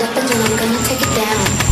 up and then I'm gonna take it down.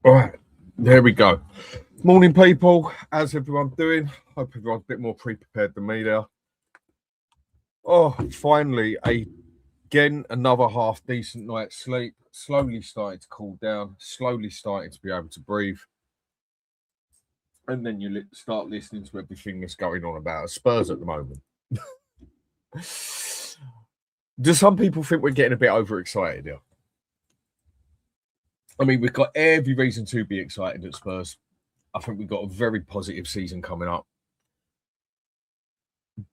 All right, there we go. Morning, people. How's everyone doing? Hope everyone's a bit more pre-prepared than me there. Oh, finally, again, another half-decent night's sleep. Slowly starting to cool down. Slowly starting to be able to breathe. And then you start listening to everything that's going on about Spurs at the moment. Do some people think we're getting a bit overexcited here? I mean, we've got every reason to be excited at Spurs. I think we've got a very positive season coming up.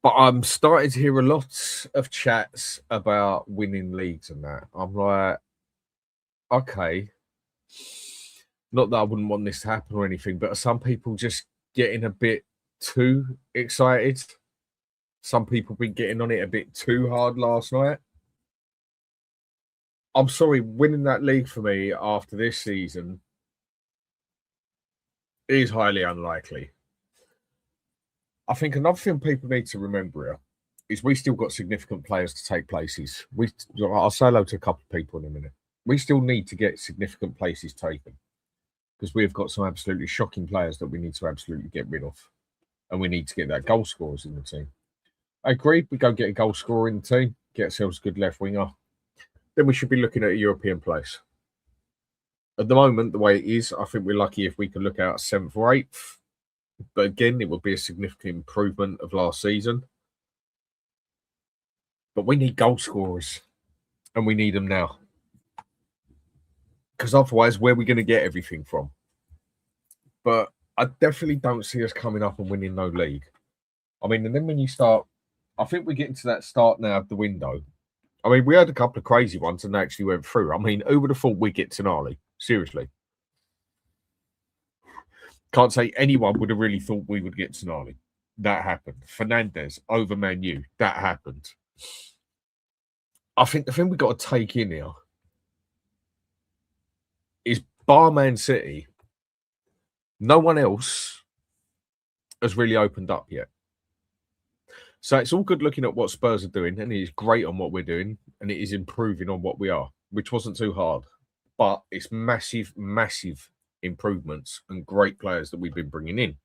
But I'm starting to hear a lot of chats about winning leagues and that. I'm like, okay. Not that I wouldn't want this to happen or anything, but are some people just getting a bit too excited? Some people been getting on it a bit too hard last night. I'm sorry, winning that league for me after this season is highly unlikely. I think another thing people need to remember here is we still got significant players to take places. I'll say hello to a couple of people in a minute. We still need to get significant places taken because we've got some absolutely shocking players that we need to absolutely get rid of. And we need to get that goal scorers in the team. I agree. We go get a goal scorer in the team, get ourselves a good left winger. Then we should be looking at a European place. At the moment, the way it is, I think we're lucky if we can look out 7th or 8th. But again, it would be a significant improvement of last season. But we need goal scorers, and we need them now. Because otherwise, where are we going to get everything from? But I definitely don't see us coming up and winning no league. I mean, and then when you start, I think we're getting to that start now of the window. I mean, we had a couple of crazy ones and they actually went through. I mean, who would have thought we'd get Tonali? Seriously. Can't say anyone would have really thought we would get Tonali. That happened. Fernandez over Man U. That happened. I think the thing we've got to take in here is bar Man City, no one else has really opened up yet. So it's all good looking at what Spurs are doing, and it is great on what we're doing, and it is improving on what we are, which wasn't too hard. But it's massive, massive improvements and great players that we've been bringing in.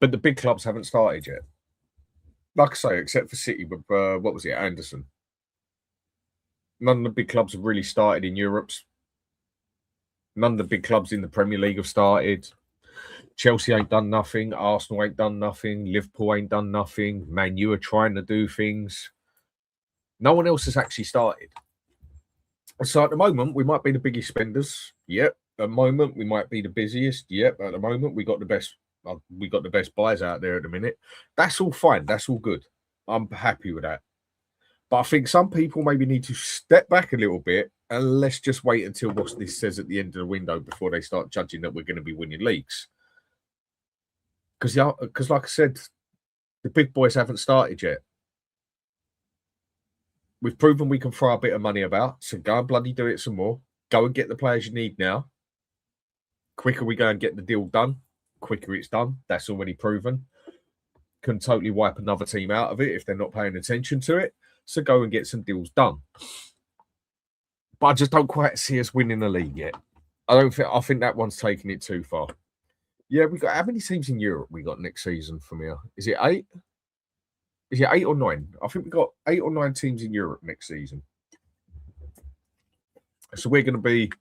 But the big clubs haven't started yet. Like I say, except for City with, what was it, Anderson. None of the big clubs have really started in Europe. None of the big clubs in the Premier League have started. Chelsea ain't done nothing. Arsenal ain't done nothing. Liverpool ain't done nothing. Man U are trying to do things. No one else has actually started. So at the moment, we might be the biggest spenders. Yep. At the moment, we might be the busiest. Yep. At the moment, we got the best. We got the best buys out there at the minute. That's all fine. That's all good. I'm happy with that. But I think some people maybe need to step back a little bit and let's just wait until what this says at the end of the window before they start judging that we're going to be winning leagues. Because like I said, the big boys haven't started yet. We've proven we can throw a bit of money about, so go and bloody do it some more. Go and get the players you need now. Quicker we go and get the deal done, quicker it's done. That's already proven. Can totally wipe another team out of it if they're not paying attention to it. So go and get some deals done. But I just don't quite see us winning the league yet. I think that one's taking it too far. Yeah, we got how many teams in Europe we got next season from here? Is it 8? Is it 8 or 9? I think we got 8 or 9 teams in Europe next season. So we're going to be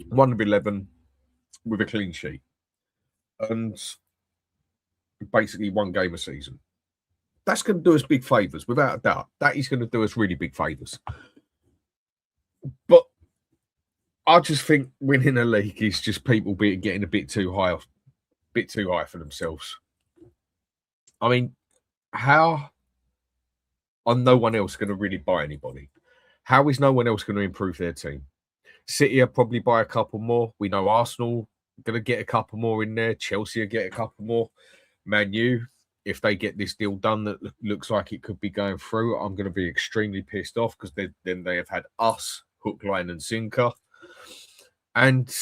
1 of 11 with a clean sheet. And basically 1 game a season. That's going to do us big favours, without a doubt. That is going to do us really big favours. But I just think winning a league is just people getting a bit too high for themselves. I mean, how are no one else going to really buy anybody? How is no one else going to improve their team? City will probably buy a couple more. We know Arsenal are going to get a couple more in there. Chelsea will get a couple more. Man U, if they get this deal done that looks like it could be going through, I'm going to be extremely pissed off because then they have had us hook, line and sinker. And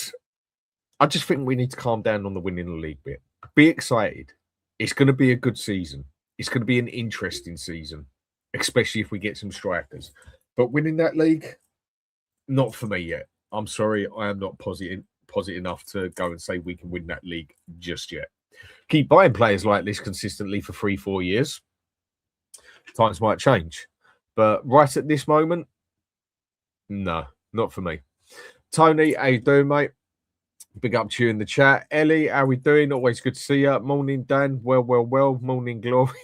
I just think we need to calm down on the winning the league bit. Be excited. It's going to be a good season. It's going to be an interesting season, especially if we get some strikers. But winning that league, not for me yet. I'm sorry, I am not positive enough to go and say we can win that league just yet. Keep buying players like this consistently for 3-4 years. Times might change. But right at this moment, no, not for me. Tony, how you doing, mate? Big up to you in the chat. Ellie, how we doing? Always good to see you. Morning, Dan. Well. Morning, Glory.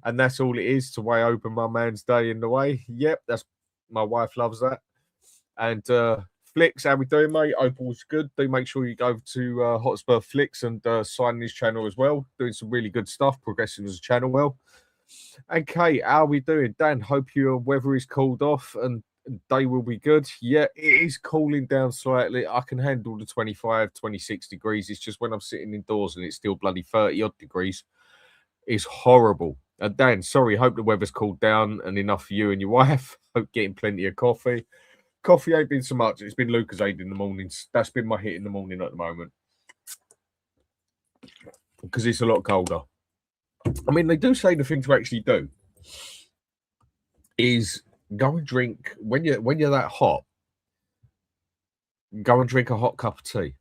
And that's all it is to way open my man's day in the way. Yep, that's my wife loves that. And Flicks, how we doing, mate? Hope all's good. Do make sure you go to Hotspur Flicks and sign his channel as well. Doing some really good stuff, progressing as a channel well. And Kate, how we doing? Dan, hope your weather is cooled off and day will be good. Yeah, it is cooling down slightly. I can handle the 25, 26 degrees. It's just when I'm sitting indoors and it's still bloody 30 odd degrees. It's horrible. And Dan, sorry, hope the weather's cooled down and enough for you and your wife. Hope getting plenty of coffee. Coffee ain't been so much. It's been Lucozade in the mornings. That's been my hit in the morning at the moment. Because it's a lot colder. I mean, they do say the thing to actually do is go and drink when you're that hot. Go and drink a hot cup of tea.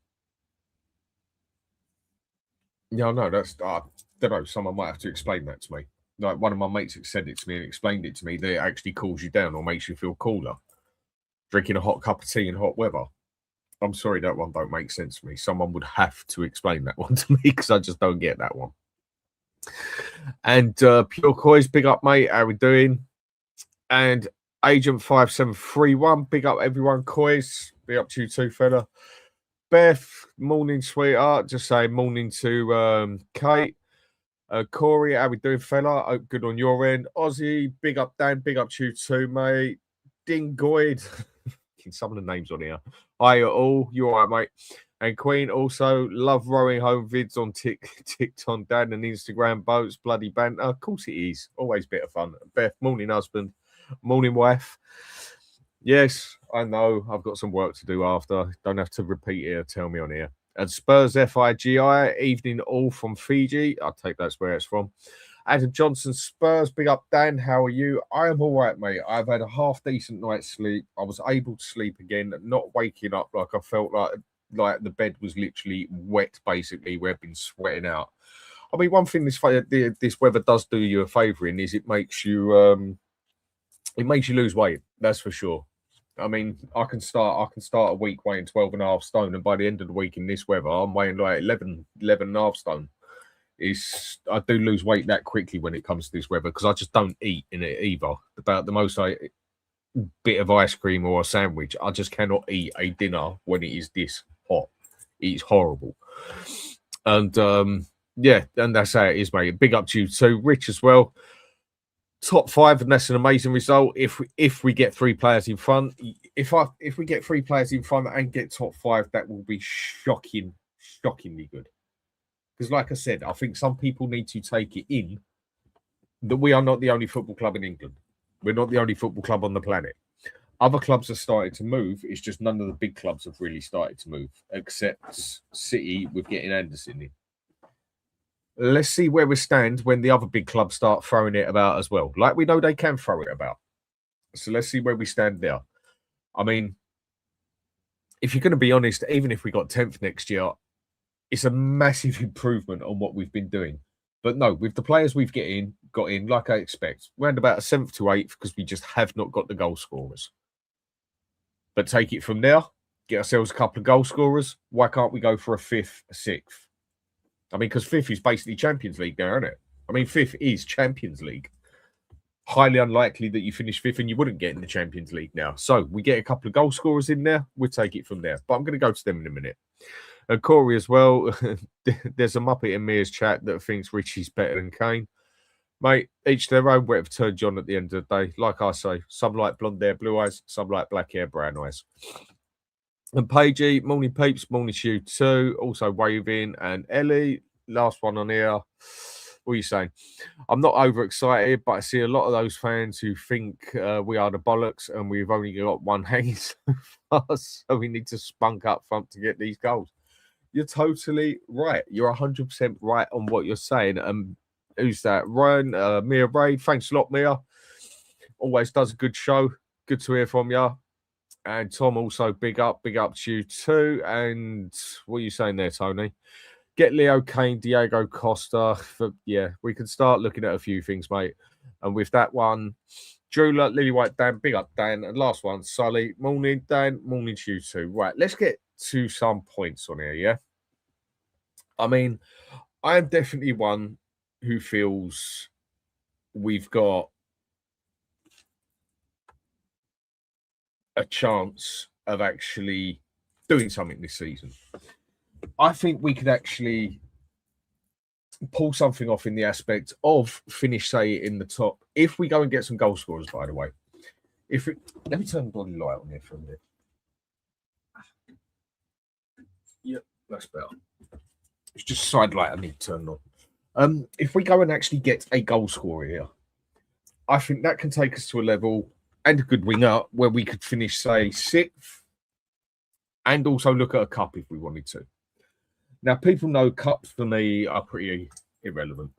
Yeah, no, that's I don't know. Someone might have to explain that to me. Like one of my mates said it to me and explained it to me that it actually cools you down or makes you feel cooler. Drinking a hot cup of tea in hot weather. I'm sorry, that one don't make sense to me. Someone would have to explain that one to me because I just don't get that one. And Pure Coys, big up, mate. How we doing? And Agent 5731, big up everyone. Coys, big up to you too, fella. Beth, morning, sweetheart. Just saying morning to Kate. Corey, how we doing, fella? Hope good on your end. Ozzy, big up, Dan. Big up to you too, mate. Dingoid. Some of the names on here. Hi all. You all right, mate? And Queen also love rowing home vids on TikTok, Dan, and Instagram boats. Bloody banter. Of course it is. Always a bit of fun. Beth, morning, husband. Morning, wife. Yes, I know. I've got some work to do after. Don't have to repeat it or tell me on here. And Spurs FIGI, evening all from Fiji. I'll take that's where it's from. Adam Johnson, Spurs, big up, Dan. How are you? I am all right, mate. I've had a half decent night's sleep. I was able to sleep again, not waking up like I felt like the bed was literally wet, basically, where I've been sweating out. I mean, one thing this weather does do you a favour in is it makes you lose weight. That's for sure. I mean, I can start a week weighing 12.5 stone, and by the end of the week in this weather, I'm weighing like 11.5 stone. I do lose weight that quickly when it comes to this weather because I just don't eat in it either. About the most bit of ice cream or a sandwich. I just cannot eat a dinner when it is this hot. It's horrible. And yeah, and that's how it is, mate. Big up to you too, Rich, as well. Top 5, and that's an amazing result. If we get 3 players in front, if we get 3 players in front and get top 5, that will be shockingly good. Because, like I said, I think some people need to take it in that we are not the only football club in England. We're not the only football club on the planet. Other clubs have started to move. It's just none of the big clubs have really started to move, except City with getting Anderson in. Let's see where we stand when the other big clubs start throwing it about as well. Like we know they can throw it about. So let's see where we stand there. I mean, if you're going to be honest, even if we got 10th next year, it's a massive improvement on what we've been doing. But no, with the players we've got in, like I expect, round about a 7th to 8th because we just have not got the goal scorers. But take it from there, get ourselves a couple of goal scorers. Why can't we go for a 5th, a 6th? I mean, because 5th is basically Champions League now, isn't it? I mean, 5th is Champions League. Highly unlikely that you finish 5th and you wouldn't get in the Champions League now. So we get a couple of goal scorers in there. We'll take it from there. But I'm going to go to them in a minute. And Corey as well. There's a Muppet in Mia's chat that thinks Richie's better than Kane. Mate, each their own, whatever turns you on at the end of the day. Like I say, some like blonde hair, blue eyes. Some like black hair, brown eyes. And Paigey, morning peeps, morning to you too. Also waving. And Ellie, last one on here. What are you saying? I'm not overexcited, but I see a lot of those fans who think we are the bollocks and we've only got one hanging so far, so we need to spunk up front to get these goals. You're totally right. You're 100% right on what you're saying. Who's that? Ryan, Mia Ray. Thanks a lot, Mia. Always does a good show. Good to hear from you. And Tom also, big up to you too. And what are you saying there, Tony? Get Leo Kane, Diego Costa. Yeah, we can start looking at a few things, mate. And with that one, Drula, Lily White, Dan, big up, Dan. And last one, Sully. Morning, Dan. Morning to you too. Right, let's get to some points on here, yeah? I mean, I am definitely one who feels we've got a chance of actually doing something this season. I think we could actually pull something off in the aspect of finish, say, in the top. If we go and get some goal scorers, by the way. Let me turn the bloody light on here for a minute. Yep, that's better. It's just side light I need to turn on. If we go and actually get a goal scorer here, I think that can take us to a level and a good winger where we could finish, say, 6th and also look at a cup if we wanted to. Now, people know cups for me are pretty irrelevant.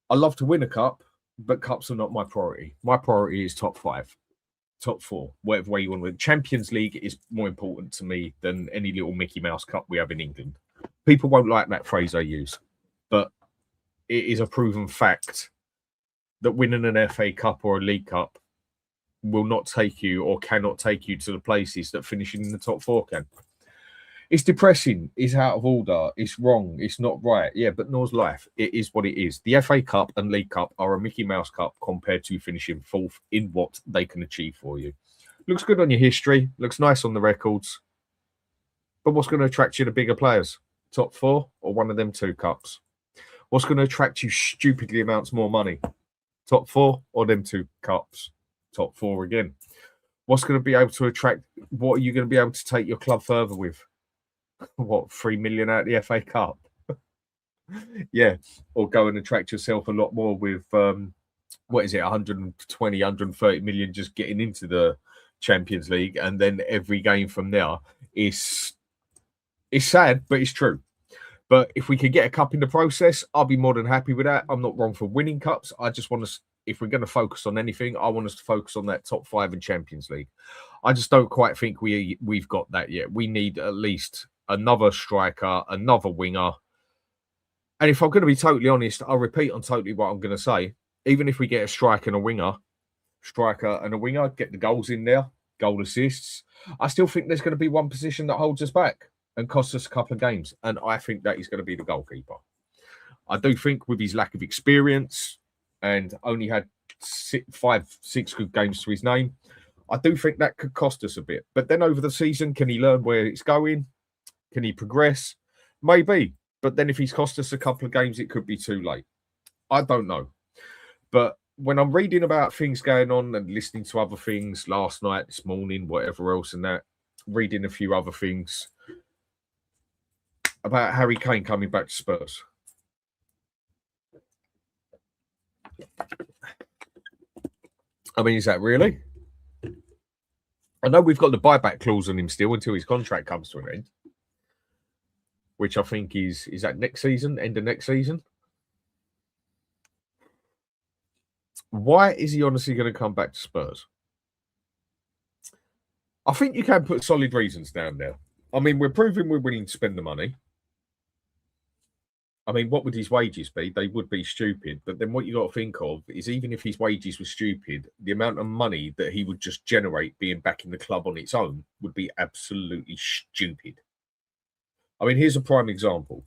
I love to win a cup, but cups are not my priority. My priority is top 5, top 4, whatever way you want to win. Champions League is more important to me than any little Mickey Mouse cup we have in England. People won't like that phrase I use, but it is a proven fact that winning an FA Cup or a League Cup will not take you or cannot take you to the places that finishing in the top 4 can. It's depressing. It's out of order. It's wrong. It's not right. Yeah, but nor's life. It is what it is. The FA Cup and League Cup are a Mickey Mouse Cup compared to finishing 4th in what they can achieve for you. Looks good on your history. Looks nice on the records. But what's going to attract you to bigger players? Top 4 or one of them 2 cups? What's going to attract you stupidly amounts more money? Top 4 or them 2 cups? Top 4 again. What's going to be able to attract? What are you going to be able to take your club further with? What, 3 million out of the FA Cup? Yeah, or go and attract yourself a lot more with what is it, 120, 130 million just getting into the Champions League, and then every game from there is sad, but it's true. But if we could get a cup in the process, I'll be more than happy with that. I'm not wrong for winning cups. I just want to, if we're going to focus on anything, I want us to focus on that top 5 in Champions League. I just don't quite think we've got that yet. We need at least another striker, another winger. And if I'm going to be totally honest, I'll repeat on totally what I'm going to say. Even if we get a striker and a winger, get the goals in there. goal assists. I still think there's going to be one position that holds us back and costs us a couple of games. And I think that is going to be the goalkeeper. I do think with his lack of experience and only had 6 good games to his name, I do think that could cost us a bit. But then over the season, can he learn where it's going? Can he progress? Maybe. But then if he's cost us a couple of games, it could be too late. I don't know. But when I'm reading about things going on and listening to other things last night, this morning, whatever else and that, reading a few other things about Harry Kane coming back to Spurs. I mean, is that really? I know we've got the buyback clause on him still until his contract comes to an end, which I think is that next season, end of next season. Why is he honestly going to come back to Spurs? I think you can put solid reasons down there. I mean, we're proving we're willing to spend the money. I mean, what would his wages be? They would be stupid. But then what you got to think of is even if his wages were stupid, the amount of money that he would just generate being back in the club on its own would be absolutely stupid. I mean, here's a prime example.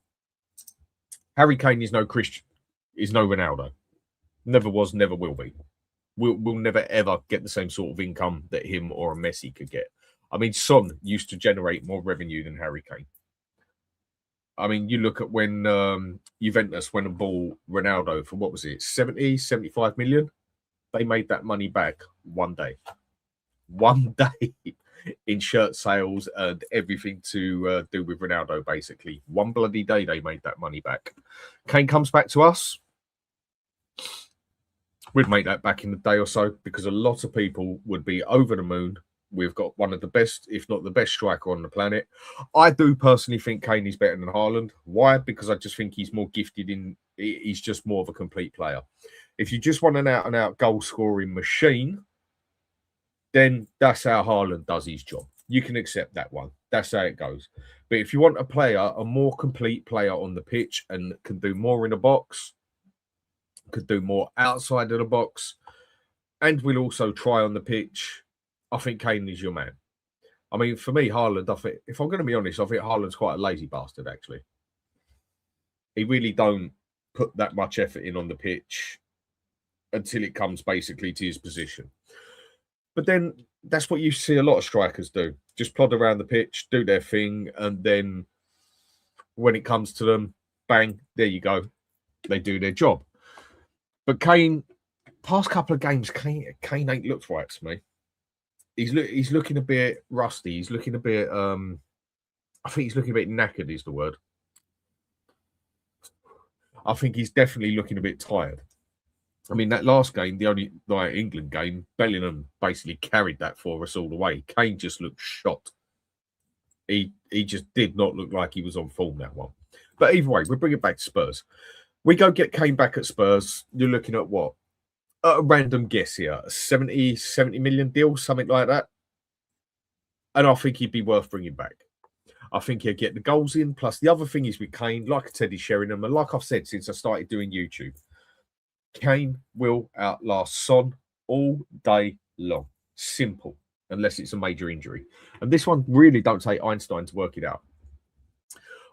Harry Kane is no Christian, is no Ronaldo. Never was, never will be. We'll never, ever get the same sort of income that him or a Messi could get. I mean, Son used to generate more revenue than Harry Kane. I mean, you look at when Juventus went and bought Ronaldo for, what was it, 70, 75 million? They made that money back one day. One day in shirt sales and everything to do with Ronaldo, basically. One bloody day they made that money back. Kane comes back to us. We'd make that back in a day or so because a lot of people would be over the moon. We've got one of the best, if not the best striker on the planet. I do personally think Kane is better than Haaland. Why? Because I just think he's more gifted he's just more of a complete player. If you just want an out-and-out goal-scoring machine, then that's how Haaland does his job. You can accept that one. That's how it goes. But if you want a player, a more complete player on the pitch and can do more in the box, could do more outside of the box, and will also try on the pitch, I think Kane is your man. I mean, for me, Haaland, I think, if I'm going to be honest, I think Haaland's quite a lazy bastard, actually. He really don't put that much effort in on the pitch until it comes basically to his position. But then that's what you see a lot of strikers do. Just plod around the pitch, do their thing, and then when it comes to them, bang, there you go. They do their job. But Kane, past couple of games, Kane ain't looked right to me. He's looking a bit rusty. He's looking a bit, I think he's looking a bit knackered is the word. I think he's definitely looking a bit tired. I mean, that last game, the only England game, Bellingham basically carried that for us all the way. Kane just looked shot. He just did not look like he was on form, that one. But either way, we'll bring it back to Spurs. We go get Kane back at Spurs. You're looking at what? A random guess here, a 70 million deal, something like that. And I think he'd be worth bringing back. I think he'll get the goals in. Plus, the other thing is with Kane, like Teddy Sheringham, and like I've said since I started doing YouTube, Kane will outlast Son all day long. Simple, unless it's a major injury. And this one really don't take Einstein to work it out.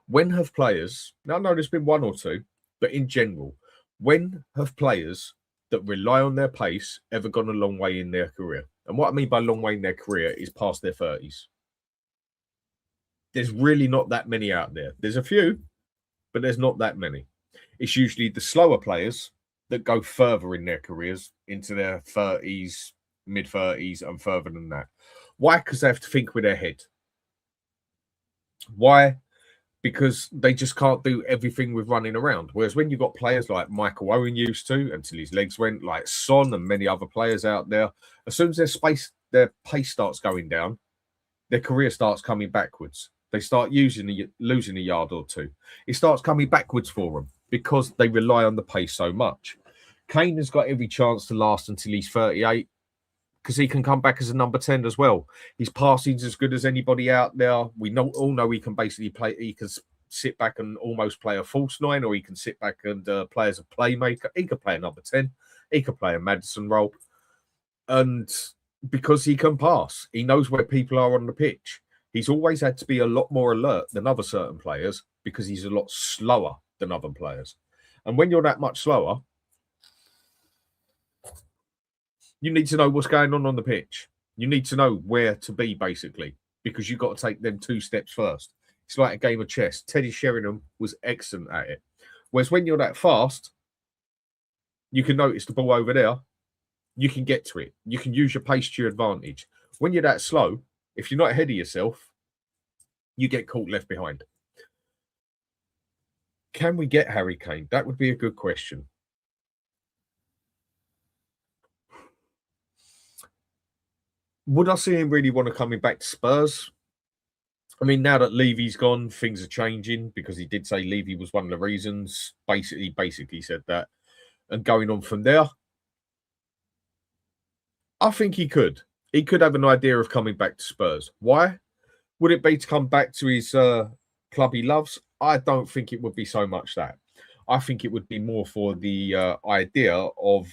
When have players, now I know there's been one or two, but in general, when have players that rely on their pace ever gone a long way in their career? And what I mean by long way in their career is past their 30s. There's really not that many out there. There's a few, but there's not that many. It's usually the slower players that go further in their careers into their 30s, mid-30s, and further than that. Why? Because they have to think with their head. Why? Because they just can't do everything with running around. Whereas when you've got players like Michael Owen used to, until his legs went, like Son and many other players out there, as soon as their pace starts going down, their career starts coming backwards. They start losing a yard or two. It starts coming backwards for them because they rely on the pace so much. Kane has got every chance to last until he's 38 because he can come back as a number 10 as well. His passing's as good as anybody out there. We all know he can basically play. He can sit back and almost play a false 9, or he can sit back and play as a playmaker. He could play a number 10. He could play a Maddison role. And because he can pass. He knows where people are on the pitch. He's always had to be a lot more alert than other certain players because he's a lot slower than other players. And when you're that much slower, you need to know what's going on the pitch. You need to know where to be, basically, because you've got to take them 2 steps first. It's like a game of chess. Teddy Sheringham was excellent at it. Whereas when you're that fast, you can notice the ball over there. You can get to it. You can use your pace to your advantage. When you're that slow, if you're not ahead of yourself, you get caught left behind. Can we get Harry Kane? That would be a good question. Would I see him really want to coming back to Spurs? I mean, now that Levy's gone, things are changing because he did say Levy was one of the reasons. Basically said that. And going on from there, I think he could. He could have an idea of coming back to Spurs. Why? Would it be to come back to his club he loves? I don't think it would be so much that. I think it would be more for the idea of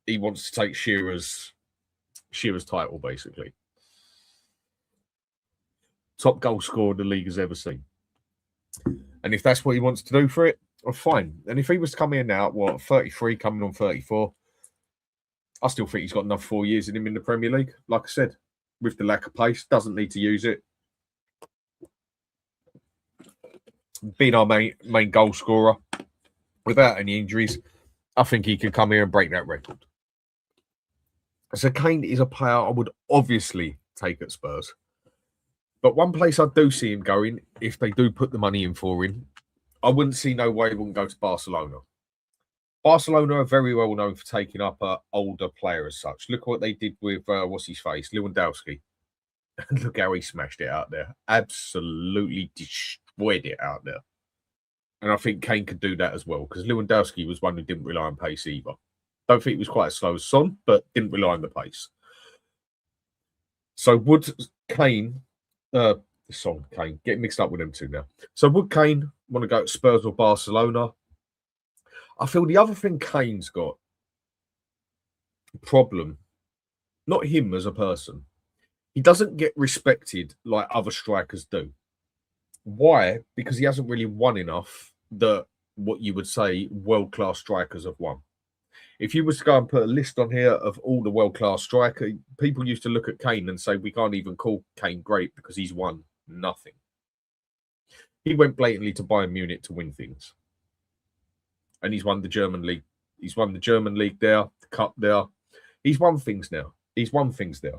he wants to take Shearer's title, basically. Top goal scorer the league has ever seen. And if that's what he wants to do for it, well, fine. And if he was to come in now, 33, coming on 34, I still think he's got another 4 years in him in the Premier League. Like I said, with the lack of pace, doesn't need to use it. Being our main goal scorer, without any injuries, I think he can come here and break that record. So Kane is a player I would obviously take at Spurs. But one place I do see him going, if they do put the money in for him, I wouldn't see no way he wouldn't go to Barcelona. Barcelona are very well known for taking up an older player as such. Look what they did with, Lewandowski. And look how he smashed it out there. Absolutely destroyed it out there. And I think Kane could do that as well, because Lewandowski was one who didn't rely on pace either. Don't think he was quite as slow as Son, but didn't rely on the pace. So would Kane, Kane, get mixed up with them two now. So would Kane want to go to Spurs or Barcelona? I feel the other thing Kane's got a problem, not him as a person. He doesn't get respected like other strikers do. Why? Because he hasn't really won enough that what you would say world-class strikers have won. If you was to go and put a list on here of all the world-class strikers, people used to look at Kane and say, we can't even call Kane great because he's won nothing. He went blatantly to Bayern Munich to win things. And he's won the German league. He's won the German league there, the cup there. He's won things now. He's won things there.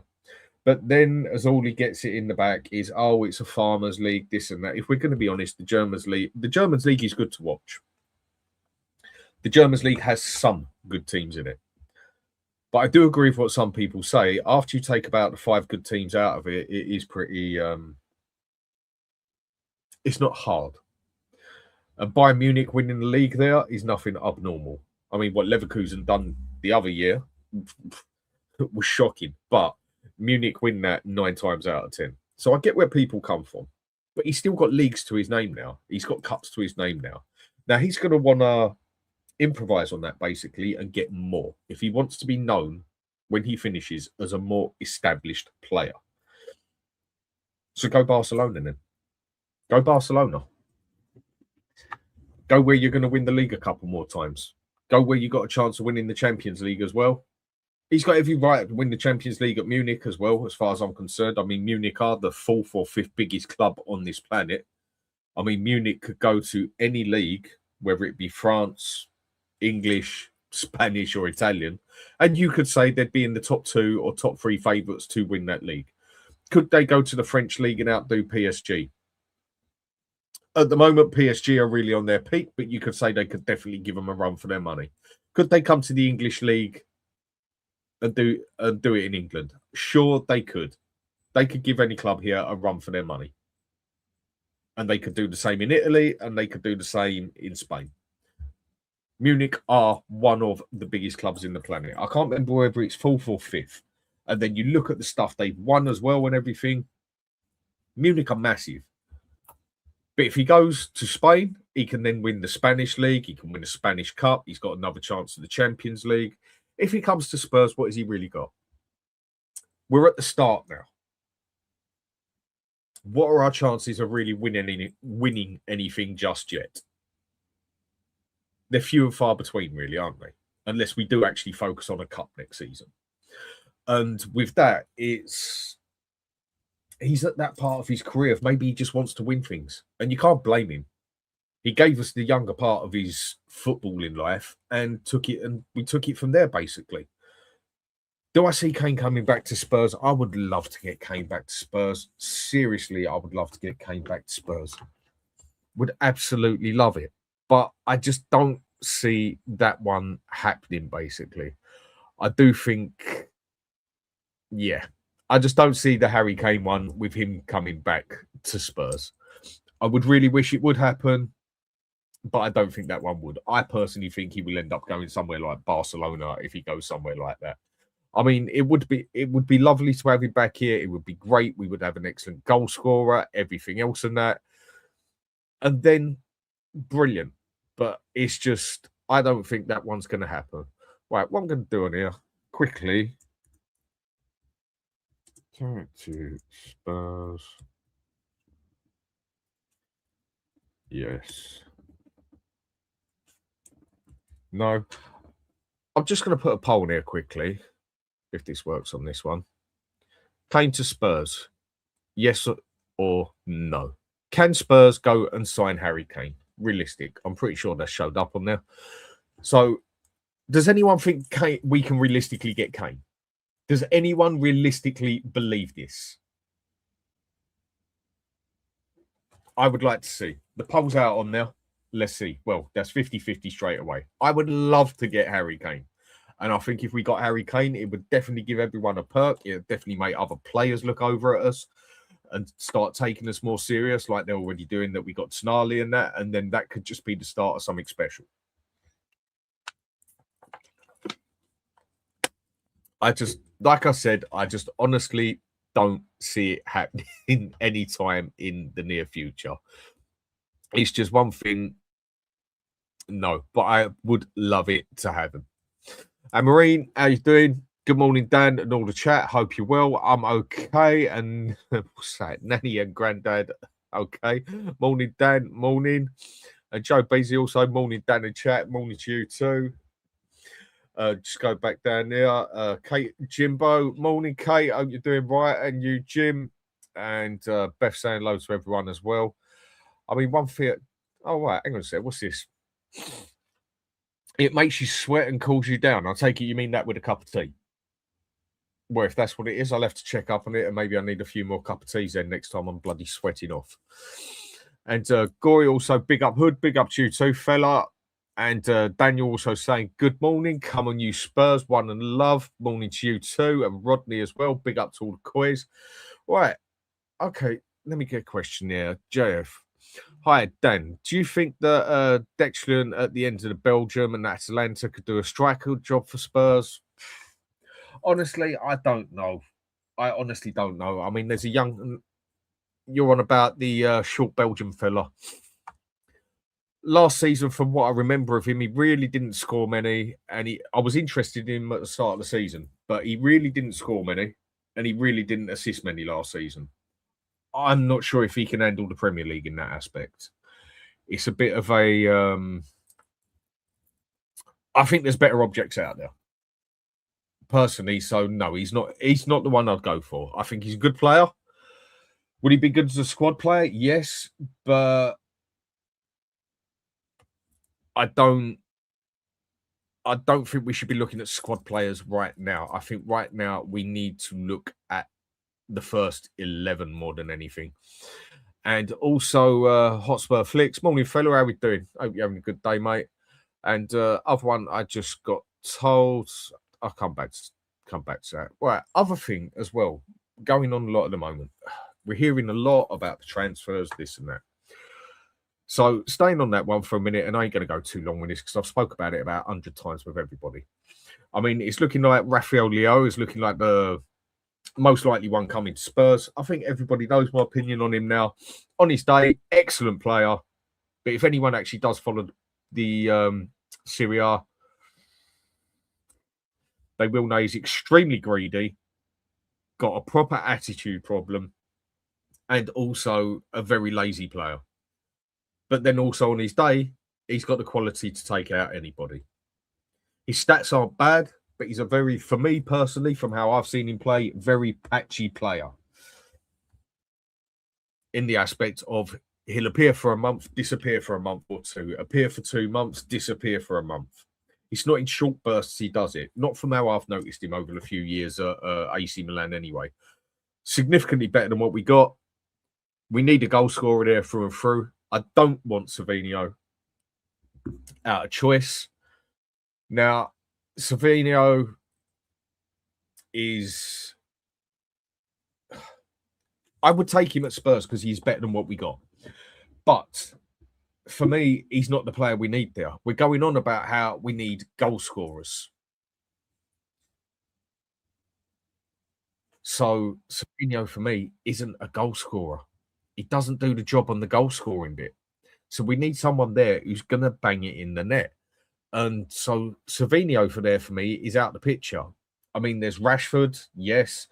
But then as all he gets it in the back is, oh, it's a farmers league, this and that. If we're going to be honest, the Germans league is good to watch. The Germans league has some good teams in it. But I do agree with what some people say. After you take about the 5 good teams out of it, it is pretty... it's not hard. And Bayern Munich winning the league there is nothing abnormal. I mean, what Leverkusen done the other year was shocking. But Munich win that 9 times out of 10. So I get where people come from. But he's still got leagues to his name now. He's got cups to his name now. Now, he's going to want to improvise on that, basically, and get more. If he wants to be known when he finishes as a more established player. So go Barcelona then. Go Barcelona. Go where you're going to win the league a couple more times. Go where you got a chance of winning the Champions League as well. He's got every right to win the Champions League at Munich as well, as far as I'm concerned. I mean, Munich are the 4th or 5th biggest club on this planet. I mean, Munich could go to any league, whether it be France, English, Spanish or Italian, and you could say they'd be in the top 2 or top 3 favourites to win that league. Could they go to the French league and outdo PSG? At the moment, PSG are really on their peak, but you could say they could definitely give them a run for their money. Could they come to the English league and do it in England? Sure, they could. They could give any club here a run for their money. And they could do the same in Italy, and they could do the same in Spain. Munich are one of the biggest clubs in the planet. I can't remember whether it's 4th or 5th. And then you look at the stuff they've won as well and everything. Munich are massive. But if he goes to Spain, he can then win the Spanish league. He can win the Spanish Cup. He's got another chance at the Champions League. If he comes to Spurs, what has he really got? We're at the start now. What are our chances of really winning anything just yet? They're few and far between, really, aren't they? Unless we do actually focus on a cup next season. And with that, he's at that part of his career of maybe he just wants to win things. And you can't blame him. He gave us the younger part of his footballing life and we took it from there, basically. Do I see Kane coming back to Spurs? I would love to get Kane back to Spurs. Seriously, I would love to get Kane back to Spurs. Would absolutely love it. But I just don't see that one happening, basically. I do think, yeah, I just don't see the Harry Kane one with him coming back to Spurs. I would really wish it would happen, but I don't think that one would. I personally think he will end up going somewhere like Barcelona if he goes somewhere like that. I mean, it would be lovely to have him back here. It would be great. We would have an excellent goal scorer, everything else in that. And then brilliant. But it's just, I don't think that one's going to happen. Right, what I'm going to do on here, quickly. Turn it to Spurs. Yes. No. I'm just going to put a poll in here quickly, if this works on this one. Kane to Spurs, yes or no? Can Spurs go and sign Harry Kane? Realistic. I'm pretty sure that showed up on there. So, does anyone think we can realistically get Kane? Does anyone realistically believe this? I would like to see. The poll's out on there. Let's see. Well, that's 50-50 straight away. I would love to get Harry Kane. And I think if we got Harry Kane, it would definitely give everyone a perk. It would definitely make other players look over at us and start taking us more serious, like they're already doing, that we got Snarly and that. And then that could just be the start of something special. Like I said, I just honestly don't see it happening anytime in the near future. It's just one thing. No, but I would love it to happen. And Marine, how you doing? Good morning, Dan, and all the chat. Hope you're well. I'm okay. And what's that? Nanny and Granddad, okay. Morning, Dan. Morning. And Joe Beasley also. Morning, Dan and chat. Morning to you too. Just go back down there. Kate Jimbo. Morning, Kate. Hope you're doing right. And you, Jim. And Beth saying hello to everyone as well. I mean, one thing. Oh, right. Hang on a sec. What's this? It makes you sweat and cools you down. I take it you mean that with a cup of tea. Well, if that's what it is, I'll have to check up on it, and maybe I need a few more cup of teas then next time I'm bloody sweating off. And Gory also, big up Hood, big up to you too, fella. And Daniel also saying, good morning, come on you Spurs, one and love. Morning to you too, and Rodney as well. Big up to all the Coys. Right, okay, let me get a question here. JF. Hi, Dan. Do you think that Declan at the end of the Belgium and Atalanta could do a striker job for Spurs? Honestly, I don't know. I honestly don't know. I mean, there's a young... You're on about the short Belgian fella. Last season, from what I remember of him, he really didn't score many. And I was interested in him at the start of the season. But he really didn't score many. And he really didn't assist many last season. I'm not sure if he can handle the Premier League in that aspect. It's a bit of a... I think there's better objects out there. Personally, so no, he's not the one I'd go for. I think he's a good player. Would he be good as a squad player? Yes, but I don't think we should be looking at squad players right now. I think right now we need to look at the first 11 more than anything. And also Hotspur Flicks. Morning, fellow. How we doing? Hope you're having a good day, mate. And other one I just got told. I'll come back to that. Right, other thing as well, going on a lot at the moment. We're hearing a lot about the transfers, this and that. So staying on that one for a minute, and I ain't going to go too long with this because I've spoke about it about 100 times with everybody. I mean, it's looking like Rafael Leao is looking like the most likely one coming to Spurs. I think everybody knows my opinion on him now. On his day, excellent player. But if anyone actually does follow the Serie A, they will know he's extremely greedy. got a proper attitude problem and also a very lazy player. But then also on his day, he's got the quality to take out anybody. His stats aren't bad, but he's a very, for me personally, from how I've seen him play, very patchy player. In the aspect of he'll appear for a month, disappear for a month or two, appear for 2 months, disappear for a month. It's not in short bursts he does it. Not from how I've noticed him over the few years at AC Milan anyway. Significantly better than what we got. We need a goal scorer there through and through. I don't want Savinho out of choice. Now, Savinho is... I would take him at Spurs because he's better than what we got. But for me, he's not the player we need there. We're going on about how we need goal scorers. So Savinho, for me, isn't a goal scorer. He doesn't do the job on the goal scoring bit. So we need someone there who's going to bang it in the net. And so Savinho for me is out the picture. I mean, there's Rashford, yes.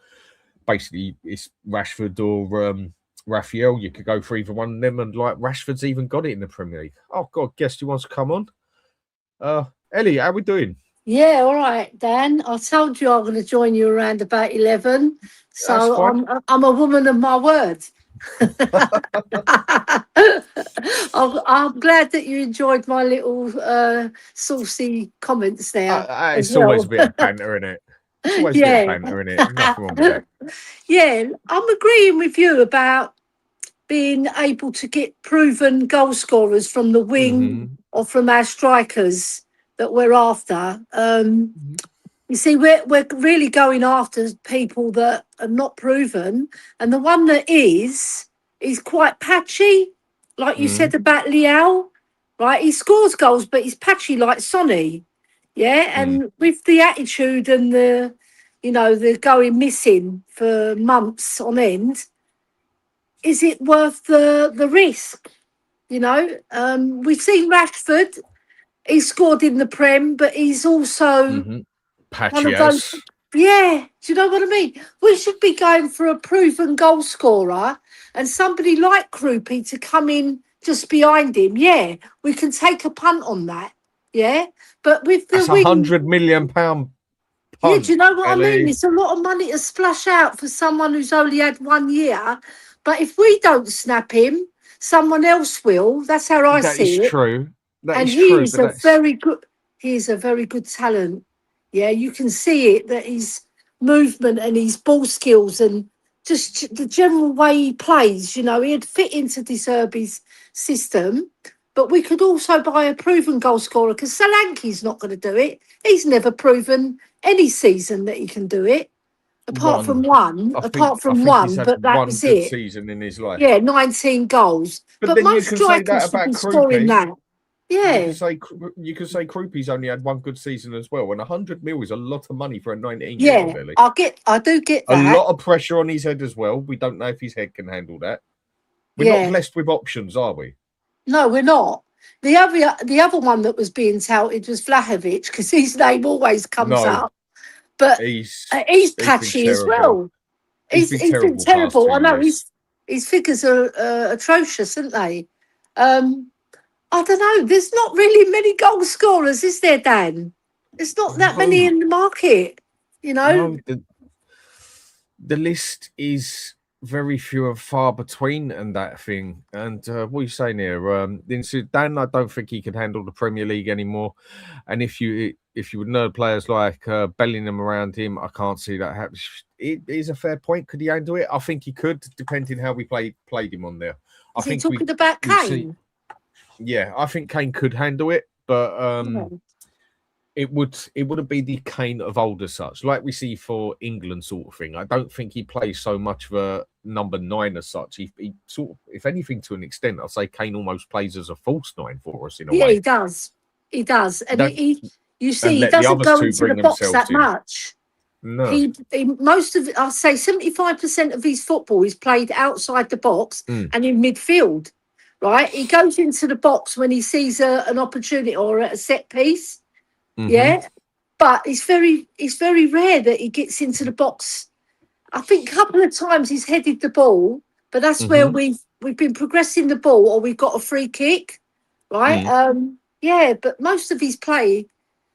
Basically, it's Rashford or Raphael. You could go for either one of them. And like Rashford's even got it in the Premier League. Oh, God, guess who wants to come on? Ellie, how we doing? Yeah, all right, Dan. I told you I'm going to join you around about 11. So I'm a woman of my word. I'm glad that you enjoyed my little saucy comments there. It's always a bit of banter in it. It's always a bit of banter in it. Nothing wrong with that. Yeah, I'm agreeing with you about being able to get proven goal scorers from the wing or from our strikers that we're after. You see, we're really going after people that are not proven, and the one that is quite patchy, like you said about Liao, right? He scores goals, but he's patchy like Sonny, yeah. And with the attitude and the going missing for months on end, is it worth the risk? You know, we've seen Rashford. He scored in the Prem, but he's also patchy one of those. Yeah, do you know what I mean? We should be going for a proven goal scorer and somebody like Krupi to come in just behind him. Yeah, we can take a punt on that. Yeah, but with the that's wing, £100 million punt. Yeah, do you know what I mean? It's a lot of money to splash out for someone who's only had 1 year. But if we don't snap him, someone else will. That's how I see it. That is true. And he's a very good talent. Yeah, you can see it, that his movement and his ball skills and just the general way he plays, he'd fit into De Zerbi's system. But we could also buy a proven goal scorer because Solanke's not going to do it. He's never proven any season that he can do it, apart from one. But that was it. Season in his life. Yeah, 19 goals. But most strikers should be scoring that. Yeah, you could say Krupi's only had one good season as well, and 100 mil is a lot of money for a 19-year-old. Yeah, I do get that. A lot of pressure on his head as well. We don't know if his head can handle that. We're not blessed with options, are we? No, we're not. The other one that was being touted was Vlahovic because his name always comes up. But he's patchy as well. He's been terrible. I know his figures are atrocious, aren't they? I don't know. There's not really many goal scorers, is there, Dan? There's not that many in the market, No, the list is very few and far between and that thing. And what are you saying here? Dan, I don't think he can handle the Premier League anymore. And if you would know players like Bellingham around him, I can't see that happen. It is a fair point. Could he handle it? I think he could, depending how we played him on there. I think talking about Kane. Yeah, I think Kane could handle it, but it wouldn't be the Kane of old as such, like we see for England sort of thing. I don't think he plays so much of a number 9 as such. He sort of, if anything, to an extent, I'll say Kane almost plays as a false 9 for us in a way. Yeah, he does. He does, and he doesn't go into the box that much. No, he most of it, I'll say 75% of his football is played outside the box and in midfield. Right, he goes into the box when he sees an opportunity or a set piece. Yeah, but it's very rare that he gets into the box I think a couple of times he's headed the ball, but that's where we've been progressing the ball, or we've got a free kick, right? Yeah, but most of his play.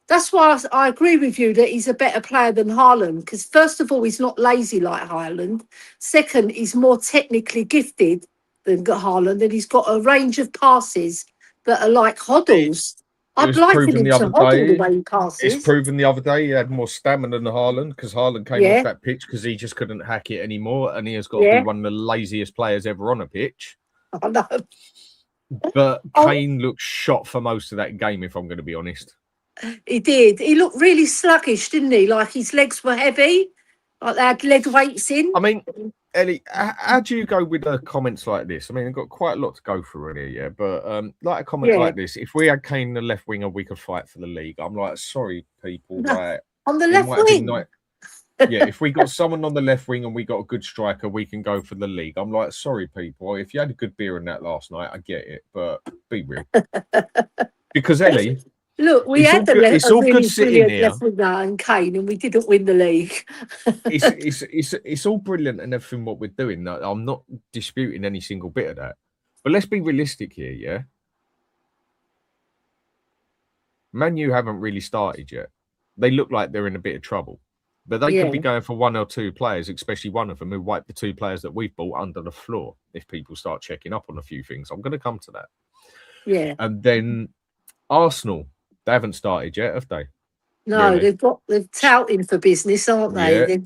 That's why I agree with you that he's a better player than Haaland. Because first of all, he's not lazy like Haaland. Second, he's more technically gifted than Haaland, and he's got a range of passes that are like It, Hoddles. it I'd was liken proven him the to other Hoddle the day. way he It's passes. proven the other day he had more stamina than Haaland because Haaland came off that pitch because he just couldn't hack it anymore, and he has got to be one of the laziest players ever on a pitch. I know. But Kane looked shot for most of that game, if I'm going to be honest. He did. He looked really sluggish, didn't he? Like his legs were heavy, like they had lead weights in. I mean, Ellie, how do you go with comments like this? I mean, I've got quite a lot to go through in here, yeah. But like a comment like this, if we had Kane the left winger, we could fight for the league. I'm like, sorry, people, like on the left wing. Yeah, if we got someone on the left wing and we got a good striker, we can go for the league. I'm like, sorry, people. If you had a good beer in that last night, I get it, but be real. Because Ellie, look, we had a really brilliant here. left winger and Kane, and we didn't win the league. it's all brilliant and everything what we're doing. I'm not disputing any single bit of that, but let's be realistic here, yeah. Man U haven't really started yet. They look like they're in a bit of trouble. But they could be going for one or two players, especially one of them who wiped the two players that we've bought under the floor. If people start checking up on a few things, I'm going to come to that. Yeah. And then Arsenal, they haven't started yet, have they? No, really? they're touting for business, aren't they? Yeah.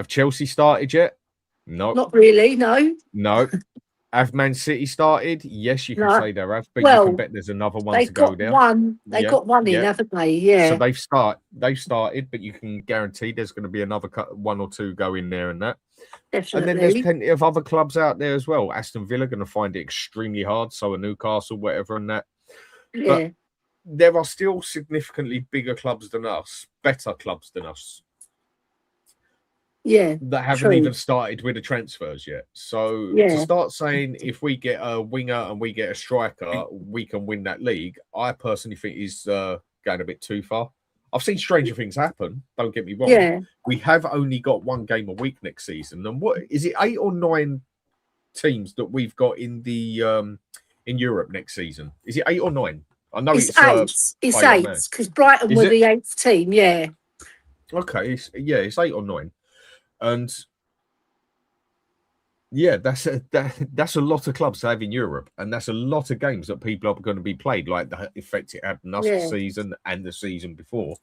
Chelsea started yet? No. Not really, no. No. Have Man City started? Yes, you can say they have, but you can bet there's another one to go there. They got one in, haven't they? Yeah. So they've started, but you can guarantee there's going to be another one or two go in there and that. Definitely. And then there's plenty of other clubs out there as well. Aston Villa are going to find it extremely hard. So are Newcastle, whatever, and that. Yeah. But there are still significantly bigger clubs than us, better clubs than us. Yeah, that haven't even started with the transfers yet. So to start saying if we get a winger and we get a striker, we can win that league, I personally think is going a bit too far. I've seen stranger things happen. Don't get me wrong. Yeah. We have only got one game a week next season, and what is it? 8 or 9 teams that we've got in the in Europe next season. Is it 8 or 9? I know it's 8. It's 8 because Brighton were the 8th team. Yeah. Okay. It's 8 or 9. And yeah, that's a lot of clubs to have in Europe, and that's a lot of games that people are going to be played, like the effect it had on us this season and the season before.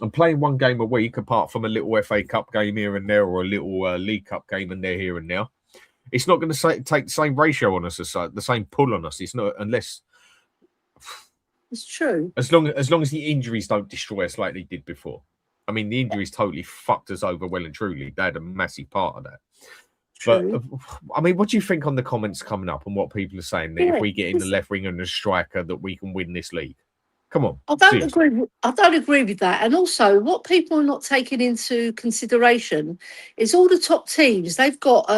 And playing one game a week, apart from a little FA Cup game here and there, or a little League Cup game and there here and now, it's not going to take the same ratio on us as the same pull on us. It's not, unless it's true. As long as the injuries don't destroy us like they did before. I mean, the injuries totally fucked us over well and truly. They had a massive part of that. True. But, I mean, what do you think on the comments coming up and what people are saying that if we get in the left wing and a striker that we can win this league? Come on. I don't agree with that. And also, what people are not taking into consideration is all the top teams, they've got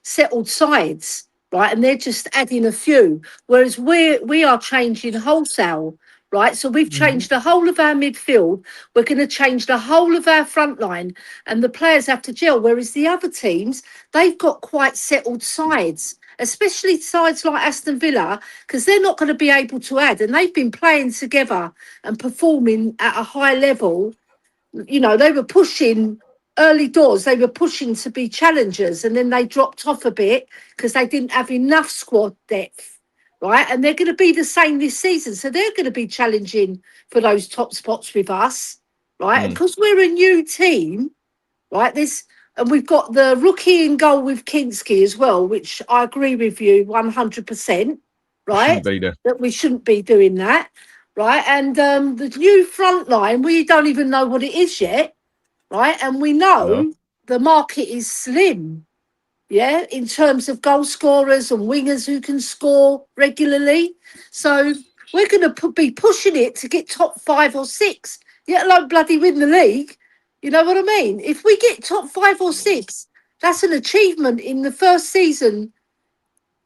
settled sides, right? And they're just adding a few. Whereas we are changing wholesale. Right, so we've changed the whole of our midfield. We're going to change the whole of our front line, and the players have to gel. Whereas the other teams, they've got quite settled sides, especially sides like Aston Villa, because they're not going to be able to add. And they've been playing together and performing at a high level. You know, they were pushing early doors. They were pushing to be challengers, and then they dropped off a bit because they didn't have enough squad depth. Right, and they're going to be the same this season. So they're going to be challenging for those top spots with us, right? And because we're a new team, right, and we've got the rookie in goal with Kinski as well, which I agree with you 100%, right? That we shouldn't be doing that, right? And the new front line, we don't even know what it is yet, right? And we know the market is slim. Yeah, in terms of goal scorers and wingers who can score regularly. So we're going to be pushing it to get top 5 or 6, let alone bloody win the league. You know what I mean? If we get top 5 or 6, that's an achievement in the first season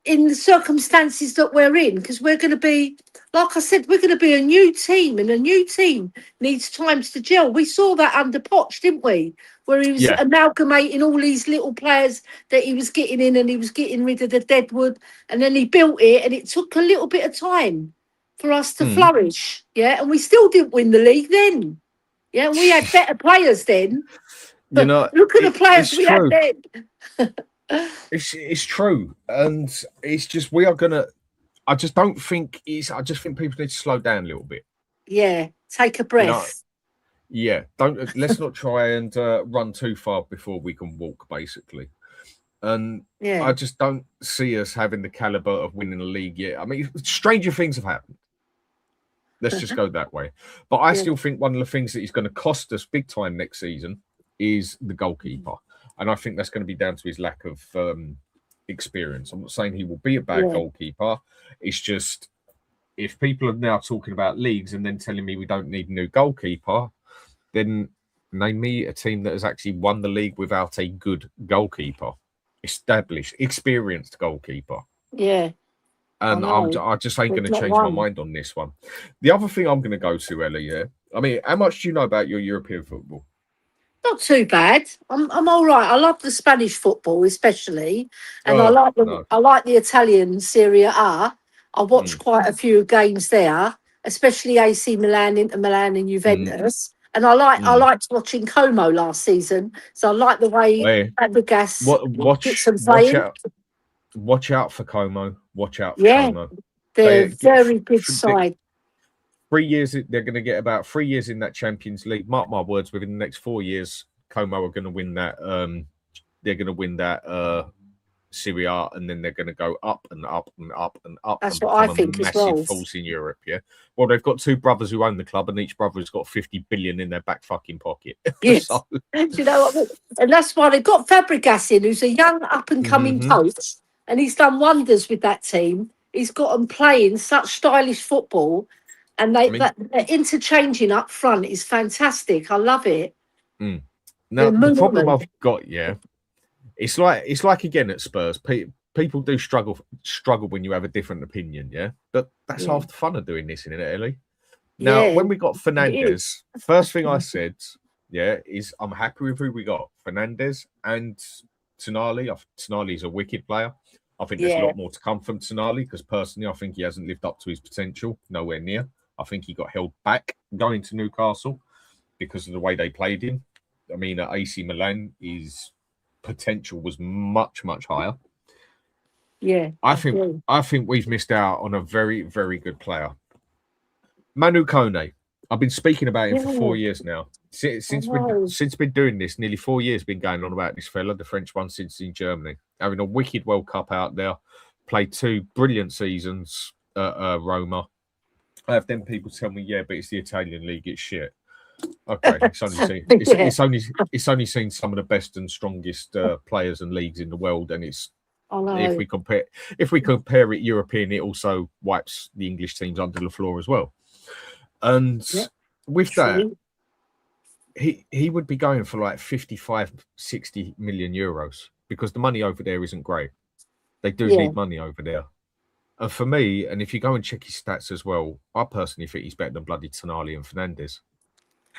in the circumstances that we're in, because we're going to be, like I said, we're going to be a new team, and a new team needs time to gel. We saw that under Poch, didn't we? Where he was Yeah. amalgamating all these little players that he was getting in, and he was getting rid of the deadwood, and then he built it, and it took a little bit of time for us to flourish. Yeah, and we still didn't win the league then. Yeah, and we had better players then. You know, Look at the players it's we had true. then. It's true, and it's just we are gonna. I just don't think it's. I just think people need to slow down a little bit. Yeah, take a You breath. know, yeah. Don't let's not try and run too far before we can walk, basically. And Yeah. I just don't see us having the caliber of winning the league yet. I mean, stranger things have happened. Let's just go that way. But I still think one of the things that is going to cost us big time next season is the goalkeeper. And I think that's going to be down to his lack of experience. I'm not saying he will be a bad goalkeeper. It's just if people are now talking about leagues and then telling me we don't need a new goalkeeper, then name me a team that has actually won the league without a good goalkeeper, established, experienced goalkeeper. Yeah. And I just ain't going to change my mind on this one. The other thing I'm going to go to, Ellie, yeah. I mean, how much do you know about your European football? Not too bad. I'm all right. I love the Spanish football, especially, and I like the Italian Serie A. I watch quite a few games there, especially AC Milan, Inter Milan, and Juventus. And I liked watching Como last season, so I like the way Fabregas gets them playing. Watch out for Como. Watch out for Yeah, Como. they're very good side. 3 years, they're going to get about 3 years in that Champions League. Mark my words, within the next 4 years, Como are going to win that. They're going to win that Serie A, and then they're going to go up and up and up and up. That's and what I think a as well. massive force in Europe. Yeah. Well, they've got two brothers who own the club, and each brother has got 50 billion in their back fucking pocket. Yes. So, do you know what? And that's why they've got Fabregas in, who's a young up and coming coach, and he's done wonders with that team. He's got them playing such stylish football. And they're interchanging up front is fantastic. I love it. Now the problem I've got, it's like again at Spurs. People do struggle when you have a different opinion, But that's half the fun of doing this, isn't it, Ellie? Now, when we got Fernandes, first thing I said, is I'm happy with who we got. Fernandes and Tonali. Tonali is a wicked player. I think there's a lot more to come from Tonali because personally, I think he hasn't lived up to his potential. Nowhere near. I think he got held back going to Newcastle because of the way they played him. I mean, at AC Milan, his potential was much, much higher. Yeah, I think we've missed out on a very, very good player. Manu Kone. I've been speaking about him for 4 years now. Since we've been doing this, nearly 4 years been going on about this fella, the French one since in Germany. Having a wicked World Cup out there. Played 2 brilliant seasons at Roma. I have them people tell me, but it's the Italian league, it's shit. Okay, it's only seen some of the best and strongest players and leagues in the world, and it's if we compare it European, it also wipes the English teams under the floor as well. And with that, he would be going for like 55, 60 million euros because the money over there isn't great. They do need money over there. And for me, and if you go and check his stats as well, I personally think he's better than bloody Tonali and Fernandes.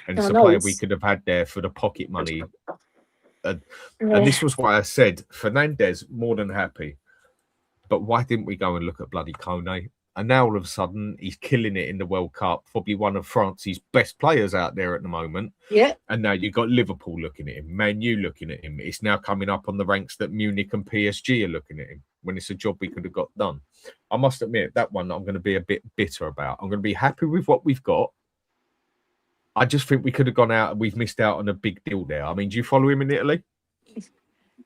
And it's a player we could have had there for the pocket money. And this was why I said Fernandes, more than happy. But why didn't we go and look at bloody Kone? And now all of a sudden, he's killing it in the World Cup. Probably one of France's best players out there at the moment. Yeah. And now you've got Liverpool looking at him, Man U looking at him. It's now coming up on the ranks that Munich and PSG are looking at him when it's a job we could have got done. I must admit, that one I'm going to be a bit bitter about. I'm going to be happy with what we've got. I just think we could have gone out and we've missed out on a big deal there. I mean, do you follow him in Italy?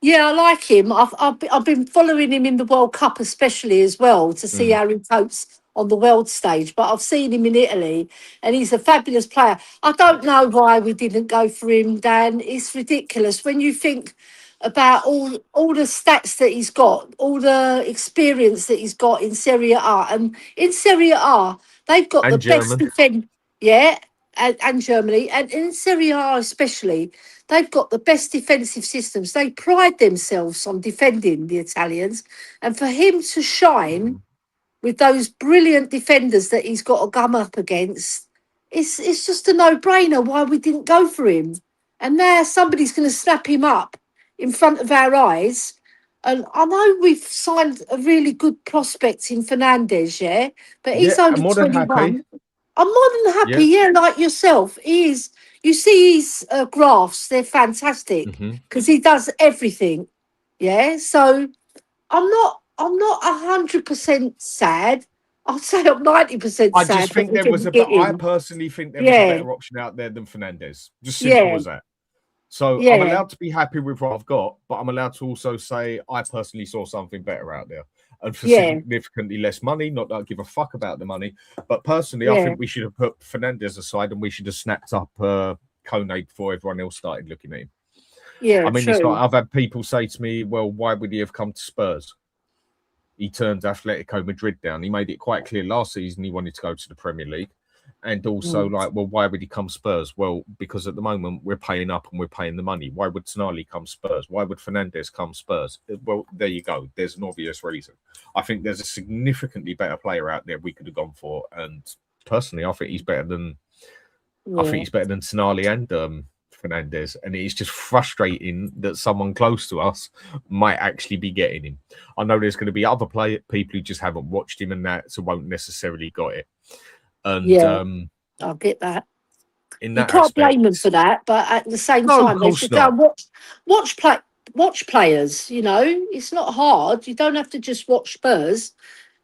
Yeah, I like him. I've been following him in the World Cup especially as well to see how he copes on the world stage. But I've seen him in Italy and he's a fabulous player. I don't know why we didn't go for him, Dan. It's ridiculous when you think about all the stats that he's got, all the experience that he's got in Serie A. And in Serie A, they've got And the German. best defense. Yeah. and Germany, and in Serie A especially, they've got the best defensive systems. They pride themselves on defending, the Italians, and for him to shine with those brilliant defenders that he's got to come up against, it's just a no-brainer why we didn't go for him. And now somebody's going to snap him up in front of our eyes. And I know we've signed a really good prospect in Fernandez, yeah, but he's Yeah, I'm only more than 21. happy. I'm more than happy, yeah, like yourself. He is. You see his graphs; they're fantastic because he does everything. Yeah, so I'm not 100% sad. I'd say I'm 90% I sad just that think we there was didn't a get I him. personally think there was a Yeah, better option out there than Fernandez. Just simple yeah, as that. So I'm yeah, allowed to be happy with what I've got, but I'm allowed to also say I personally saw something better out there. And for yeah, significantly less money, not that I give a fuck about the money, but personally, I yeah, think we should have put Fernandez aside and we should have snapped up Kone before everyone else started looking at him. yeah, I mean, it's like true. I've had people say to me, well, why would he have come to Spurs? He turned Atletico Madrid down. He made it quite clear last season he wanted to go to the Premier League. And also, Mm. like, well, why would he come Spurs? Well, because at the moment we're paying up and we're paying the money. Why would Tonali come Spurs? Why would Fernandez come Spurs? Well, there you go. There's an obvious reason. I think there's a significantly better player out there we could have gone for. And personally, I think he's better than Yeah, Tonali and Fernandez, and it's just frustrating that someone close to us might actually be getting him. I know there's going to be other people who just haven't watched him and that, so won't necessarily got it. And yeah, I'll get that. in You that can't aspect, blame them for that, but at the same no, of time, they course should go not. and watch play, watch players. You know, it's not hard. You don't have to just watch Spurs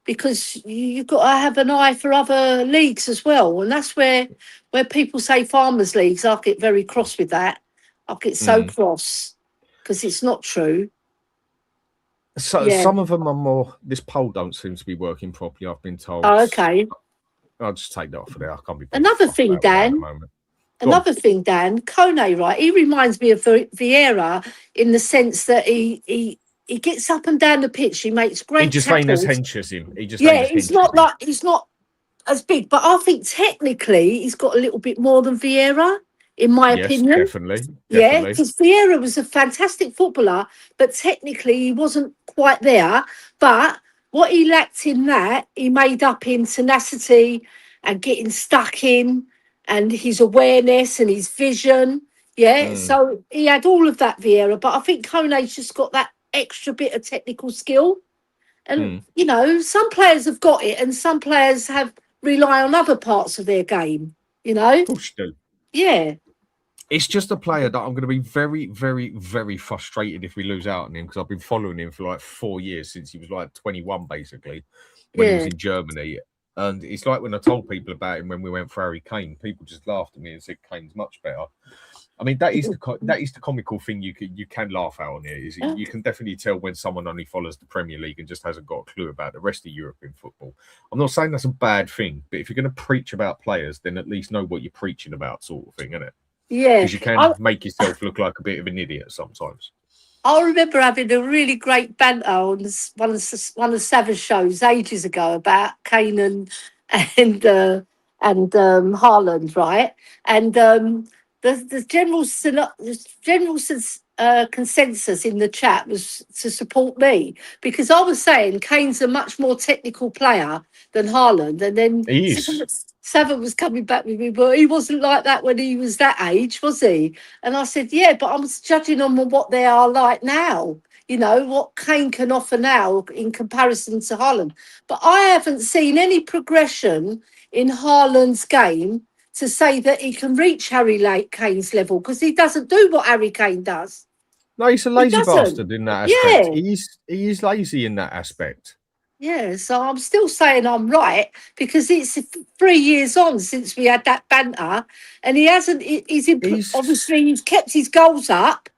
because you've got to have an eye for other leagues as well. And that's where people say farmers leagues. I get very cross with that. I get so cross because it's not true. So Yeah. some of them are more. This poll don't seem to be working properly. I've been told. Oh, okay. I'll just take that off of there. I can't be bothered Another fuck thing, about all that at the Dan. moment. Go on. Another thing, Dan. Kone, right? He reminds me of Vieira in the sense that he gets up and down the pitch. He makes He great just ain't as tackles. hench as him. He just ain't Yeah, as hench as him. he's not as big, but I think technically he's got a little bit more than Vieira, in my Yes, opinion. definitely, Yeah, definitely. because Vieira was a fantastic footballer, but technically he wasn't quite there. But what he lacked in that, he made up in tenacity and getting stuck in and his awareness and his vision. Yeah, so he had all of that, Vieira. But I think Kone's just got that extra bit of technical skill. And, you know, some players have got it and some players have rely on other parts of their game, you know? Of course you do. Yeah, It's just a player that I'm going to be very, very, very frustrated if we lose out on him because I've been following him for like 4 years since he was like 21, basically, when he was yeah, in Germany. And it's like when I told people about him when we went for Harry Kane, people just laughed at me and said Kane's much better. I mean, that is the comical thing you can laugh out on it. Is you can definitely tell when someone only follows the Premier League and just hasn't got a clue about the rest of European football. I'm not saying that's a bad thing, but if you're going to preach about players, then at least know what you're preaching about, sort of thing, isn't it? yeah. Because you can make yourself look like a bit of an idiot sometimes. I remember having a really great banter on one of Savage shows ages ago about Kane and Haaland, right? And the general consensus in the chat was to support me because I was saying Kane's a much more technical player than Haaland, and then He is. Savage was coming back with me, but he wasn't like that when he was that age, was he? And I said, yeah, but I'm judging on what they are like now. You know, what Kane can offer now in comparison to Haaland. But I haven't seen any progression in Haaland's game to say that he can reach Harry Kane's level because he doesn't do what Harry Kane does. No, he's a He lazy doesn't. bastard in that aspect. Yeah. He is lazy in that aspect. Yeah, so I'm still saying I'm right because it's 3 years on since we had that banter, and he hasn't. Obviously he's kept his goals up.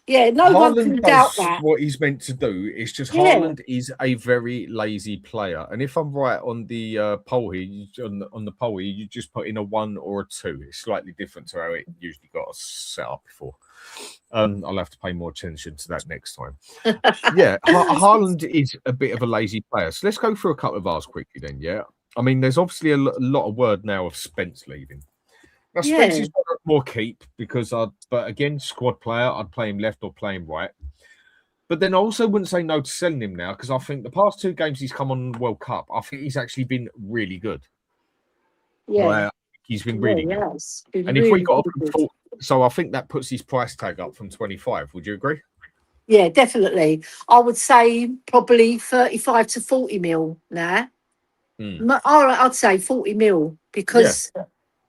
Yeah, no one Haaland can doubt does that. what he's meant to do. It's just Yeah, Haaland is a very lazy player. And if I'm right on the poll here, on the poll here, you just put in a 1 or a 2. It's slightly different to how it usually got set up before. I'll have to pay more attention to that next time. Yeah, Haaland is a bit of a lazy player. So let's go through a couple of ours quickly then, yeah? I mean, there's obviously a lot of word now of Spence leaving. Now, Yeah, Spencer's got more keep because but again, squad player, I'd play him left or play him right. But then I also wouldn't say no to selling him now because I think the past 2 games he's come on the World Cup, I think he's actually been really good. yeah, He's been really good. yes, been And if we really, got really good. so I think that puts his price tag up from 25. Would you agree? Yeah, definitely. I would say probably 35 to 40 mil now. All right, I'd say 40 mil because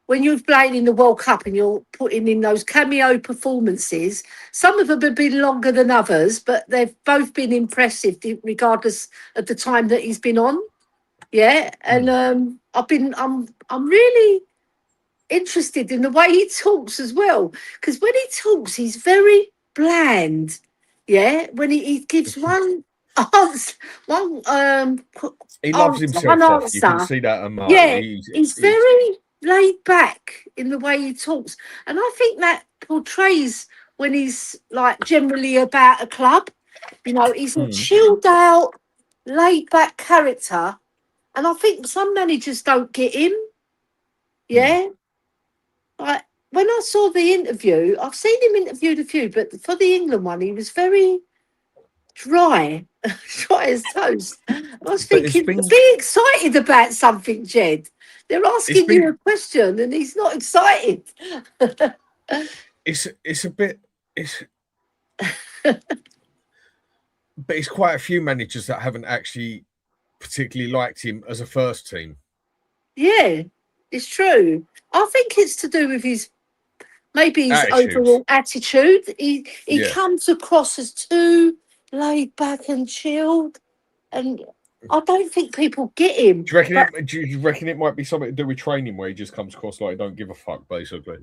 when you're playing in the World Cup and you're putting in those cameo performances, some of them have been longer than others, but they've both been impressive regardless of the time that he's been on. Yeah, and I'm really interested in the way he talks as well, because when he talks, he's very bland. Yeah, when he gives one answer, He loves one himself off. You can answer. see that, Mo. Yeah, he's He's very laid back in the way he talks, and I think that portrays when he's like generally about a club. You know, he's a chilled out, laid back character, and I think some managers don't get him. Yeah, like when I saw the interview, I've seen him interviewed a few, but for the England one, he was very dry, dry as toast. I was but it's thinking, been be excited about something, Jed. They're it's asking you been a question and he's not excited. it's a bit it's but it's quite a few managers that haven't actually particularly liked him as a first team. Yeah, it's true. I think it's to do with his maybe his Attitudes. overall attitude. He Yeah. comes across as too laid back and chilled, and I don't think people get him. Do you reckon But do you reckon it might be something to do with training where he just comes across like he don't give a fuck, basically?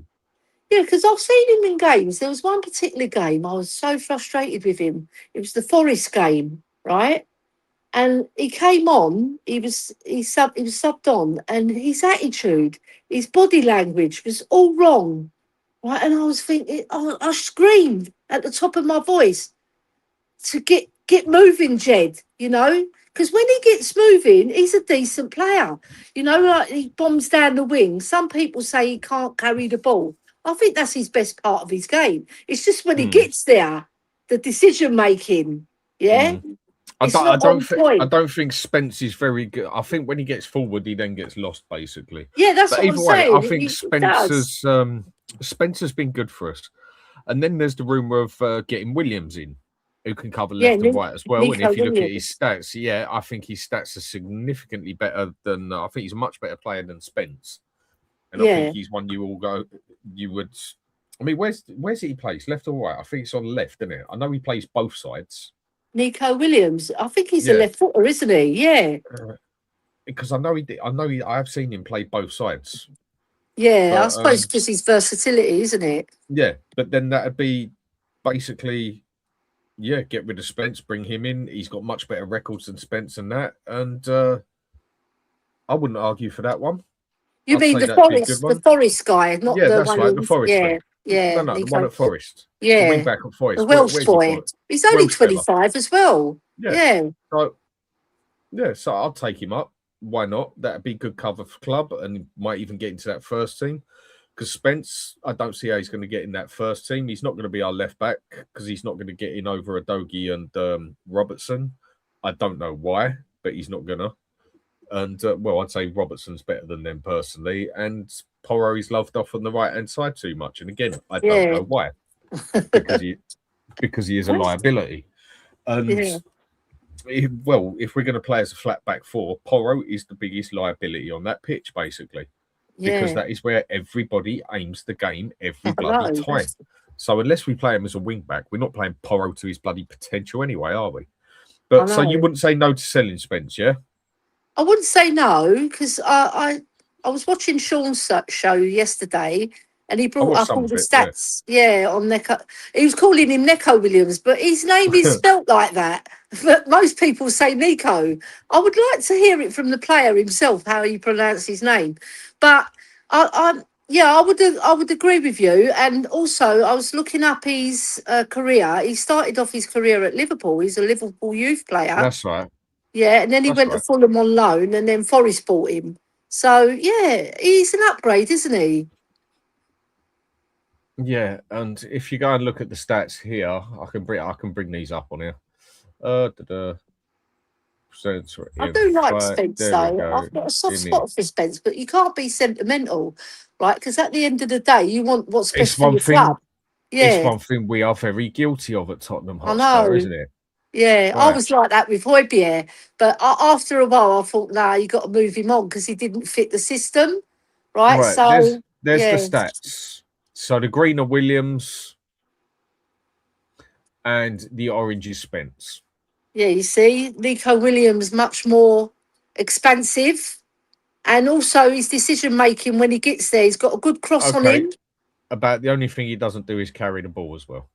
yeah, because I've seen him in games. There was one particular game I was so frustrated with him. It was the Forest game, right? And he came on. He was subbed on, and his attitude, his body language was all wrong, right? And I was thinking, I screamed at the top of my voice to get moving, Jed. You know, because when he gets moving, he's a decent player. You know, like he bombs down the wing. Some people say he can't carry the ball. I think that's his best part of his game. It's just when he gets there, the decision making. Yeah, it's not on I point. don't think Spence is very good. I think when he gets forward, he then gets lost, basically. Yeah, that's But what I'm either way, I saying. think It does. Spencer's been good for us. And then there's the rumor of getting Williams in, who can cover Yeah, left and right as well. And Nico if you look at his Williams. stats, yeah, I think his stats are significantly better than. I think he's a much better player than Spence. And I think Yeah, he's one you would. I mean, where's he plays? Left or right? I think it's on left, isn't it? I know he plays both sides. Nico Williams. I think he's a Yeah, left footer, isn't he? Yeah. because I know he did. I have seen him play both sides. Yeah, I But suppose because his versatility, isn't it? yeah, but then that'd be basically get rid of Spence, bring him in. He's got much better records than Spence and that, and I wouldn't argue for that one. You I'd mean say the that'd be a good Forest, the one. Forest guy, not Yeah, the that's one right, the who's Forest yeah, thing. yeah, No, the one Nico. at Forest, the wing Yeah. back at The Forest. Welsh Where's he boy. from? He's only Welsh fella. 25 as well. Yeah. Yeah. So I'll take him up. Why not? That'd be good cover for club, and might even get into that first team. Because Spence, I don't see how he's going to get in that first team. He's not going to be our left back because he's not going to get in over Adogi and Robertson. I don't know why, but he's not going to. And I'd say Robertson's better than them personally. And Porro is loved off on the right hand side too much. And again, I don't know why, because he is a liability. And if we're going to play as a flat back four, Porro is the biggest liability on that pitch, basically. Because that is where everybody aims the game every bloody time. So unless we play him as a wing back, we're not playing Porro to his bloody potential anyway, are we? But so you wouldn't say no to selling Spence, yeah? I wouldn't say no because I was watching Sean's show yesterday and he brought up all the stats. Yeah, on Neko. He was calling him Neko Williams, but his name is spelt like that. But most people say Nico. I would like to hear it from the player himself how he pronounced his name. But I would agree with you. And also, I was looking up his career. He started off his career at Liverpool. He's a Liverpool youth player. That's right. Yeah, and then he went to Fulham on loan, and then Forest bought him. So yeah, he's an upgrade, isn't he? Yeah, and if you go and look at the stats here, I can bring these up on here. I do like Right, Spence there we though. go. I've got a soft In here. spot for Spence, but you can't be sentimental, right? Because at the end of the day, you want what's It's best for one your club. thing. It's Yeah, one thing we are very guilty of at Tottenham I Hotspur, know. isn't it? Yeah, I Right, was like that with Højbjerg, but after a while, I thought, nah, you got to move him on because he didn't fit the system, right? right. So There's the yeah, stats. So the green are Williams, and the orange is Spence. yeah. You see, Nico Williams much more expansive, and also his decision making when he gets there, he's got a good cross on Okay, him. about the only thing he doesn't do is carry the ball as well.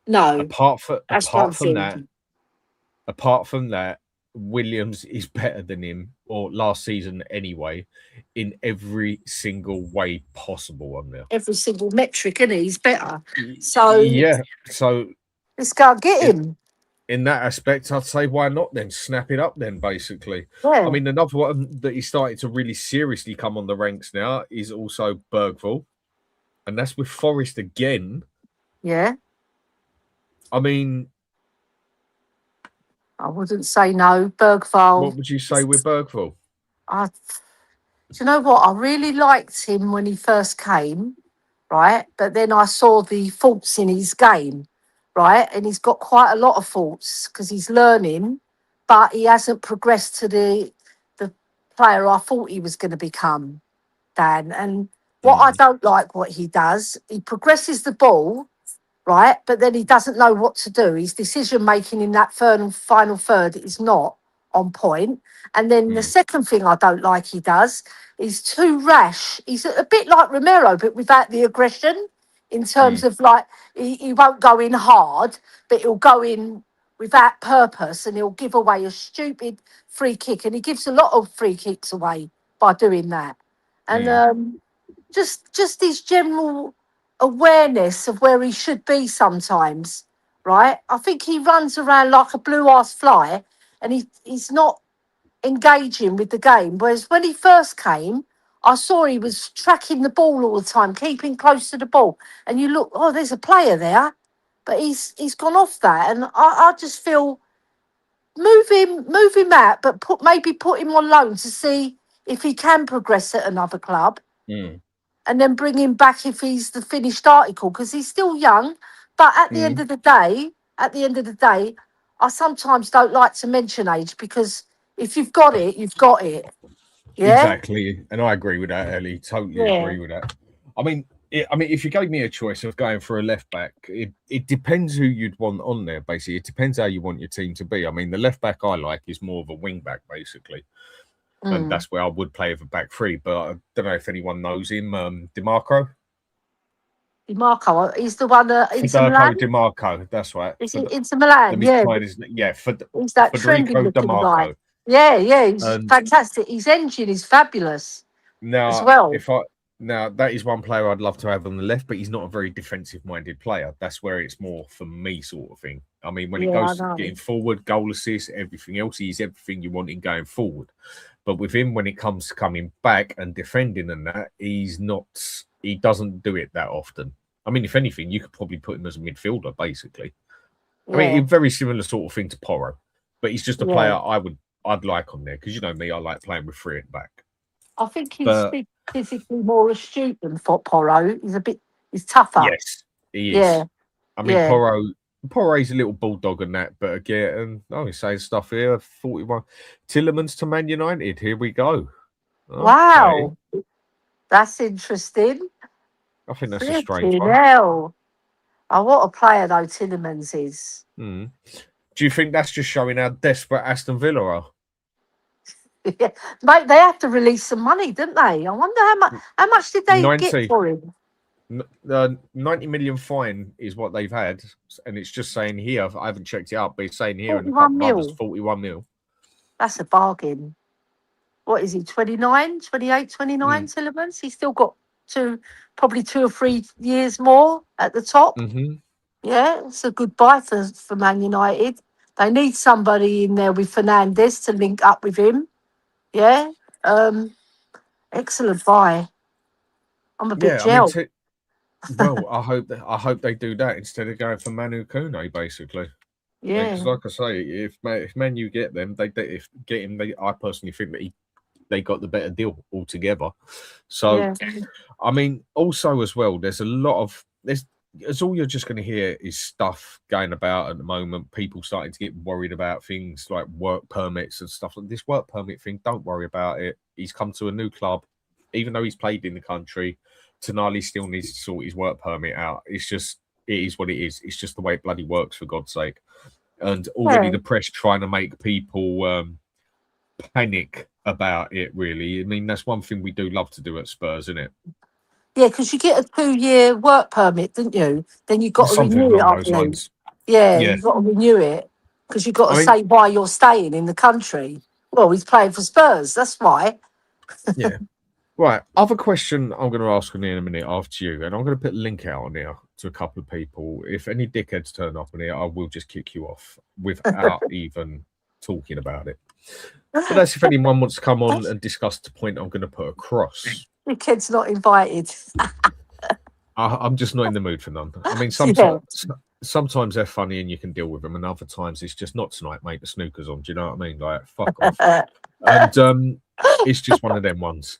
No, Apart from that's one apart from thing. that, apart from that, Williams is better than him, or last season anyway, in every single way possible on there. Every single metric, and he's better. So Yeah, so let's go and get in, him. in that aspect, I'd say why not then? Snap it up then, basically. I Yeah, mean, another one that he's starting to really seriously come on the ranks now is also Bergvall, and that's with Forest again. yeah. I mean, I wouldn't say no. Bergvall. what would you say with Bergvall? I, do you know what? I really liked him when he first came, right? But then I saw the faults in his game, right? And he's got quite a lot of faults because he's learning, but he hasn't progressed to the player I thought he was going to become, Dan. And what I Mm, don't like what he does, he progresses the ball, right? But then he doesn't know what to do. His decision making in that final third is not on point. And then the mm, second thing I don't like he does is too rash. He's a bit like Romero, but without the aggression in terms mm, of like he won't go in hard, but he'll go in without purpose and he'll give away a stupid free kick. And he gives a lot of free kicks away by doing that. And mm, just his general awareness of where he should be sometimes, right? I think he runs around like a blue ass fly and he's not engaging with the game. Whereas when he first came, I saw he was tracking the ball all the time, keeping close to the ball. And you look, oh, there's a player there. But he's gone off that. And I just feel move him out, but maybe put him on loan to see if he can progress at another club mm, and then bring him back if he's the finished article because he's still young. But mm. at the end of the day, I sometimes don't like to mention age because if you've got it, you've got it. Yeah, Exactly, and I agree with that, Ellie. Totally yeah. agree with that. I mean, if you gave me a choice of going for a left back, it depends who you'd want on there. Basically, it depends how you want your team to be. I mean, the left back I like is more of a wing back, basically, and Mm. that's where I would play with a back three. But I don't know if anyone knows him. DiMarco, Marco, he's the one Inter Federico Milan. DiMarco. That's right. Is it Inter Let Milan? me Yeah, find his. Yeah, he's that trendy Federico looking guy. DiMarco. Yeah, he's And fantastic. His engine is fabulous as now, well. if I now that is one player I'd love to have on the left, but he's not a very defensive-minded player. That's where it's more for me, sort of thing. I mean, when it Yeah, I goes to know. getting forward, goal assist, everything else, he's everything you want in going forward. But with him, when it comes to coming back and defending and that, he's not. He doesn't do it that often. I mean, if anything, you could probably put him as a midfielder, basically. I mean, a Yeah, very similar sort of thing to Porro, but he's just a player yeah. I'd like on there because you know me, I like playing with three at the back. I think he's But physically more astute than Porro. He's tougher. yes, he is. Yeah, I mean, yeah. Porro's a little bulldog in that, but again, he's saying stuff here. 41 Tillemans to Man United. Here we go. Okay, Wow, that's interesting. I think that's a strange Flipping one. hell. Oh, what a player though Tillemans is. Hmm. Do you think that's just showing how desperate Aston Villa are? Yeah. Mate, they have to release some money, didn't they? I wonder how much did they get 90, for him? 90 million fine is what they've had, and it's just saying here. I haven't checked it up, but it's saying here in a 41 couple of others, mil. 41 mil. That's a bargain. What is he, 29, 28, 29, Mm. Tillemans? He's still got probably 2 or 3 years more at the top. Mm-hmm. Yeah, it's a good buy for Man United. They need somebody in there with Fernandes to link up with him. Yeah. Excellent buy. I'm a bit Yeah, I mean, gel. Well, I hope they do that instead of going for Manu Kone, basically. Because, Yeah, like I say, if Man U get them, if get him, I personally think that they got the better deal altogether. So, yeah, I mean, also as well, there's a lot of As all you're just going to hear is stuff going about at the moment. People starting to get worried about things like work permits and stuff like this. Work permit thing, don't worry about it. He's come to a new club, even though he's played in the country. Tonali still needs to sort his work permit out. It is what it is. It's just the way it bloody works, for God's sake. And already yeah. the press trying to make people panic about it. Really, I mean, that's one thing we do love to do at Spurs, isn't it? Yeah, because you get a 2-year work permit, didn't you? Then you've got to Something renew it, along I those believe. lines. Yeah, Yeah, you've got to renew it because you've got to I mean, say why you're staying in the country. Well, he's playing for Spurs, that's why. yeah. Right. Other question I'm going to ask on in a minute after you, and I'm going to put a link out on here to a couple of people. If any dickheads turn up on here, I will just kick you off without even talking about it. But that's if anyone wants to come on and discuss the point I'm going to put across. Your kid's not invited. I'm just not in the mood for none. I mean, Yeah. sometimes they're funny and you can deal with them, and other times it's just not tonight, mate. The snooker's on. Do you know what I mean? Like, fuck off. And it's just one of them ones.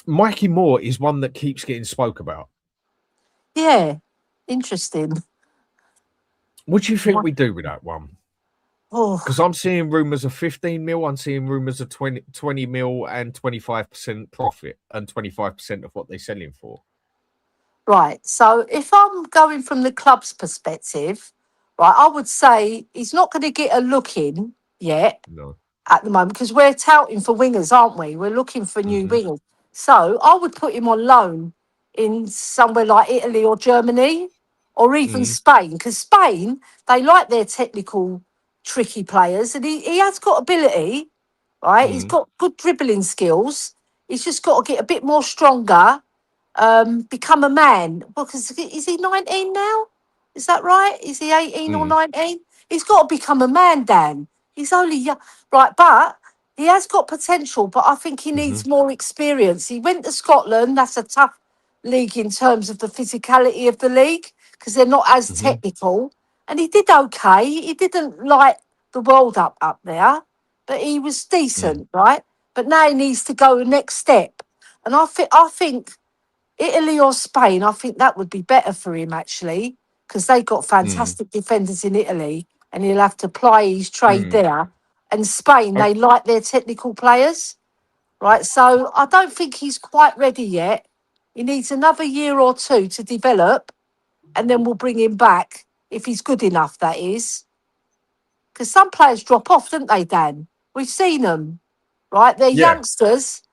Mikey Moore is one that keeps getting spoke about. Yeah, interesting. What do you think we do with that one? Oh, Because I'm seeing rumours of 15 mil, I'm seeing rumours of 20 mil and 25% profit and 25% of what they're selling for. right. So if I'm going from the club's perspective, right, I would say he's not going to get a look in yet No. at the moment because we're touting for wingers, aren't we? We're looking for new Mm-hmm. wingers. So I would put him on loan in somewhere like Italy or Germany or even Mm, Spain because Spain, they like their technical, tricky players and he has got ability, right? He's mm, got good dribbling skills. He's just got to get a bit more stronger, become a man. Because is he 19 now? Is that right? Is he 18 or mm, 19? He's got to become a man, Dan. He's only young, right? But he has got potential, but I think he mm-hmm, needs more experience. He went to Scotland. That's a tough league in terms of the physicality of the league because they're not as mm-hmm, technical. And he did okay. He didn't light the world up there, but he was mm, decent, right? But now he needs to go the next step. And I think Italy or Spain, I think that would be better for him actually, because they got mm, fantastic defenders in Italy, and he'll have to ply his trade mm. there. And Spain, Oh, they like their technical players, right? So I don't think he's quite ready yet. He needs another year or two to develop, and then we'll bring him back if he's good enough. That is, because some players drop off, don't they, Dan? We've seen them, right? They're yeah. youngsters.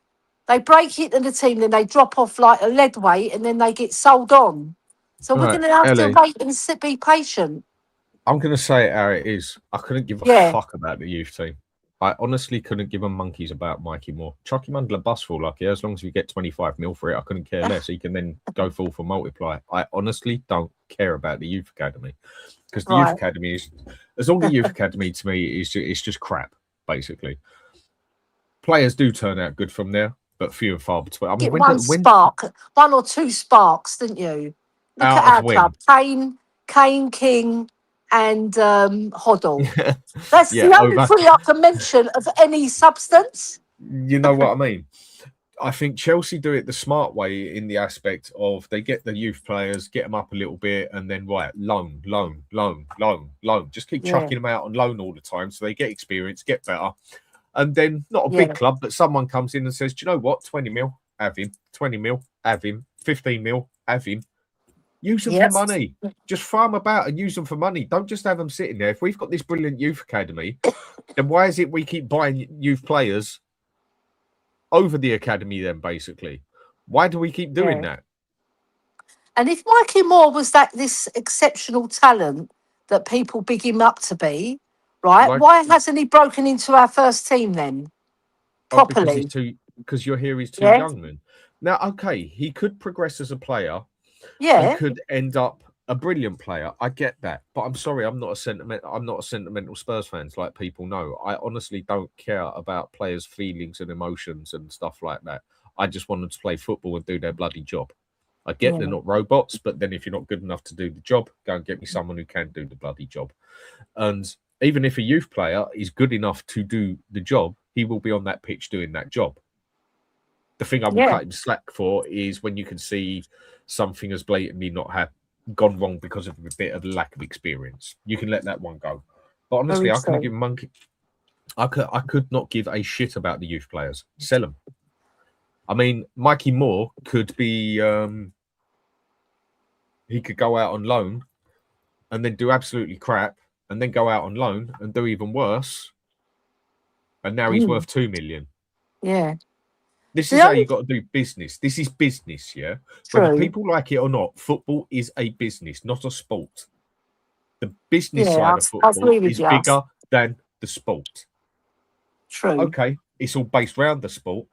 They break it in the team, then they drop off like a lead weight, and then they get sold on. So All we're right, going to have to Ellie, wait and be patient. I'm going to say it how it is. I couldn't give a Yeah, fuck about the youth team. I honestly couldn't give a monkeys about Mikey Moore. Chuck him under the bus for lucky. As long as we get 25 mil for it, I couldn't care less. He can then go full for multiply. I honestly don't care about the youth academy because the youth right. academy is, as all the youth academy to me is it's just crap. Basically, players do turn out good from there, but few and far between. I mean, Get one spark, one or two sparks, didn't you? Look at out of our club, when? Kane King, and Hoddle. That's Yeah, the only over. three I can mention of any substance. You know what I mean? I think Chelsea do it the smart way in the aspect of they get the youth players, get them up a little bit, and then right, loan, loan, loan, loan, loan. Just keep Yeah, chucking them out on loan all the time so they get experience, get better. And then not a big yeah, club, but someone comes in and says, do you know what? 20 mil, have him. 20 mil, have him. 15 mil, have him. Use them for yes, money. Just throw them about and use them for money. Don't just have them sitting there. If we've got this brilliant youth academy, then why is it we keep buying youth players over the academy then, basically? Why do we keep doing yeah. that? And if Mikey Moore was this exceptional talent that people big him up to be, right? Like, Why hasn't he broken into our first team then oh, because he's properly? too, because you're here, he's too Yeah, young then. Now, okay, he could progress as a player and yeah, could end up a brilliant player. I get that. But I'm sorry, I'm not a sentimental Spurs fans like people know. I honestly don't care about players' feelings and emotions and stuff like that. I just want them to play football and do their bloody job. I get Yeah. they're not robots, but then if you're not good enough to do the job, go and get me someone who can do the bloody job. And even if a youth player is good enough to do the job, he will be on that pitch doing that job. The thing I will cut him slack for is when you can see something has blatantly not gone wrong because of a bit of lack of experience. You can let that one go. But honestly, I couldn't give monkey. I could not give a shit about the youth players. Sell them. I mean, Mikey Moore could be. He could go out on loan and then do absolutely crap, and then go out on loan and do even worse. And now he's worth 2 million. Yeah. This is how you got to do business. This is business, yeah? True. Whether people like it or not, football is a business, not a sport. The business side of football is bigger than the sport. True. Okay, it's all based around the sport,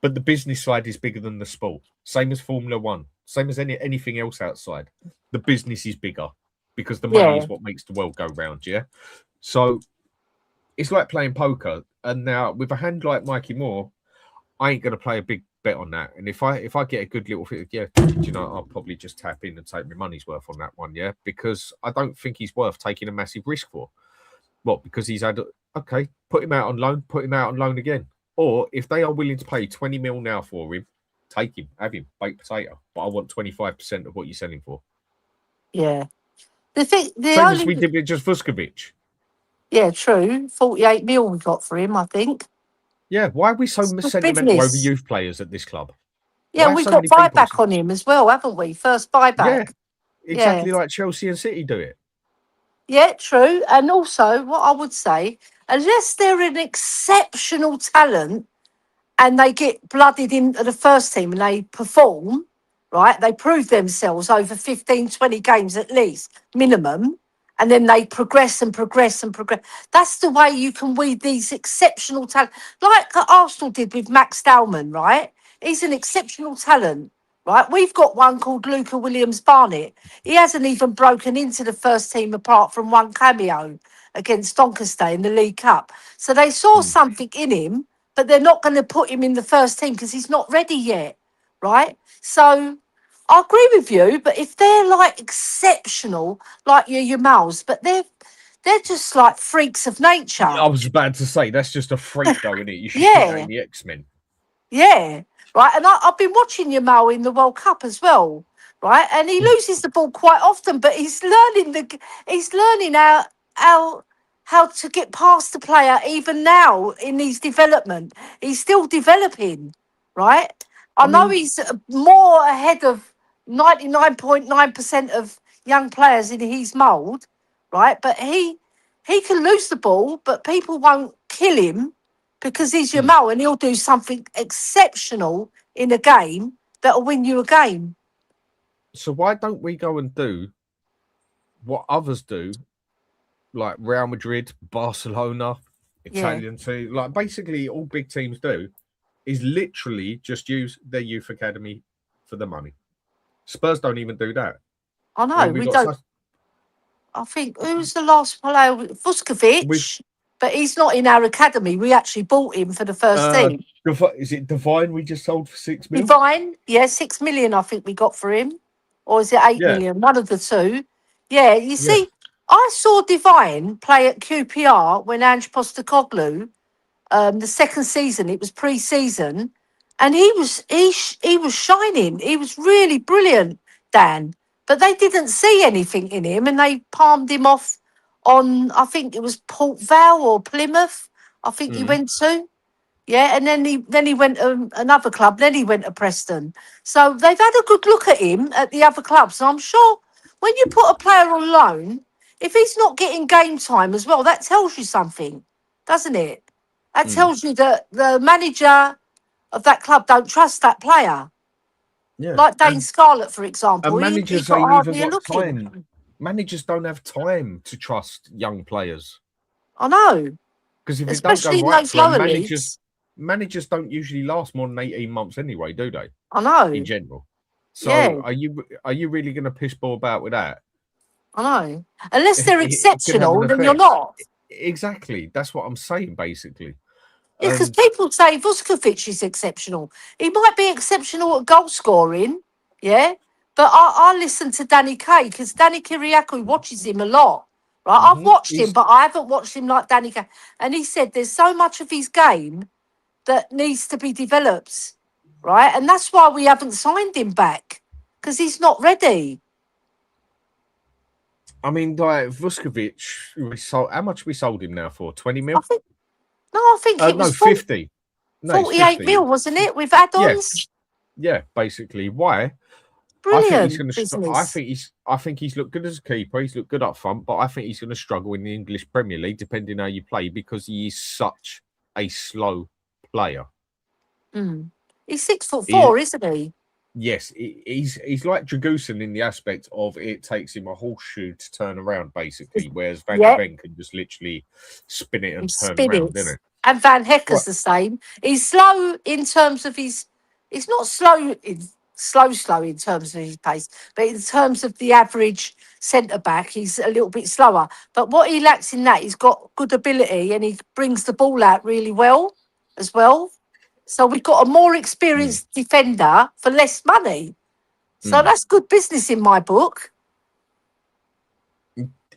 but the business side is bigger than the sport. Same as Formula One, same as anything else outside. The business is bigger because the money is what makes the world go round, yeah? So it's like playing poker. And now with a hand like Mikey Moore, I ain't going to play a big bet on that. And if I get a good little thing, yeah, you know, I'll probably just tap in and take my money's worth on that one, yeah? Because I don't think he's worth taking a massive risk for. What? Because he's had, okay, put him out on loan, put him out on loan again. Or if they are willing to pay 20 mil now for him, take him, have him, baked potato. But I want 25% of what you're selling for. Yeah. The thing, same as we did with just Vuskovic. Yeah, true. 48 mil we got for him, I think. Yeah, why are we so sentimental over youth players at this club? Yeah, we've got buyback on him as well, haven't we? First buyback. Yeah, exactly like Chelsea and City do it. Yeah, true. And also, what I would say, unless they're an exceptional talent and they get blooded into the first team and they perform, right? They prove themselves over 15, 20 games at least, minimum. And then they progress and progress and progress. That's the way you can weed these exceptional talent. Like Arsenal did with Max Dowman, right? He's an exceptional talent, right? We've got one called Luca Williams-Barnett. He hasn't even broken into the first team apart from one cameo against Doncaster in the League Cup. So they saw something in him, but they're not going to put him in the first team because he's not ready yet, right? So I agree with you, but if they're like exceptional, like your Mals, but they're just like freaks of nature. I was about to say that's just a freak, though, isn't it? You should put that in the X-Men. Yeah, right. And I've been watching Yamal in the World Cup as well, right? And he loses the ball quite often, but he's learning how to get past the player even now in his development. He's still developing, right? I know he's more ahead of 99.9% of young players in his mould, right? But he can lose the ball, but people won't kill him because he's Yamal and he'll do something exceptional in a game that'll win you a game. So why don't we go and do what others do, like Real Madrid, Barcelona, Italian team, like basically all big teams do, is literally just use their youth academy for the money. Spurs don't even do that. I know, we don't. I think, who's the last player? Vuskovic, but he's not in our academy. We actually bought him for the first team. Is it Divine we just sold for 6 million? Divine, yeah, 6 million I think we got for him. Or is it 8 million? One of the two. Yeah, you see, I saw Divine play at QPR when Ange Postecoglou, the second season, it was pre-season, and he was shining. He was really brilliant, Dan. But they didn't see anything in him, and they palmed him off on, I think it was Port Vale or Plymouth. I think he went to. Yeah, and then he went to another club. Then he went to Preston. So they've had a good look at him at the other clubs. So I'm sure when you put a player on loan, if he's not getting game time as well, that tells you something, doesn't it? That tells you that the manager of that club don't trust that player. Yeah. Like Dane Scarlett, for example. And managers ain't even got time. Managers don't have time to trust young players. I know. Because if it don't go right for them, managers don't usually last more than 18 months anyway, do they? I know. In general. So are you really going to piss ball about with that? I know. Unless they're exceptional, then you're not. Exactly. That's what I'm saying, basically. Yeah, because people say Vuskovic is exceptional. He might be exceptional at goal scoring, Yeah. But I listen to Danny Kaye because Danny Kiriakou watches him a lot. Right. I've watched him, He's, but I haven't watched him like Danny Kaye. And he said there's so much of his game that needs to be developed. Right. And that's why we haven't signed him back because he's not ready. I mean, like Vuskovic, we sold, how much we sold him now for? 20 I mil? think, no, I think it No, was 50. No, it's 48 50. mil, wasn't it? With Yeah, add-ons. yeah, basically. Why? I think he's Brilliant going to. business. I think he's looked good as a keeper. He's looked good up front, but I think he's going to struggle in the English Premier League, depending how you play, because he is such a slow player. Mm. He's 6'4", isn't he? Yes, he's like Dragusin in the aspect of it takes him a horseshoe to turn around, basically, whereas Van de Yeah, Ven can just literally spin it and he turn around, spirits. isn't it? And Van Right. Hecker's the same. He's slow in terms of his. He's not slow in terms of his pace, but in terms of the average centre back, he's a little bit slower. But what he lacks in that, he's got good ability and he brings the ball out really well as well. So we've got a more Mm, experienced defender for less money. So mm. that's good business in my book.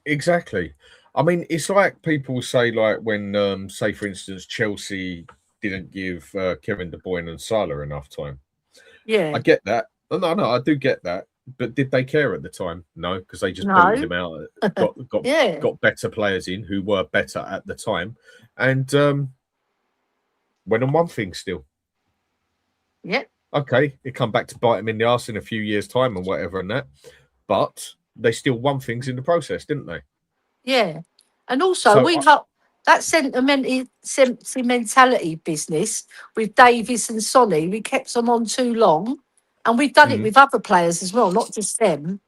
Exactly. I mean, it's like people say, like when, say, for instance, Chelsea didn't give Kevin De Bruyne and Salah enough time. I Yeah. get that. No, I do get that. But did they care at the time? No, because they just booted No. him out. Yeah. Got better players in who were better at the time, and went on one thing still. Yeah. Okay, it come back to bite him in the arse in a few years' time and whatever and that, but they still won things in the process, didn't they? Yeah. And also, So we have that sentimentality business with Davis and Sonny. We kept them on too long. And we've done it mm, with other players as well, not just them.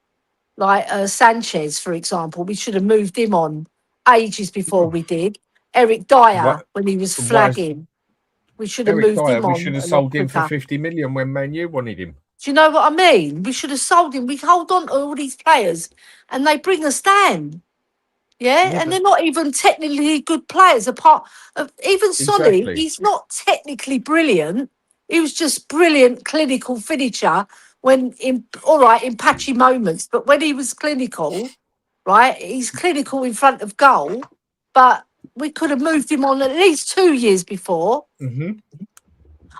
Like Sanchez, for example. We should have moved him on ages before we did. Eric Dyer, what? when he was Why is flagging, we should have Eric moved Dyer? him We should on have a lot sold him for quicker. 50 million when Man U wanted him. Do you know what I mean? We should have sold him. We hold on to all these players and they bring us down. Yeah, Yeah, and but they're not even technically good players. Apart of even Sonny, exactly. he's not technically brilliant. He was just brilliant clinical finisher when in all right in patchy moments, but when he was clinical, right, he's clinical in front of goal. But we could have moved him on at least 2 years before. Mm-hmm.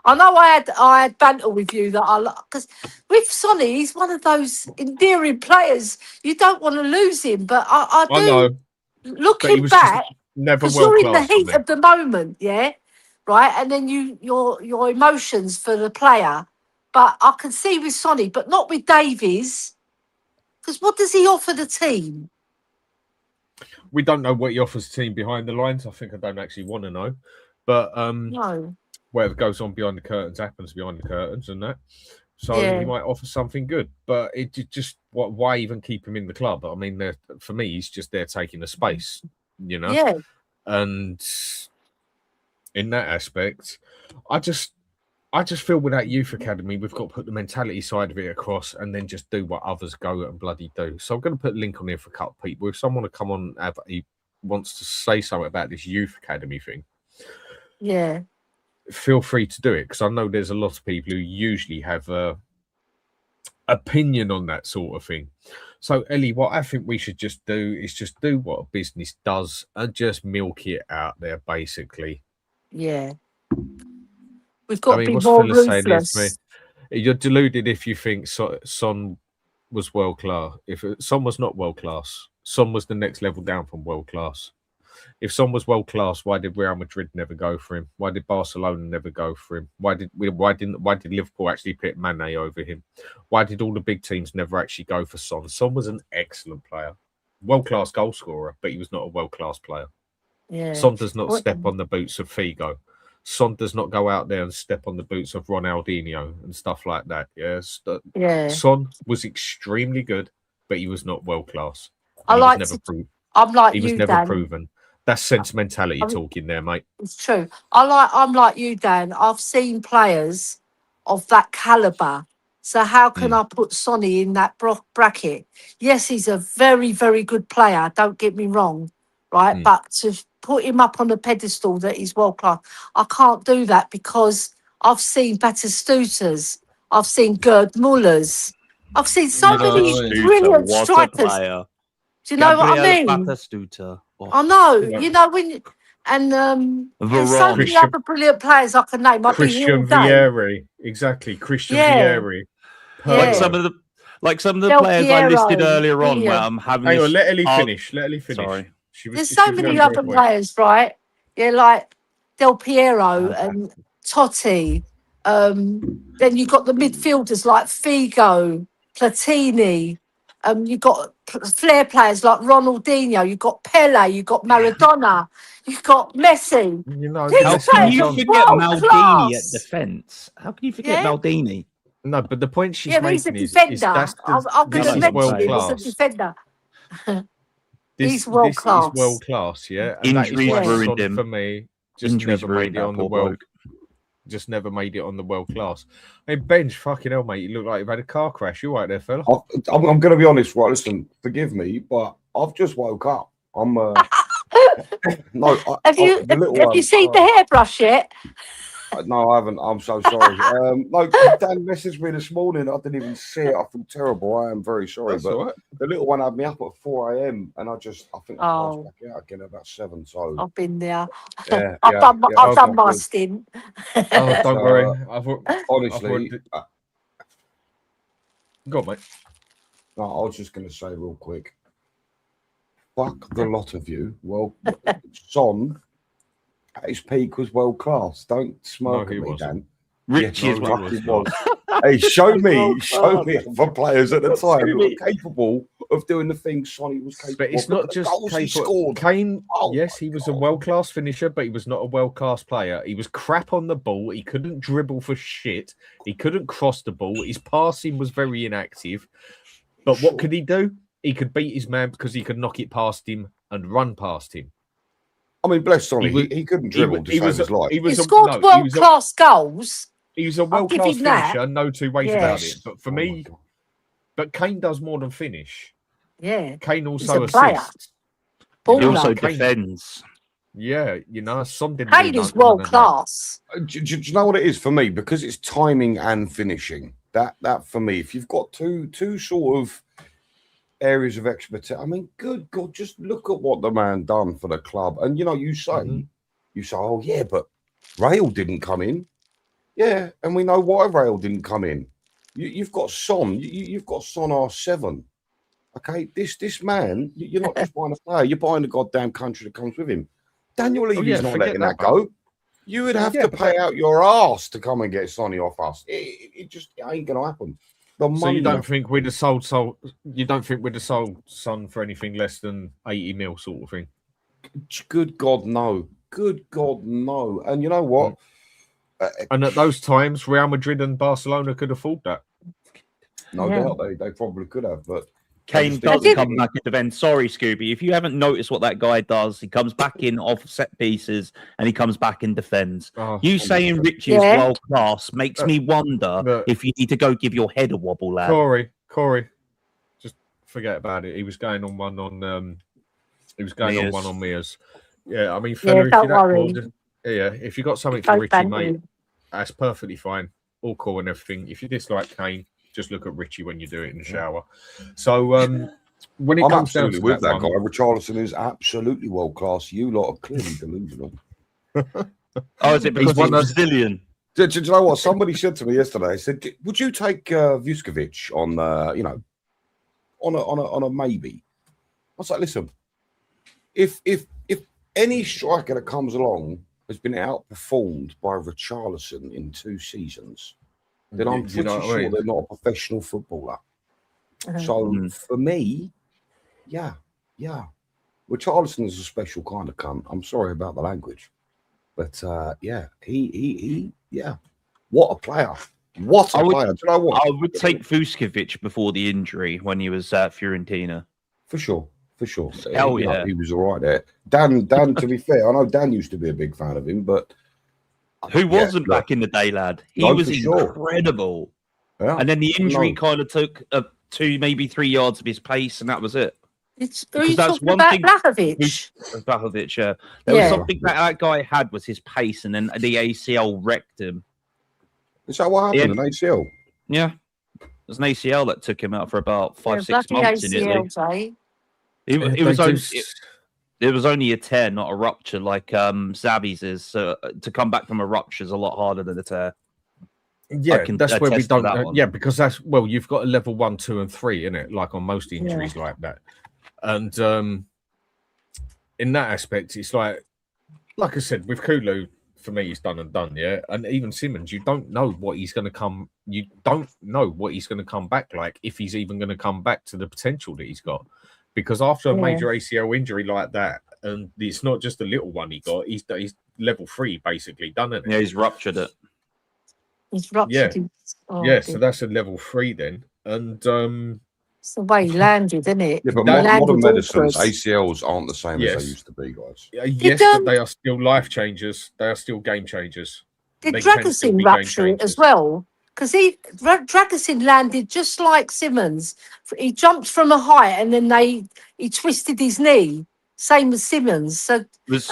I know I had banter with you that I because with Sonny, he's one of those endearing players. You don't want to lose him, but I I do. know, but he Looking was just back, never because world you're in the class for heat me. of the moment, yeah, right, and then your emotions for the player. But I can see with Sonny, but not with Davies, because what does he offer the team? We don't know what he offers the team behind the lines. I think I don't actually want to know, but No, whatever goes on behind the curtains happens behind the curtains, and that. So he yeah, might offer something good, but just what? Why even keep him in the club? I mean, for me, he's just there taking the space, you know. yeah, And in that aspect, I just feel with that youth academy, we've got to put the mentality side of it across and then just do what others go and bloody do. So I'm going to put a link on here for a couple of people. If someone to come on and he wants to say something about this youth academy thing, yeah, feel free to do it because I know there's a lot of people who usually have a opinion on that sort of thing. So Ellie, what I think we should just do is just do what a business does and just milk it out there, basically. yeah. We've I got to mean, be what's more Phyllis saying here to me? ruthless. You're deluded if you think Son was world class. If Son was not world class, Son was the next level down from world class. If Son was world class, why did Real Madrid never go for him? Why did Barcelona never go for him? Why did Liverpool actually pick Mane over him? Why did all the big teams never actually go for Son? Son was an excellent player, world class goal scorer, but he was not a world class player. Yeah. Son does not step on the boots of Figo. Son does not go out there and step on the boots of Ronaldinho and stuff like that. Yes, Yeah. Son was extremely good, but he was not world class, I and he was like never to. proved. I'm like He was you, never Dan. proven. That's sentimentality I'm, talking there, mate. it's true. I'm like you, Dan. I've seen players of that caliber. So how can Mm, I put Sonny in that bracket? Yes, he's a very, very good player. Don't get me wrong, right? mm. But to put him up on a pedestal that he's world class, I can't do that because I've seen Batistutas, I've seen Gerd Muller's, I've seen so You know, many brilliant what a strikers. player. Do you know what I Gabriel mean? Batistuta. Oh, I know. Yeah. You know when. And there's so Varane. many other brilliant players I can name. I'll be here all Christian day. Vieri, exactly. Christian Yeah. Vieri. Yeah. Like some of the Del players I listed Piero, earlier on, where brilliant. I'm having. Hang this on, let Ellie arg- finish. Let Ellie finish. Sorry. There's so She was many going other for a point. players, right? Yeah, like Del Piero and Totti. Then you've got the midfielders like Figo, Platini. You've got flair players like Ronaldinho. You've got Pele. You've got Maradona. You've got Messi. You know, These How let's can players you are on. forget world Maldini at class. defence? How can you forget Yeah. Maldini? No, but the point she's Yeah, but he's a making is defender. that's I'm going this to is mention world him as a class. defender. This He's world is class. world class, yeah. And that is Injuries why ruined Son, him. for me, just Injuries never made ruined it that on the poor world. bloke. Just never made it on the world class. Hey, Benj, fucking hell, mate, you look like you've had a car crash. You right there, fella? I'm going to be honest, right? Listen, forgive me, but I've just woke up. I'm no. Have you seen the hairbrush yet? No, I haven't. I'm so sorry. No, Dan messaged me this morning. I didn't even see it. I feel terrible. I am very sorry. That's but all right. the little one had me up at 4 a.m. and I think I passed back out again at about 7. So I've been there. yeah, I've done my good. stint. Oh, don't worry. Honestly, go on, mate. no, I was just going to say real quick. Fuck the lot of you. Well, Son at his peak was world class. Don't smirk at me, wasn't. Dan. Richie Yes, as well. he was. Hey, show me other players at the time who were capable of doing the things Sonny was capable of. But it's not just he scored. Kane, Oh yes, he was a world-class finisher, but he was not a world-class player. He was crap on the ball. He couldn't dribble for shit. He couldn't cross the ball. His passing was very inactive. But what could he do? He could beat his man because he could knock it past him and run past him. I mean, bless Sonny, he couldn't dribble to save his life. He scored world-class goals. He was a world-class finisher, no two ways about it. But for me, but Kane does more than finish. Yeah. Kane also assists. He also defends. Yeah, you know, Son didn't. Kane is world-class. Do you know what it is for me? Because it's timing and finishing. That for me, if you've got two sort of areas of expertise, I mean, good God, just look at what the man done for the club. And you know, you say, oh yeah, but Rail didn't come in. Yeah, and we know why Rail didn't come in. You've got Son. You've got Son R7. Okay, this man, you're not just buying a player. You're buying the goddamn country that comes with him. Daniel Levy's not letting that go. You would have to pay out your ass to come and get Sonny off us. It just ain't gonna happen. So you don't think we'd have sold you don't think we'd have sold Son for anything less than 80 mil sort of thing? Good God, no. Good God, no. And you know what? And at those times, Real Madrid and Barcelona could afford that. No doubt they probably could have, but Kane does come back at the end. Sorry, Scooby. If you haven't noticed what that guy does, he comes back in off set pieces and he comes back and defends. You saying Richie is world class makes me wonder if you need to go give your head a wobble, lad. Corey, just forget about it. He was going on one on Mia's. Yeah, I mean, fella, don't worry. If you got something for Richie, mate, that's perfectly fine. All cool and everything. If you dislike Kane, just look at Richie when you do it in the shower. So when it comes down to that guy, Richarlison is absolutely world class. You lot are clearly delusional. Is it because he's Brazilian? Do you know what somebody said to me yesterday? They said, "Would you take Vuskovic on on a maybe?" I was like, "Listen, if any striker that comes along has been outperformed by Richarlison in 2 seasons." Then I'm pretty sure they're not a professional footballer. So for me, yeah. Richarlison is a special kind of cunt. I'm sorry about the language. But he what a player. What a player. Do you know what? I would take Vuskovic before the injury when he was at Fiorentina. For sure. Hell yeah. He was all right there. Dan, to be fair, I know Dan used to be a big fan of him, but who wasn't back in the day, lad? He was incredible. Yeah. And then the injury kind of took 2, maybe 3 yards of his pace, and that was it. That's one thing. Blahovic, yeah. There was something that guy had was his pace, and then the ACL wrecked him. Is that what happened? An ACL? Yeah. was an ACL that took him out for about 5-6 bloody months in Italy. ACLs, It was only a tear, not a rupture, like Zabi's is. So to come back from a rupture is a lot harder than a tear. Yeah, that's where we don't. Yeah, because you've got a level 1, 2, and 3 in it, like on most injuries like that. And in that aspect, it's like I said, with Kulu, for me, he's done and done. Yeah, and even Simmons, you don't know what he's going to come. You don't know what he's going to come back like, if he's even going to come back to the potential that he's got. Because after a major ACL injury like that, and it's not just a little one he got, he's level 3 basically done it. Yeah, he's ruptured it. He's ruptured so that's a level 3 then. And it's the way he landed, isn't it? Yeah, but modern medicine's ACLs aren't the same as they used to be, guys. Yes, but they are still life changers. They are still game changers. Did Dragusin rupture it as well? Because Dragusin landed just like Simmons. He jumped from a height and then he twisted his knee, same as Simmons. So did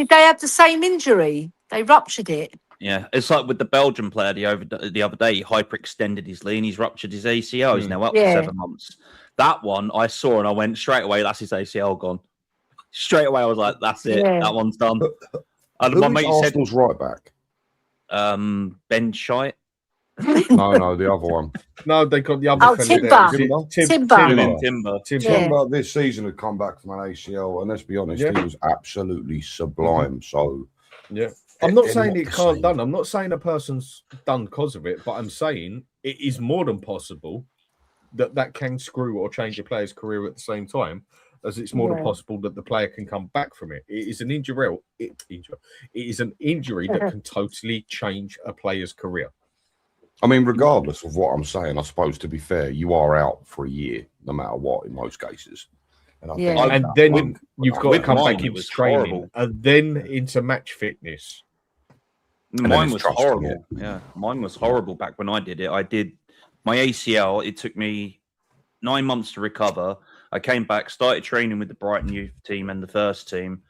they have the same injury? They ruptured it. Yeah, it's like with the Belgian player the other day. He hyperextended his knee and he's ruptured his ACL. He's now up for 7 months. That one I saw and I went straight away, that's his ACL gone. Straight away I was like, that's it. Yeah. That one's done. And my mate Arsenal's right back. Ben Shite. No, the other one. No, they got the other Timber. Timber this season had come back from an ACL, and let's be honest, he was absolutely sublime. So yeah. I'm not saying it can't done. I'm not saying a person's done because of it, but I'm saying it is more than possible that can screw or change a player's career at the same time, as it's more than possible that the player can come back from it. It is an injury. It is an injury that can totally change a player's career. I mean, regardless of what I'm saying, I suppose, to be fair, you are out for a year, no matter what, in most cases. And then you've got to come back into training and then into match fitness. Mine was horrible. Yeah, mine was horrible back when I did it. I did my ACL. It took me 9 months to recover. I came back, started training with the Brighton youth team and the first team.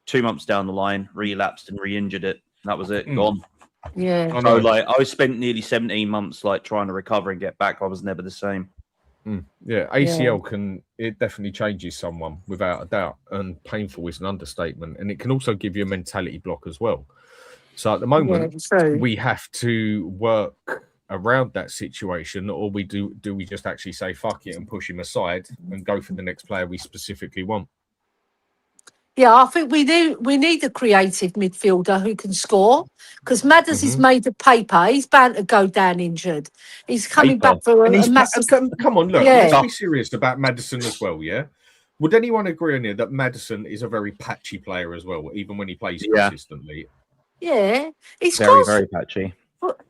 2 months down the line, relapsed and re-injured it. That was it. Gone. Yeah. So I spent nearly 17 months trying to recover and get back. I was never the same. Yeah, ACL it definitely changes someone without a doubt, and painful is an understatement, and it can also give you a mentality block as well. So at the moment, we have to work around that situation, or we do we just actually say fuck it and push him aside and go for the next player we specifically want? Yeah, I think we need a creative midfielder who can score, because Madders is made of paper. He's bound to go down injured. He's coming back for a massive... Come on, look, let's be serious about Maddison as well, yeah? Would anyone agree on here that Maddison is a very patchy player as well, even when he plays consistently? Yeah, he scores very patchy.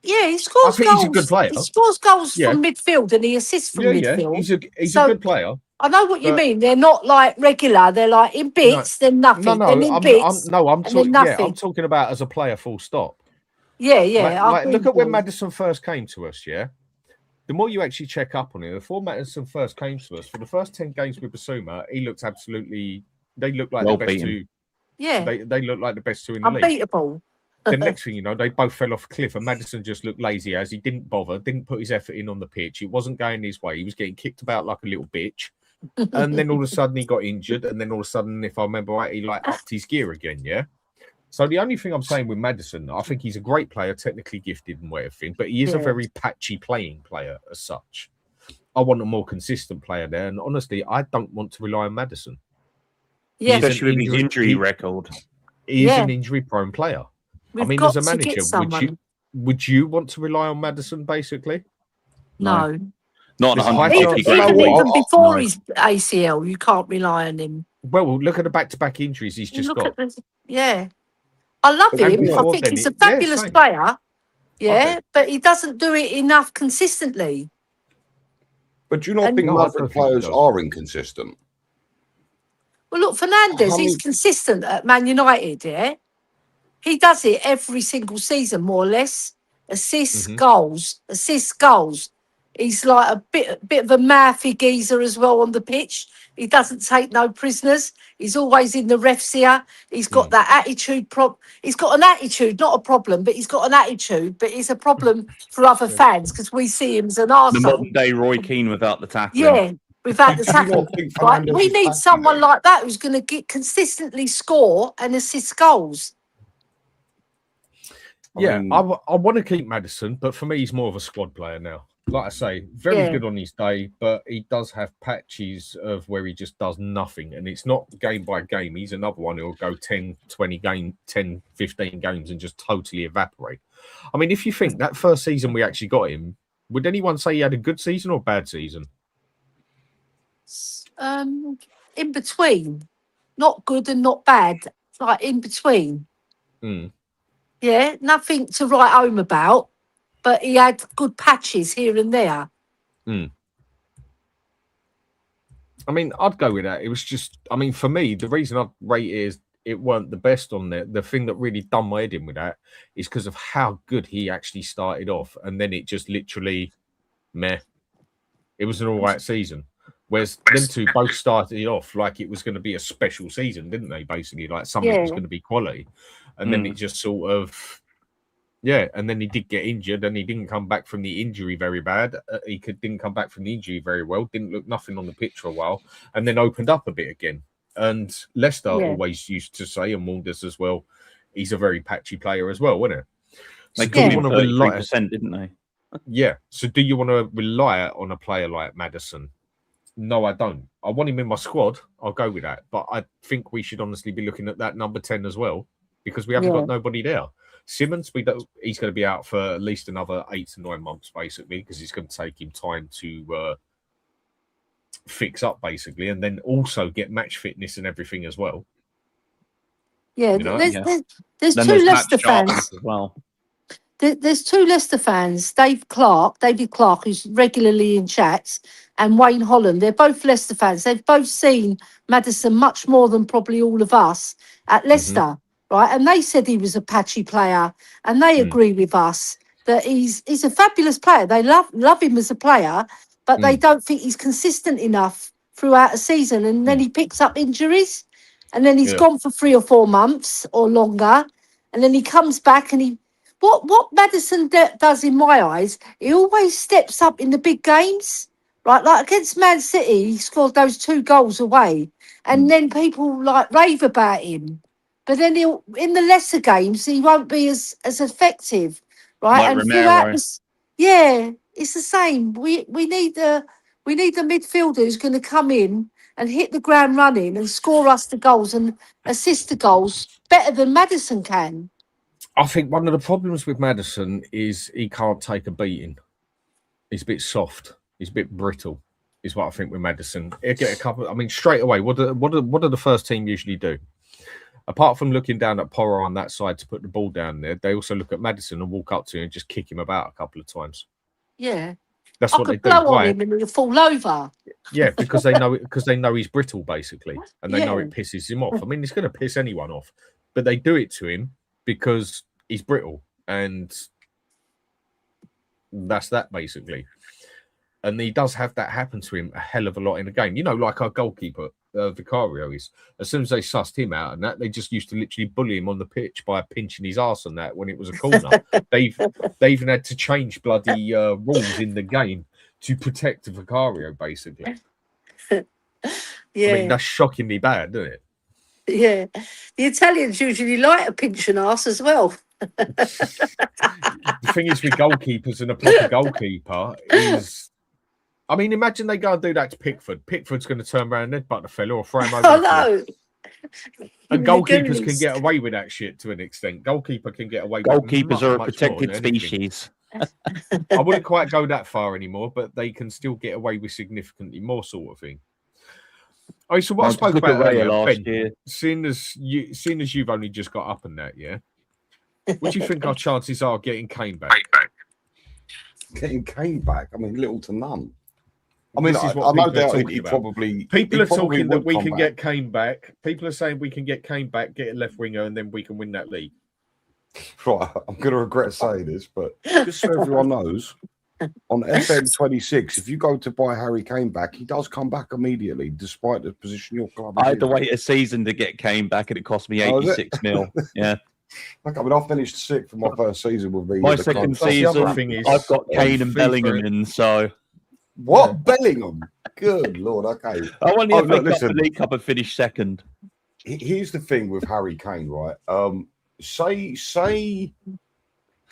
Yeah, he scores goals. He's a good player. He scores goals from midfield and he assists from midfield. He's a good player. I know what you mean. They're not like regular. They're like in bits, then nothing. Then in bits. I'm talking about as a player, full stop. Yeah. Look at when Maddison first came to us. Yeah, the more you actually check up on it, before Maddison first came to us, for the first 10 games with Basuma, he looked absolutely. They looked like the best two. Yeah, they looked like the best two in the league. Unbeatable. The next thing you know, they both fell off a cliff, and Maddison just looked lazy as he didn't bother, didn't put his effort in on the pitch. It wasn't going his way. He was getting kicked about like a little bitch. And then all of a sudden he got injured, and then all of a sudden, if I remember right, he upped his gear again. Yeah. So the only thing I'm saying with Maddison, I think he's a great player, technically gifted and everything, but he is a very patchy playing player as such. I want a more consistent player there, and honestly, I don't want to rely on Maddison. Yeah, especially with his injury record. He is an injury-prone player. As a manager, would you want to rely on Maddison basically? No. Not 150. Even before his ACL, you can't rely on him. Well, look at the back-to-back injuries he's just got. I love him. I think he's a fabulous player. Yeah, but he doesn't do it enough consistently. But do you not think other players are inconsistent? Well, look, Fernandes, he's consistent at Man United, yeah? He does it every single season, more or less. Assists, goals. He's like a bit of a mouthy geezer as well on the pitch. He doesn't take no prisoners. He's always in the ref's ear. He's got that attitude. He's got an attitude, not a problem, but he's got an attitude. But it's a problem for other fans because we see him as an The arsehole. modern day Roy Keane without the tackling. Yeah, without the Do you not tackling. think Right? Fernandes We is need patchy, someone though? like that who's going to consistently score and assist goals. Yeah, I want to keep Maddison, but for me, he's more of a squad player now. Like I say, very good on his day, but he does have patches of where he just does nothing. And it's not game by game. He's another one who'll go 10, 15 games and just totally evaporate. I mean, if you think that first season we actually got him, would anyone say he had a good season or a bad season? In between. Not good and not bad. Like in between. Yeah, nothing to write home about, but he had good patches here and there. I mean, I'd go with that. It was just, I mean, for me, the reason I'd rate it is it weren't the best on there. The thing that really done my head in with that is because of how good he actually started off. And then it just literally, meh. It was an all right season. Whereas them two both started off like it was going to be a special season, didn't they? Basically, like something was going to be quality. And then it just sort of, and then he did get injured and he didn't come back from the injury very bad. Didn't come back from the injury very well. Didn't look nothing on the pitch for a while and then opened up a bit again. And Leicester always used to say, and warned us as well, he's a very patchy player as well, wasn't it? So they called him 33%, didn't they? Yeah. So do you want to rely on a player like Maddison? No, I don't. I want him in my squad. I'll go with that. But I think we should honestly be looking at that number 10 as well because we haven't got nobody there. Simmons, he's going to be out for at least another 8 to 9 months, basically, because it's going to take him time to fix up, basically, and then also get match fitness and everything as well. Yeah, you know? there's then two there's Leicester Matt Sharp fans. as well. There's two Leicester fans, David Clark, who's regularly in chats, and Wayne Holland. They're both Leicester fans. They've both seen Maddison much more than probably all of us at Leicester, right? And they said he was a patchy player, and they agree with us that he's a fabulous player. They love him as a player, but they don't think he's consistent enough throughout a season. And then he picks up injuries, and then he's gone for 3 or 4 months or longer, and then he comes back and What Maddison does in my eyes, he always steps up in the big games, right? Like against Man City, he scored those 2 goals away, and then people like rave about him. But then in the lesser games, he won't be as effective, right? Like and Romero. throughout this, it's the same. We need the midfielder who's going to come in and hit the ground running and score us the goals and assist the goals better than Maddison can. I think one of the problems with Maddison is he can't take a beating. He's a bit soft. He's a bit brittle, is what I think with Maddison. He'll get a couple. I mean, straight away, what do the first team usually do? Apart from looking down at Porro on that side to put the ball down there, they also look at Maddison and walk up to him and just kick him about a couple of times. Yeah, that's what they do. I could blow on him and he'll fall over. Yeah, because they know he's brittle basically, and they know it pisses him off. I mean, it's going to piss anyone off, but they do it to him because he's brittle, and that's that basically. And he does have that happen to him a hell of a lot in the game. You know, like our goalkeeper, Vicario is. As soon as they sussed him out and that, they just used to literally bully him on the pitch by pinching his arse and that when it was a corner. they even had to change bloody rules in the game to protect Vicario, basically. Yeah. I mean, that's shockingly bad, isn't it? Yeah. The Italians usually like a pinch and arse as well. The thing is with goalkeepers and a proper goalkeeper is, I mean, imagine they go and do that to Pickford. Pickford's going to turn around and headbutt the fella or throw him over. I know. And goalkeepers can get away with that shit to an extent. Goalkeeper can get away with goalkeepers are a protected species. I wouldn't quite go that far anymore, but they can still get away with significantly more sort of thing. Oh, so what I spoke about earlier, Ben, seeing as you've only just got up and that, yeah? What do you think our chances are getting Kane back? Getting Kane back? I mean, little to none. I mean, I know that he probably... People are talking that we can get Kane back. People are saying we can get Kane back, get a left winger, and then we can win that league. Right, I'm going to regret saying this, but just so everyone knows, on FM26, if you go to buy Harry Kane back, he does come back immediately, despite the position your club is I had to in. wait a season to get Kane back, and it cost me 86 mil. Yeah. Look, I mean, I finished 6th for my first season with me. My second season, I've got Kane and Bellingham in, so... What? Yeah. Bellingham? Good Lord, okay. I won the FA Cup and League Cup and finished second. Here's the thing with Harry Kane, right? Say,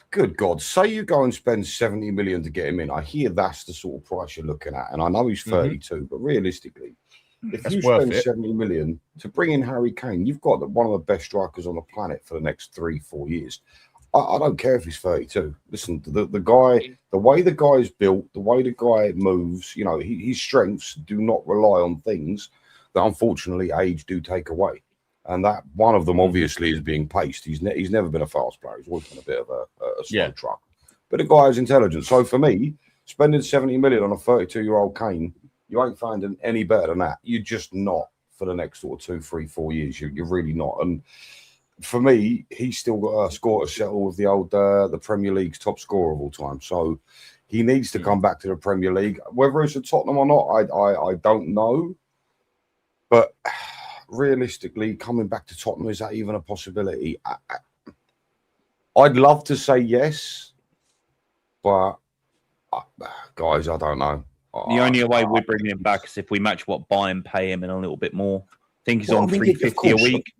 good God, say you go and spend 70 million to get him in. I hear that's the sort of price you're looking at, and I know he's 32, but realistically, if you spend 70 million to bring in Harry Kane, you've got one of the best strikers on the planet for the next 3-4 years. I don't care if he's 32. Listen, the guy, the way the guy is built, the way the guy moves, you know, his strengths do not rely on things that unfortunately age do take away. And that one of them obviously is being paced. He's never been a fast player. He's always been a bit of a slow truck. But the guy is intelligent. So for me, spending 70 million on a 32-year-old Kane, you ain't finding any better than that. You're just not for the next sort of 2, 3, 4 years. You're really not. And for me, he's still got a score to settle with the old the Premier League's top scorer of all time. So he needs to come back to the Premier League. Whether it's at Tottenham or not, I don't know. But realistically, coming back to Tottenham, is that even a possibility? I'd love to say yes, but guys, I don't know. The only way we're bringing him back is if we match what Bayern pay him and a little bit more. I think he's on 350 a week.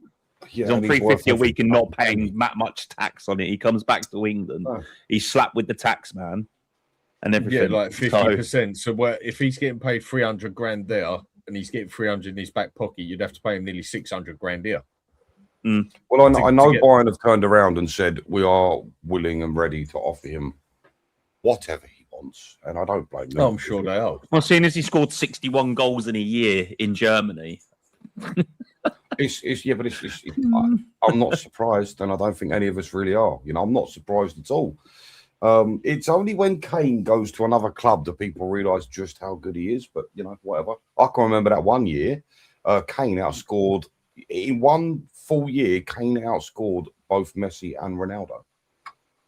Yeah, he's on 350 a week and not paying that much tax on it. He comes back to England. Oh. He's slapped with the tax man and everything. Yeah, like 50%. So if he's getting paid 300 grand there and he's getting 300 in his back pocket, you'd have to pay him nearly 600 grand here. Mm. Well, I know Bayern have turned around and said we are willing and ready to offer him whatever he wants, and I don't blame them. Oh, I'm sure they are. Well, seeing as he scored 61 goals in a year in Germany. I'm not surprised, and I don't think any of us really are. You know, I'm not surprised at all. It's only when Kane goes to another club that people realise just how good he is. But you know, whatever. I can remember that one year, Kane outscored in one full year. Kane outscored both Messi and Ronaldo.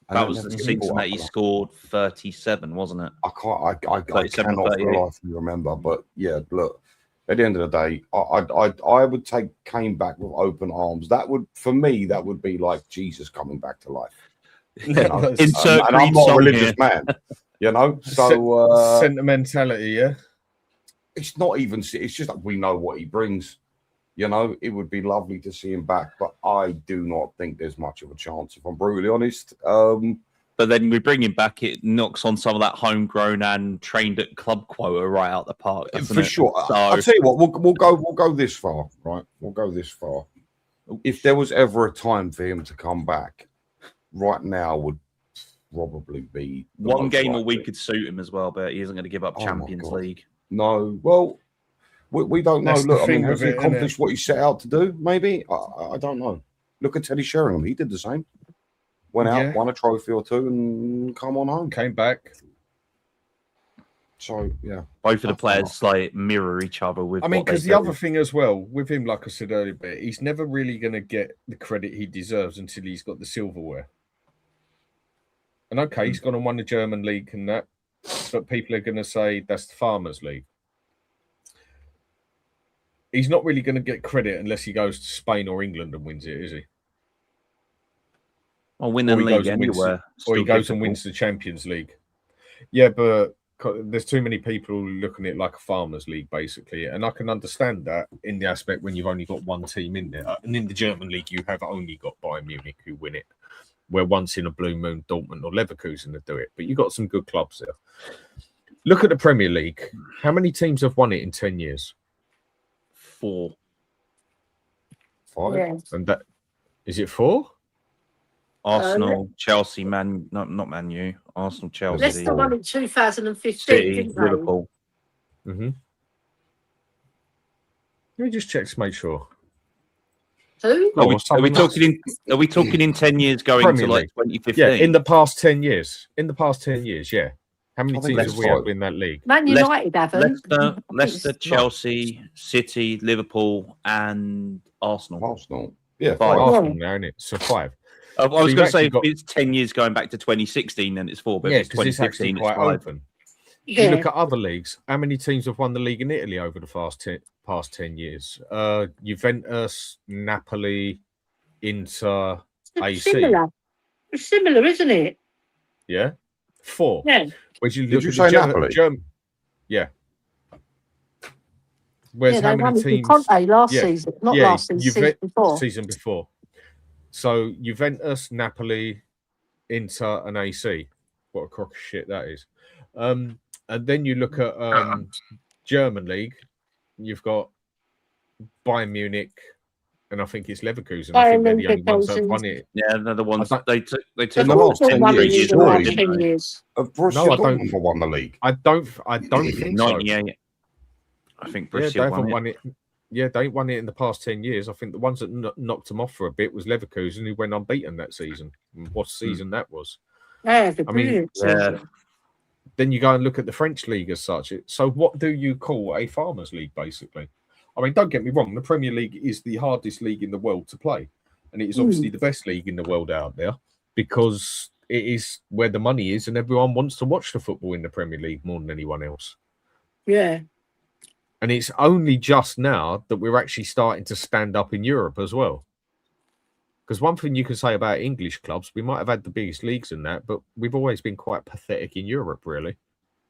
And that was the season that he scored 37, wasn't it? I cannot for the life of me remember. But yeah, look. At the end of the day, I would take Kane back with open arms. That would, for me, that would be like Jesus coming back to life. You know? And I'm not a religious man, you know. So sentimentality, yeah. It's not even. It's just like we know what he brings. You know, it would be lovely to see him back, but I do not think there's much of a chance. If I'm brutally honest. But then we bring him back, it knocks on some of that homegrown and trained at club quota right out the park. For sure. So, I'll tell you what, we'll go this far, right? We'll go this far. If there was ever a time for him to come back, right now would probably be one game a week could suit him as well, but he isn't going to give up Champions League. No, well, we don't know. Look, I mean, has he accomplished what he set out to do? Maybe. I don't know. Look at Teddy Sheringham. He did the same. Went out, won a trophy or two, and come on home. Came back. So, yeah. Both of the players like mirror each other with. I mean, because the other thing as well with him, like I said earlier, but he's never really going to get the credit he deserves until he's got the silverware. And okay, he's gone and won the German league and that, but people are going to say that's the Farmers League. He's not really going to get credit unless he goes to Spain or England and wins it, is he? Or win the league anywhere. Or he goes and wins the Champions League. Yeah, but there's too many people looking at it like a Farmers League, basically. And I can understand that in the aspect when you've only got one team in there. And in the German league, you have only got Bayern Munich who win it. Where once in a blue moon, Dortmund or Leverkusen to do it. But you've got some good clubs there. Look at the Premier League. How many teams have won it in 10 years? 4. 5? Yeah. And that is it 4? Arsenal, Chelsea, not Man U. Arsenal, Chelsea. Leicester won in 2015, City, Liverpool. Mm-hmm. Let me just check to make sure. Who? Are we talking in 10 years going Premier to like 2015? Yeah, in the past 10 years. In the past 10 years, yeah. How many teams have we had in that league? Man United haven't. Leicester, Chelsea, City, Liverpool, and Arsenal. Yeah, 5. Arsenal now, isn't it? So 5. I was you've going to say actually if it's 10 years going back to 2016, then it's 4. But yeah, if it's because it's actually 2015, it's quite 5. open. Yeah. You look at other leagues. How many teams have won the league in Italy over the past 10 years? Juventus, Napoli, Inter, AC. Similar. It's similar, isn't it? Yeah, 4. Yeah. Whereas you Did look you at say the Napoli? yeah. Whereas Yeah, how they many won it with teams? Conte last Yeah, season. Not yeah, last season, season before. season before. So Juventus, Napoli, Inter, and AC. What a crock of shit that is. And then you look at German league. You've got Bayern Munich, and I think it's Leverkusen. I think they're the only ones that have won it. Yeah, they're the ones they took. They They've took the also last 10 won it years, in the last surely. 10 years. Borussia I don't. Dortmund won the league. I don't think so. 98. I think Yeah, Borussia they haven't won it. won it. Yeah, they ain't won it in the past 10 years. I think the ones that knocked them off for a bit was Leverkusen, who went unbeaten that season. And what season that was. Yeah, I mean, Yeah. then you go and look at the French league as such. So what do you call a farmers league, basically? I mean, don't get me wrong. The Premier League is the hardest league in the world to play. And it is obviously the best league in the world out there because it is where the money is and everyone wants to watch the football in the Premier League more than anyone else. Yeah. And it's only just now that we're actually starting to stand up in Europe as well. Because one thing you can say about English clubs, we might have had the biggest leagues in that, but we've always been quite pathetic in Europe, really,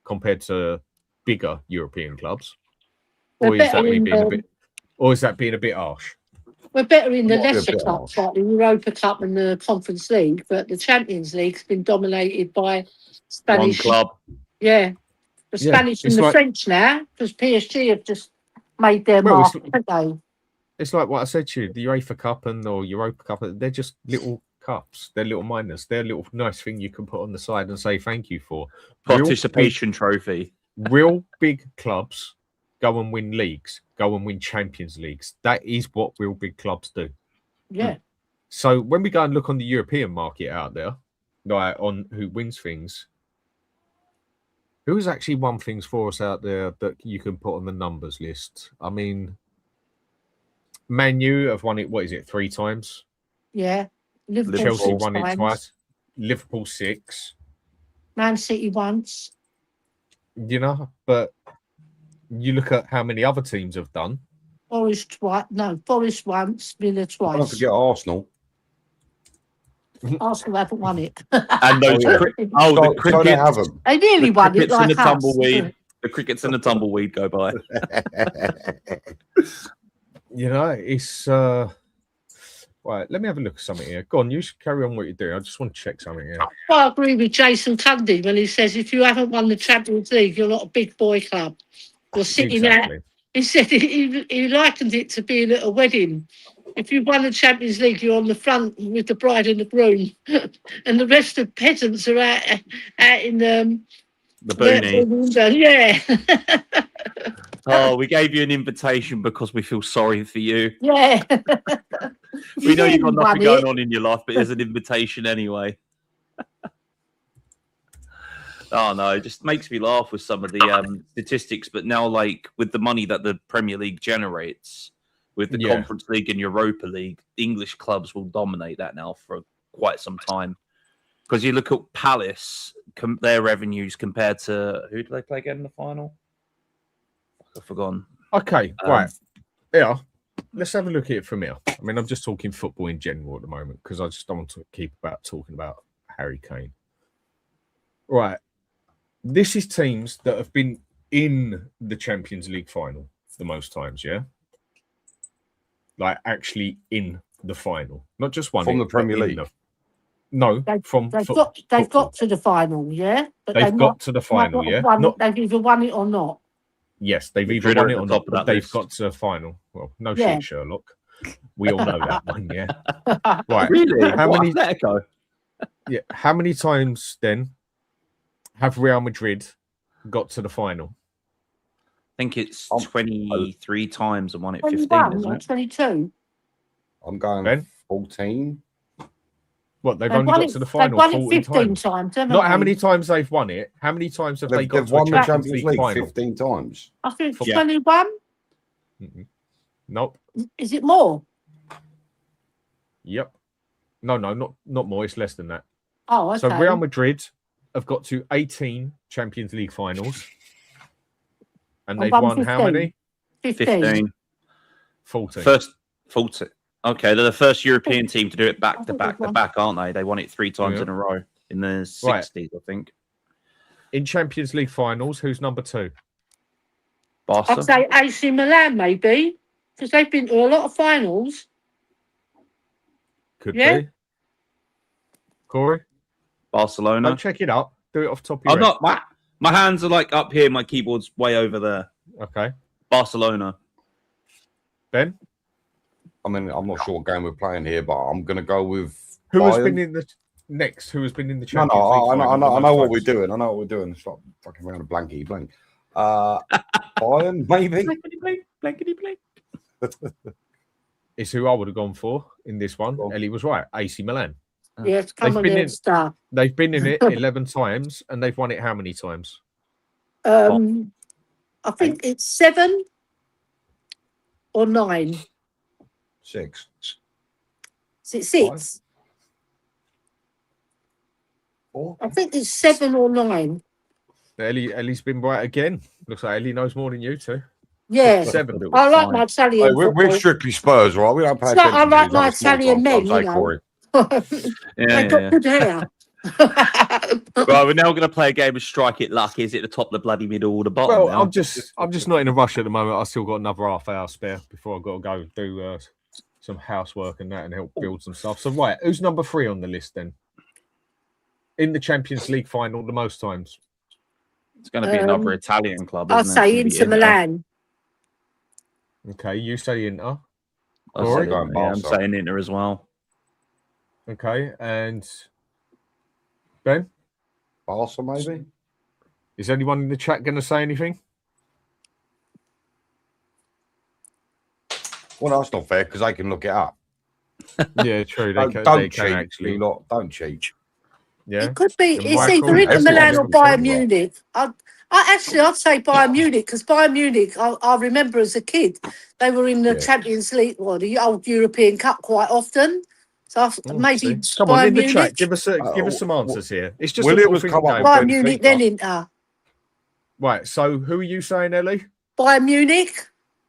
compared to bigger European clubs. Or is that me being a bit? Or is that being a bit harsh? We're better in the Might be a lesser bit clubs, harsh. like the Europa Cup and the Conference League, but the Champions League's been dominated by Spanish. One club. Yeah. The Spanish and the French now, because PSG have just made their mark, haven't they? It's like what I said to you, the UEFA Cup or Europa Cup, they're just little cups. They're little minors. They're a little nice thing you can put on the side and say thank you for. Participation trophy. Real big clubs go and win leagues, go and win Champions Leagues. That is what real big clubs do. Yeah. So when we go and look on the European market out there, like on who wins things, who has actually won things for us out there that you can put on the numbers list? I mean, Man U have won it, 3 times? Yeah. Liverpool Chelsea won times. it twice. Liverpool 6. Man City once. You know, but you look at how many other teams have done. Forest twice. No, Forest once, Villa twice. Don't forget Arsenal. Arsenal haven't won it. And those the cricket haven't. They nearly won it like the us. tumbleweed. The crickets and the tumbleweed go by. You know, it's right. Let me have a look at something here. Go on, you should carry on what you're doing. I just want to check something here. Well, I agree with Jason Cundy when he says if you haven't won the Champions League, you're not a big boy club. You're sitting out. He said he likened it to being at a wedding. If you've won the Champions League, you're on the front with the bride and the groom, and the rest of peasants are out in the boonie. Yeah. Oh, we gave you an invitation because we feel sorry for you. Yeah. We know you've got nothing going on in your life, but there's an invitation anyway. Oh no, it just makes me laugh with some of the statistics. But now, like with the money that the Premier League generates, with the Conference League and Europa League, English clubs will dominate that now for quite some time. Because you look at Palace, their revenues compared to who do they play again in the final? I've forgotten. Okay, right. Yeah, let's have a look at it from here. I mean, I'm just talking football in general at the moment because I just don't want to keep talking about Harry Kane. Right. This is teams that have been in the Champions League final the most times, yeah? Like actually in the final. Not just one. From the Premier League. No, they've got to the final, yeah? But they've got to the final, yeah? They've either won it or not. Yes, they've either won it or not, but they've got to the final. Well, no shit, Sherlock. We all know that one, yeah? Right. Really? How many times then have Real Madrid got to the final? I think it's 23 times and won it 21, 15, isn't it? 22. I'm going 14. What, they've only got to the final 14 times? Not how many times they've won it. How many times have they got to won the the Champions League final? 15 times. I think 21. Nope. Is it more? Yep. No, not more. It's less than that. Oh, okay. So Real Madrid have got to 18 Champions League finals. And they've won 15. how many? 15. 14. First 40. Okay, they're the first European team to do it back to back, aren't they? They won it 3 times in a row in the 60s, I think. In Champions League finals, who's number 2? Barca. I'd say AC Milan, maybe, because they've been to a lot of finals. Could be. Corey? Barcelona. Don't check it up. Do it off the top of your I'm not. My hands are like up here. My keyboard's way over there. Okay. Barcelona. Ben? I mean, I'm not sure what game we're playing here, but I'm going to go with Who Bayern. has been in the next? Who has been in the Champions No, League? I know what we're doing. I know what we're doing. It's like fucking around a blankety blank. Bayern, maybe. Blankety blank. It's who I would have gone for in this one. Ellie was right. AC Milan. Yes, come on in, star. They've been in it 11 times, and they've won it how many times? I think it's 7 or 9. 6. Is it 6? 4? I think it's 7 or 9. Ellie's been right again. Looks like Ellie knows more than you two. Yeah. 7. I like my Italian. We're strictly Spurs, right? We don't pay attention. I like my Italian men, you know. They got good hair. Right, we're now going to play a game of Strike It Luck. Is it the top, the bloody middle, or the bottom? Well, now? I'm just not in a rush at the moment. I've still got another half hour spare before I've got to go do some housework and that and help build some stuff. So, right, who's number 3 on the list then? In the Champions League final the most times? It's going to be another Italian club. I'll say Inter Milan. Okay, you say Inter. I'm saying Inter as well. Okay, and Ben? Barca, maybe? Is anyone in the chat going to say anything? Well, that's not fair because they can look it up. Yeah, true. Don't cheat. Actually. Don't cheat. Yeah, it could be. It's either Inter Milan or Bayern Munich. I'd say Bayern Munich because Bayern Munich. I remember as a kid they were in the Champions League, the old European Cup quite often. So maybe come on in the chat. Give us some answers here. It's just Bayern Munich, then Inter. Right. So who are you saying, Ellie? Bayern Munich,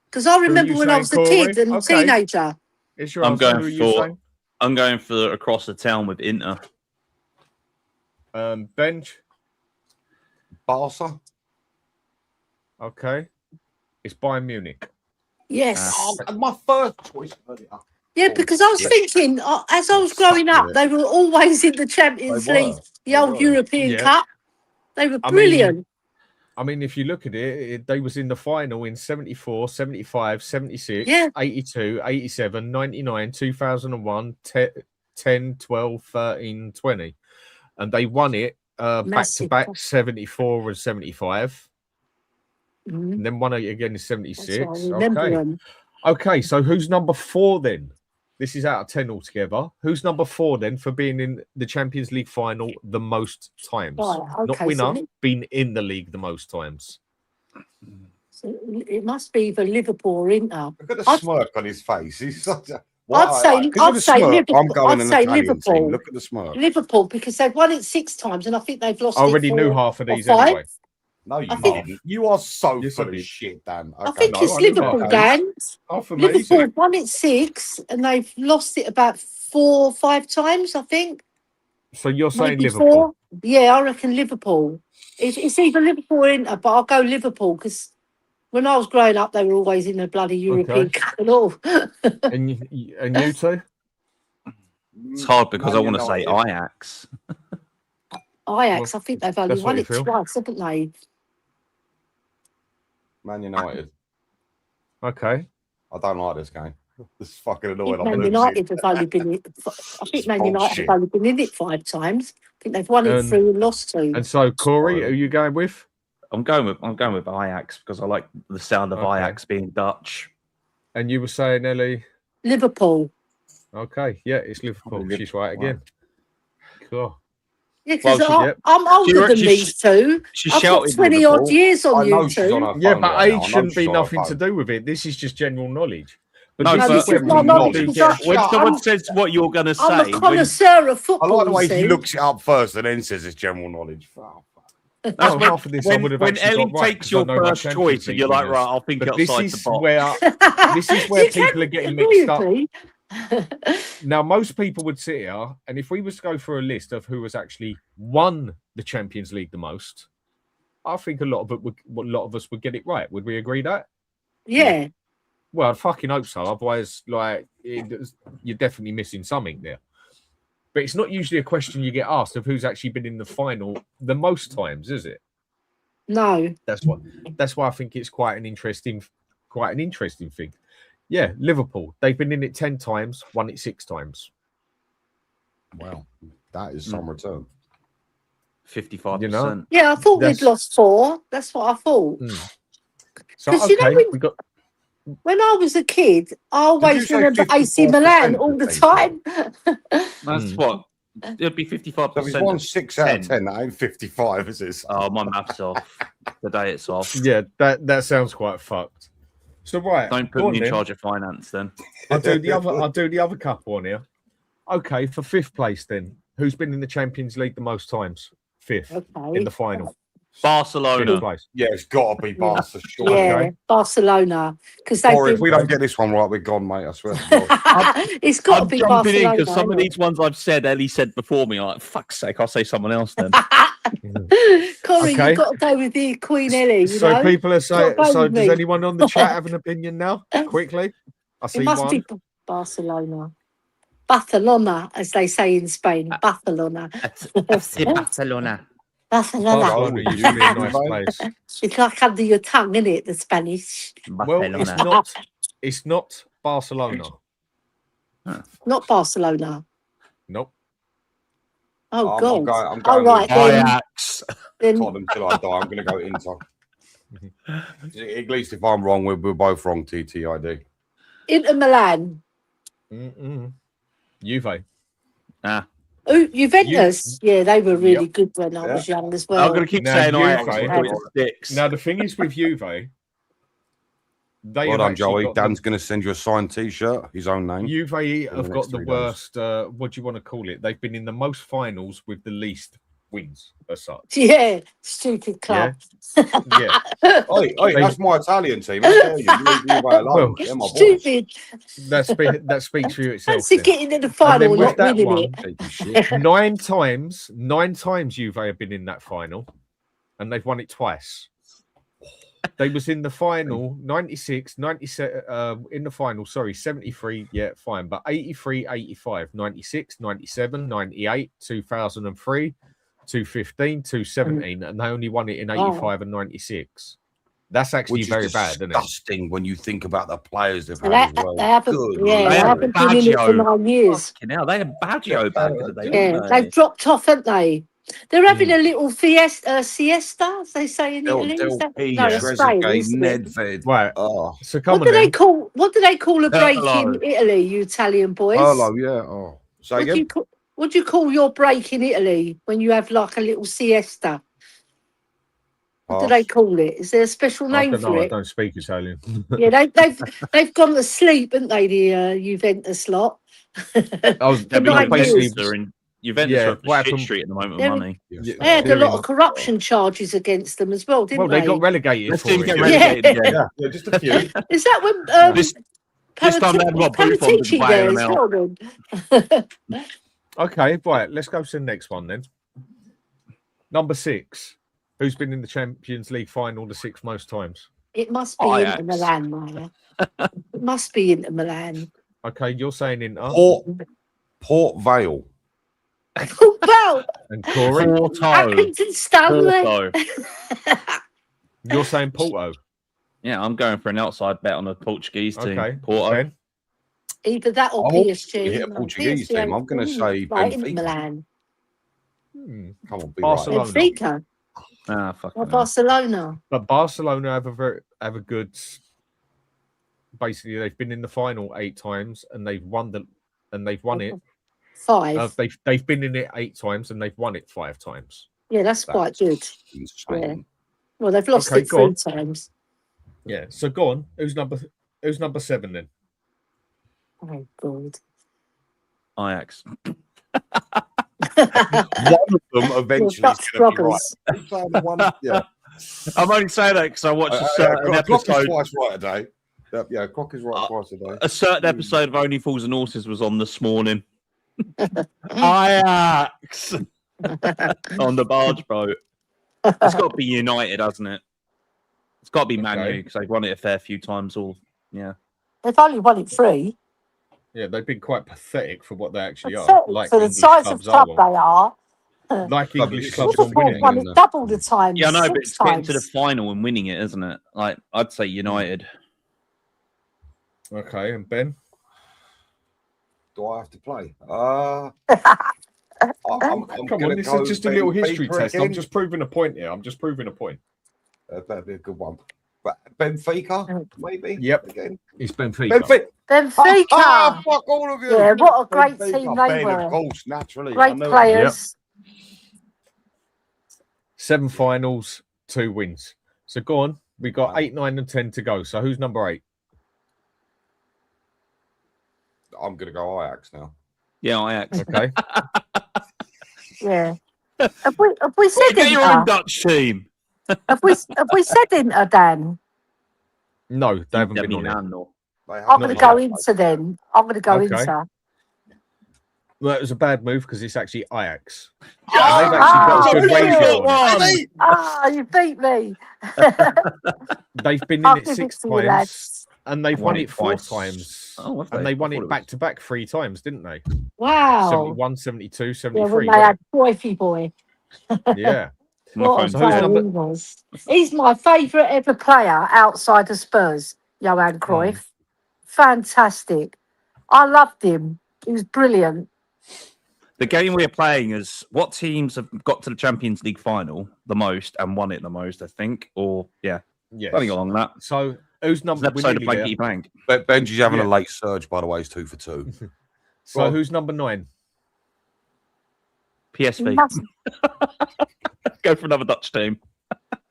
because I remember when I was a kid and teenager. It's your answer. I'm going for across the town with Inter. Bench. Barca. Okay. It's Bayern Munich. Yes. My first choice earlier. Yeah, because I was thinking, as I was growing up, they were always in the Champions League, the old European Cup. They were brilliant. I mean, if you look at it, they was in the final in 74, 75, 76, 82, 87, 99, 2001, 10, 12, 13, 20. And they won it back-to-back 74 and 75. Mm-hmm. And then won it again in 76. Okay, so who's number 4 then? This is out of 10 altogether. Who's number 4 then for being in the Champions League final the most times? Not winner, been in the league the most times. So it must be either Liverpool or Inter. Look at the smirk on his face. He's such a... I'd say Liverpool. I'm going in Liverpool. Team. Look at the smirk. Liverpool, because they've won it 6 times and I think they've lost I already knew half of these 5. anyway. No, you didn't. You are so full of shit, Dan. Okay. I think it's Liverpool, Dan. Liverpool won it 6 and they've lost it about 4 or 5 times, I think. So you're saying Liverpool? 4? Yeah, I reckon Liverpool. It's either Liverpool or Inter, but I'll go Liverpool because when I was growing up, they were always in the bloody European Cup and all. and you two? It's hard because I want to say Ajax. Ajax, I think they've only won it twice, haven't they? Man United. Okay. I don't like this game. This is fucking annoying. Man United have only been in I think Man United have only been in it 5 times. I think they've won it 3 and lost 2. And so, Corey, who are you going with? I'm going with Ajax because I like the sound of Ajax being Dutch. And you were saying, Ellie? Liverpool. Okay, yeah, it's Liverpool. She's right again. Cool. Yeah, because I'm older than these two. I've got 20-odd years on YouTube. Yeah, but age shouldn't be nothing to do with it. This is just general knowledge. But No, this but is where my people knowledge do is get- like- when someone I'm- says what you're going to I'm say, a connoisseur of I football. like the way see? he looks it up first and then says it's general knowledge. Oh, that's Well, when, half of this I would have when actually Ellie got right, takes 'cause I your know my first Champions choice and League you're like, winners. right, I'll think But this outside is the box. where this is where You can people are getting agree mixed with up. me. Now, most people would sit here, and if we was to go through a list of who has actually won the Champions League the most, I think a lot of us would get it right. Would we agree that? Yeah. Well, I fucking hope so. Otherwise, you're definitely missing something there. But it's not usually a question you get asked of who's actually been in the final the most times, is it? No. That's why I think it's quite an interesting thing. Yeah, Liverpool. They've been in it 10 times, won it 6 times. wow. That is some return. 55%. You know? Yeah, I thought That's- we'd lost 4. That's what I thought. So 'Cause you know okay, when- When I was a kid, I you always say remember AC 54% Milan all the of time. That's what? It'd be 55%. So if he's won 6 out of 10. 10, that ain't 55, is it? Oh, my math's off. The day it's off. yeah, that sounds quite fucked. So right, Don't go put on me in then. charge of finance then. I'll do the other couple on here. Okay, for 5th place then. Who's been in the Champions League the most times? 5th in the final. 5th Barcelona. place. Yeah, it's got to be Barca, sure. Yeah, Okay. Barcelona. Because they've Or if been... we don't get this one right, we're gone, mate. I swear. to God. It's got to I'm be jumping in Barcelona. because some of innit? these ones I've said, Ellie said before me. I'm like, fuck's sake, I'll say someone else then. Corey, Okay. you've got to go with the Queen Ellie, you So know? people are saying. Got to go So with does me. anyone on the chat have an opinion now? Quickly, I see It must one. be Barcelona. Barcelona, as they say in Spain. Barcelona. Barcelona. Barcelona. Barcelona used to be a nice place. It's like under your tongue, isn't it? The Spanish. Well, it's not. It's not Barcelona. Not Barcelona. Nope. Oh, I'm God. going All with right, then. Ajax. then Tottenham till I die. I'm going to go Inter. At least if I'm wrong, we're both wrong, TTID. Inter Milan. Juve. Ah. Oh, Juventus. Yeah, they were really good when I was young as well. I'm going to keep Now, saying Ajax Juve- until it sticks. Now the thing is with Juve, they Well have done, actually Joey. got Dan's going to send you a signed T-shirt, his own name. Juve have the got next the 3 days. worst. What do you want to call it? They've been in the most finals with the least wins, as such. Yeah, stupid club. Yeah. Oi, that's my Italian team. How dare you? You leave me alone. Well, They're my boys. Stupid. That speaks for you itself. Fancy then. getting in the And final then and with not that winning one, it. Take your shit. 9 times Juve have been in that final, and they've won it twice. They was in the final 96, 97, in the final, sorry, 73, yeah, fine, but 83, 85, 96, 97, 98, 2003, 2015, 2017, and they only won it in 85 and 96. That's actually Which very is bad, isn't it? disgusting when you think about the players they've They, had as well. they haven't, Good yeah, Lord. they haven't been in it for Baggio. 9 years. Fucking hell, they had Baggio back in the day. Yeah, didn't they've dropped off, haven't they? They're having a little siesta, as they say in Italy. Is that, Del P, no, it's Spain, Trezeguet, isn't it? Nedved. Right. Oh, So come What on do they then. call? What do they call a break Hello. in Italy? You Italian boys. Pirlo, yeah. Oh, say What do again. you call? What do you call your break in Italy when you have like a little siesta? What do they call it? Is there a special I name don't for know. I it? don't speak Italian. Yeah, they've gone to sleep, haven't they? The Juventus lot. I was For They've been 9 on years. Juventus and Juventus Yeah, are up the what shit happened- street at the moment with They're- money. Yes. They had a lot Hearing- of corruption charges against them as well, didn't Well, they got relegated Let's for see him it. get yeah. relegated again. Yeah, just a few. Is that when This time they had Rob Booth on to Paratici bail there him as out. well then? Okay, right. Let's go to the next one then. Number 6. Who's been in the Champions League final the 6 most times? It must be Ajax. Inter Milan, Maya. It must be Inter Milan. Okay, you're saying Inter Port Vale. Well, and Corey. Porto. Accrington Stanley. Porto. You're saying Porto. Yeah, I'm going for an outside bet on a Portuguese team. Okay, Porto. Ben. Either that or I'm all- PSG. you hit a No, Portuguese PSG team. I'm gonna say right, Inter Benfica. Milan. Come on, be Barcelona. right. Benfica. Ah, fuck. Or Barcelona. But Barcelona have a good. Basically, they've been in the final 8 times and they've won it. 5. They've been in it 8 times and they've won it 5 times. Yeah, that's quite good. Insane. Well, they've lost Okay, it go on. 3 times. Yeah. So go on. Who's number 7 then? Oh, God. Ajax. One of them eventually is going to be right. Bloggers. Yeah. I'm only saying that because I watched a certain Clock is episode. twice right a day. Yeah, Clock is right twice a day. A certain episode of Only Fools and Horses was on this morning. Ajax on the barge boat. It's got to be United, hasn't it? It's got to be Man U because they've won it a fair few times. Yeah. They've only won it 3. Yeah, they've been quite pathetic for what they actually are. Pathetic Like for the English size of clubs club they are. Like English clubs Liverpool on winning. won it double the time. Yeah, I know, but 6 it's getting to times. the final and winning it, isn't it? Like, I'd say United. Okay, and Ben? Do I have to play? Come on, this is just a little history test. I'm just proving a point here. That'd be a good one. But Benfica, maybe? Yep. Again. It's Benfica. Benfica. Ah, fuck all of you. Yeah, what a great Benfica. team they Ben, were. of course, naturally. Great players. 7 finals, 2 wins. So go on. We got 8, 9, and 10 to go. So who's number 8? I'm going to go Ajax now. Yeah, Ajax. Okay. Yeah. Have we said Get your own Inter? Dutch team. Have we said Inter, Dan? No, they haven't been on it. I'm going to go Inter then. I'm going to go Inter. Well, it was a bad move because it's actually Ajax. Oh, They've actually got a good ratio on it. You beat me. They've been I'll in it give 6 to you, times. lads. And they've won it 4 twice. times. Oh, have and they won I thought it back to back 3 times, didn't they? Wow. 71, 72, Yeah, 73. when they had Boyfy Boy. Yeah. What a So player he was. He's my favourite ever player outside of Spurs, Johan Cruyff. Fantastic. I loved him. He was brilliant. The game we're playing is what teams have got to the Champions League final the most and won it the most, I think. Or, yeah. Yes. Something along that. So, who's number It's an episode of Blankety Blank. Benji's having a late surge, by the way. He's 2 for 2. So, who's number 9? PSV. Go for another Dutch team.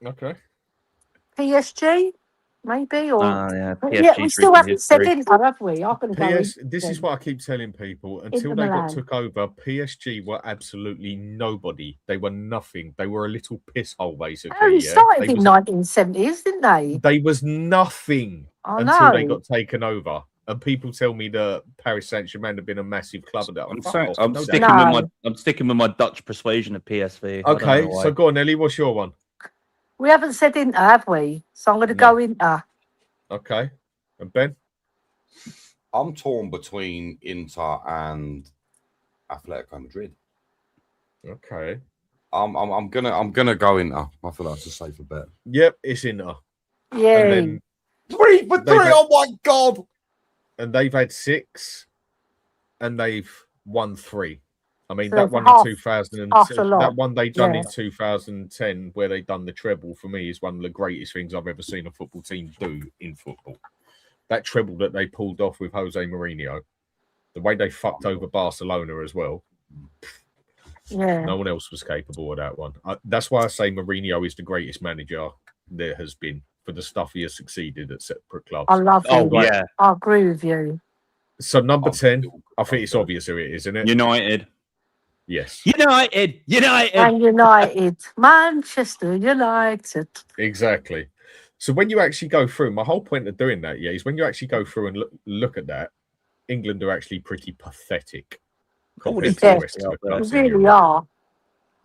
Okay. PSG, maybe? Or PSG we still haven't said Inter, have we? I'm going to go This is what I keep telling people. Until they got took over, PSG were absolutely nobody. They were nothing. They were a little piss hole, basically. They only started in 1970s, didn't they? They was nothing until they got taken over. And people tell me that Paris Saint-Germain have been a massive club. I'm sticking with my Dutch persuasion of PSV. Okay, so go on, Ellie. What's your one? We haven't said Inter, have we? So I'm going to go Inter. Okay, and Ben? I'm torn between Inter and Atletico Madrid. Okay, I'm gonna go Inter. I feel that's a safer bet. Yep, it's Inter. Yeah. And then 3 for 3. Oh my god! And they've had 6, and they've won 3. I mean, So that one in 2000, that one they done in 2010, where they done the treble, for me is one of the greatest things I've ever seen a football team do in football. That treble that they pulled off with Jose Mourinho, the way they fucked over Barcelona as well. Yeah, no one else was capable of that one. That's why I say Mourinho is the greatest manager there has been for the stuff he has succeeded at separate clubs. I love him. Yeah, I agree with you. So number 10, I think it's obvious who it is, isn't it? United. Yes. United. And United. Manchester United. Exactly. So when you actually go through, my whole point of doing that, is when you actually go through and look at that, England are actually pretty pathetic. They really are.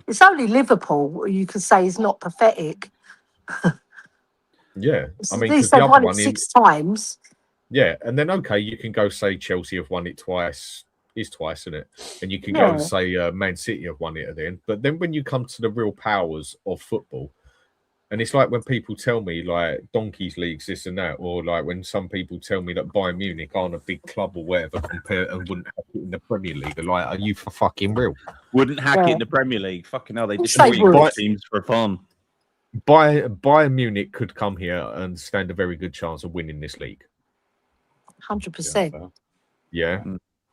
It's only Liverpool you can say is not pathetic. Yeah. I mean, at least they've won it 6 times. Yeah. And then, okay, you can go say Chelsea have won it twice. Is twice, isn't it? And you can go and say Man City have won it at the end. But then when you come to the real powers of football, and it's like when people tell me like donkeys leagues, this and that, or like when some people tell me that Bayern Munich aren't a big club or whatever, compared and wouldn't have it in the Premier League. They're like, are you for fucking real? Wouldn't hack it in the Premier League. Fucking hell, they destroy teams for fun. Bayern Munich could come here and stand a very good chance of winning this league. 100%. Yeah.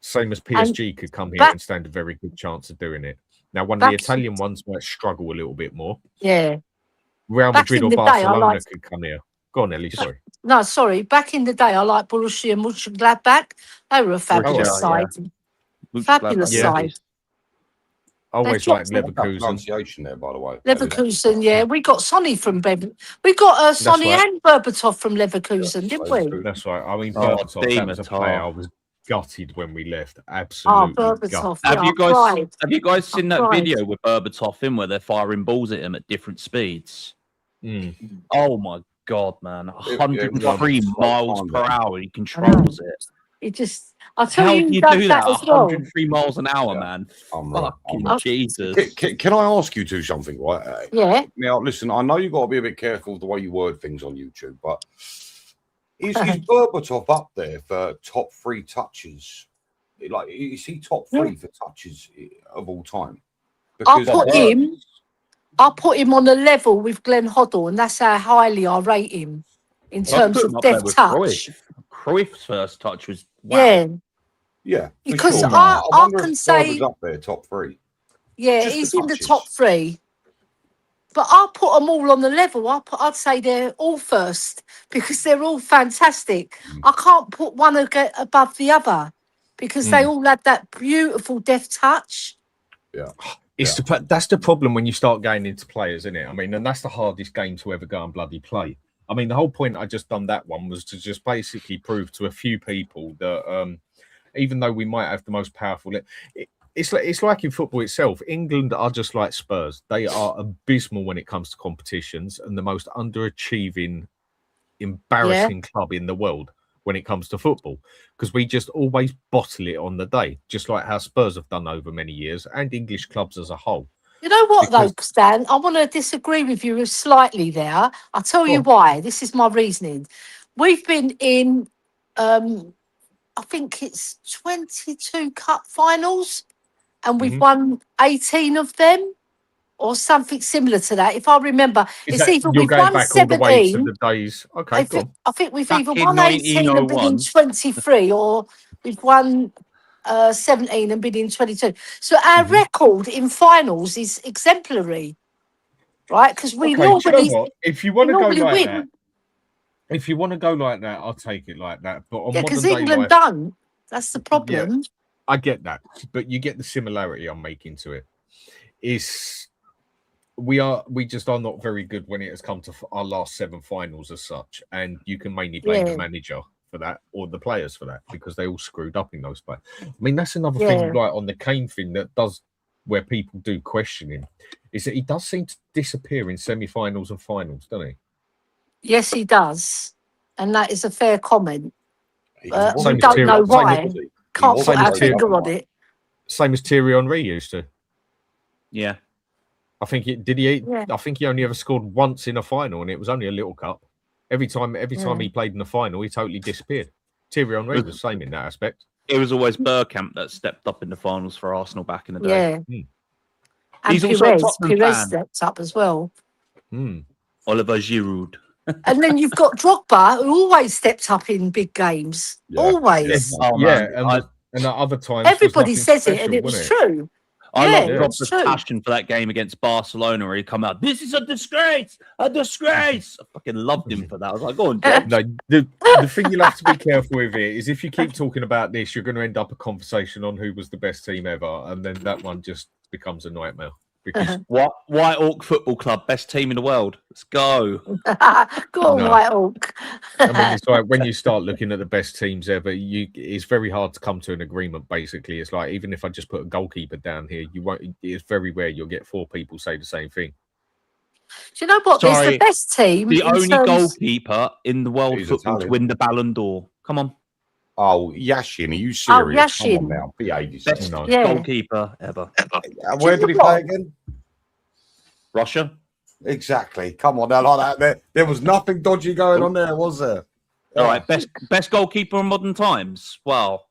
Same as PSG could come here and stand a very good chance of doing it. Now, one of the Italian ones might struggle a little bit more. Yeah. Real Madrid or Barcelona could come here. Go on, Ellie. Sorry. No, sorry. Back in the day, I like Borussia Mönchengladbach. They were a fabulous side. Fabulous side. I always like Leverkusen. Pronunciation there, by the way. Leverkusen, yeah. We got Sonny from We got Sonny and Berbatov from Leverkusen, didn't we? That's right. I mean, Berbatov, that was a player I was gutted when we left. Absolutely. Berbatov. Have you guys seen that video with Berbatov in where they're firing balls at him at different speeds? Oh my God, man. 103 miles per hour. He controls it. It just, I'll tell you, you do that as well. 103 miles an hour, man. Fucking Jesus. Can I ask you two something, right? Yeah. Now, listen, I know you've got to be a bit careful of the way you word things on YouTube, but is Berbatov up there for top 3 touches? Like, is he top 3 for touches of all time? Because I'll put him on a level with Glenn Hoddle, and that's how highly I rate him in terms of deft touch. Cruyff's first touch was yeah. Because sure, I can say up there, top 3. Yeah, just he's in the top 3. But I'll put them all on the level. I'd say they're all first because they're all fantastic. I can't put one above the other because they all had that beautiful deft touch. Yeah. That's the problem when you start going into players, isn't it? I mean, and that's the hardest game to ever go and bloody play. I mean, the whole point I just done that one was to just basically prove to a few people that even though we might have the most powerful, it's like in football itself. England are just like Spurs. They are abysmal when it comes to competitions and the most underachieving, embarrassing club in the world when it comes to football because we just always bottle it on the day, just like how Spurs have done over many years and English clubs as a whole. You know what, though, Stan? I want to disagree with you slightly there. I'll tell you why. This is my reasoning. We've been in, I think it's 22 cup finals, and we've won 18 of them, or something similar to that. If I remember, it's either we've won 17. Okay, I think we've either won 18 and been in 23, or we've won 17 and been in 22. So our record in finals is exemplary, right? Because we normally, if you want to go like that, if you want to go like that, I'll take it like that. But because England don't. That's the problem. Yeah, I get that, but you get the similarity I'm making to it. We just are not very good when it has come to our last 7 finals as such, and you can mainly blame the manager for that or the players for that because they all screwed up in those players. I mean, that's another thing, like on the Kane thing that does where people do question him, is that he does seem to disappear in semi-finals and finals, doesn't he? Yes, he does, and that is a fair comment. We don't know why. Can't put our finger on it. Same as Thierry Henry used to. Yeah. I think I think he only ever scored once in a final, and it was only a little cup. Every time he played in the final, he totally disappeared. Thierry Henry was the same in that aspect. It was always Bergkamp that stepped up in the finals for Arsenal back in the day. Yeah. And he's Pires stepped up as well. Oliver Giroud. And then you've got Drogba, who always steps up in big games. Yeah. Always. And at other times, everybody says it, and it was true. I love Drogba's passion for that game against Barcelona where he come out, this is a disgrace, a disgrace. I fucking loved him for that. I was like, go on, Drogba. No, the thing you'll have to be careful with it is if you keep talking about this, you're going to end up a conversation on who was the best team ever, and then that one just becomes a nightmare. Because White Hawk Football Club, best team in the world. Let's go. Go on, White Hawk. I mean, it's like when you start looking at the best teams ever, it's very hard to come to an agreement. Basically, it's like even if I just put a goalkeeper down here, you won't. It's very rare you'll get 4 people say the same thing. Do you know what? There's the best team. The only goalkeeper in the world football to win the Ballon d'Or. Come on. Oh, Yashin, are you serious? Yashin. Come on now, behave yourself. Best goalkeeper ever. Where did he play again? Russia. Exactly. Come on now, like that. There was nothing dodgy going on there, was there? All right, best goalkeeper in modern times. Wow.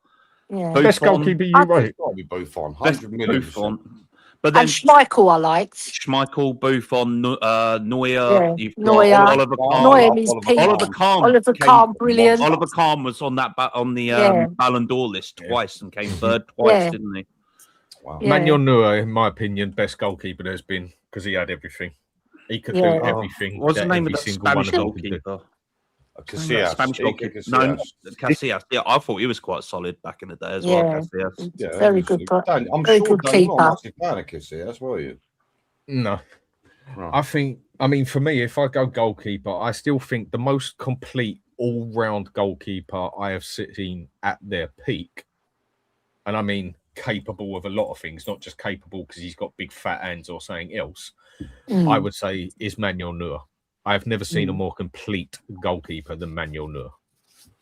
Yeah. Best goalkeeper, you right? Got to be Buffon. 100 million. Buffon. But then Schmeichel, I liked. Schmeichel, Buffon, Neuer. Yeah. You've got Neuer. Oliver Kahn. Neuer is peak. Oliver Kahn, brilliant. Oliver Kahn was on that on the Ballon d'Or list twice and came third twice, didn't he? Wow. Yeah. Manuel Neuer, in my opinion, best goalkeeper there's been because he had everything. He could do everything. What's the name of that Spanish goalkeeper? Casillas. Spanish Iker goalkeeper. No, Casillas. Casillas. Yeah, I thought he was quite solid back in the day as well. Yeah. Casillas. Yeah, Very good, but I'm very sure good Dan, you're not a keeper. massive fan of Casillas, were you? No. Right. I mean, for me, if I go goalkeeper, I still think the most complete all-round goalkeeper I have seen at their peak, and I mean capable of a lot of things, not just capable because he's got big fat hands or something else, I would say is Manuel Neuer. I've never seen a more complete goalkeeper than Manuel Neuer.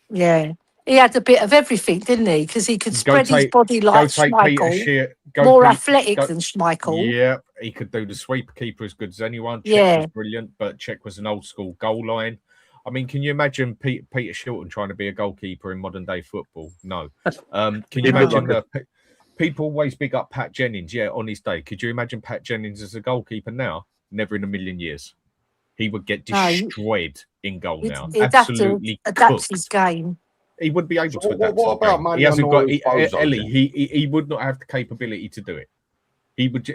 Yeah. He had a bit of everything, didn't he? Because he could spread his body like Schmeichel. More athletic than Schmeichel. Yeah, he could do the sweeper keeper as good as anyone. Yeah. Czech was brilliant, but Czech was an old school goal line. I mean, can you imagine Peter Shilton trying to be a goalkeeper in modern day football? No. Can you imagine people always big up Pat Jennings? Yeah, on his day. Could you imagine Pat Jennings as a goalkeeper now? Never in a million years. He would get destroyed in goal now. He'd Absolutely have to adapt cooked. his game. He wouldn't be able to adapt. What about He hasn't got Ellie. He He would not have the capability to do it. He would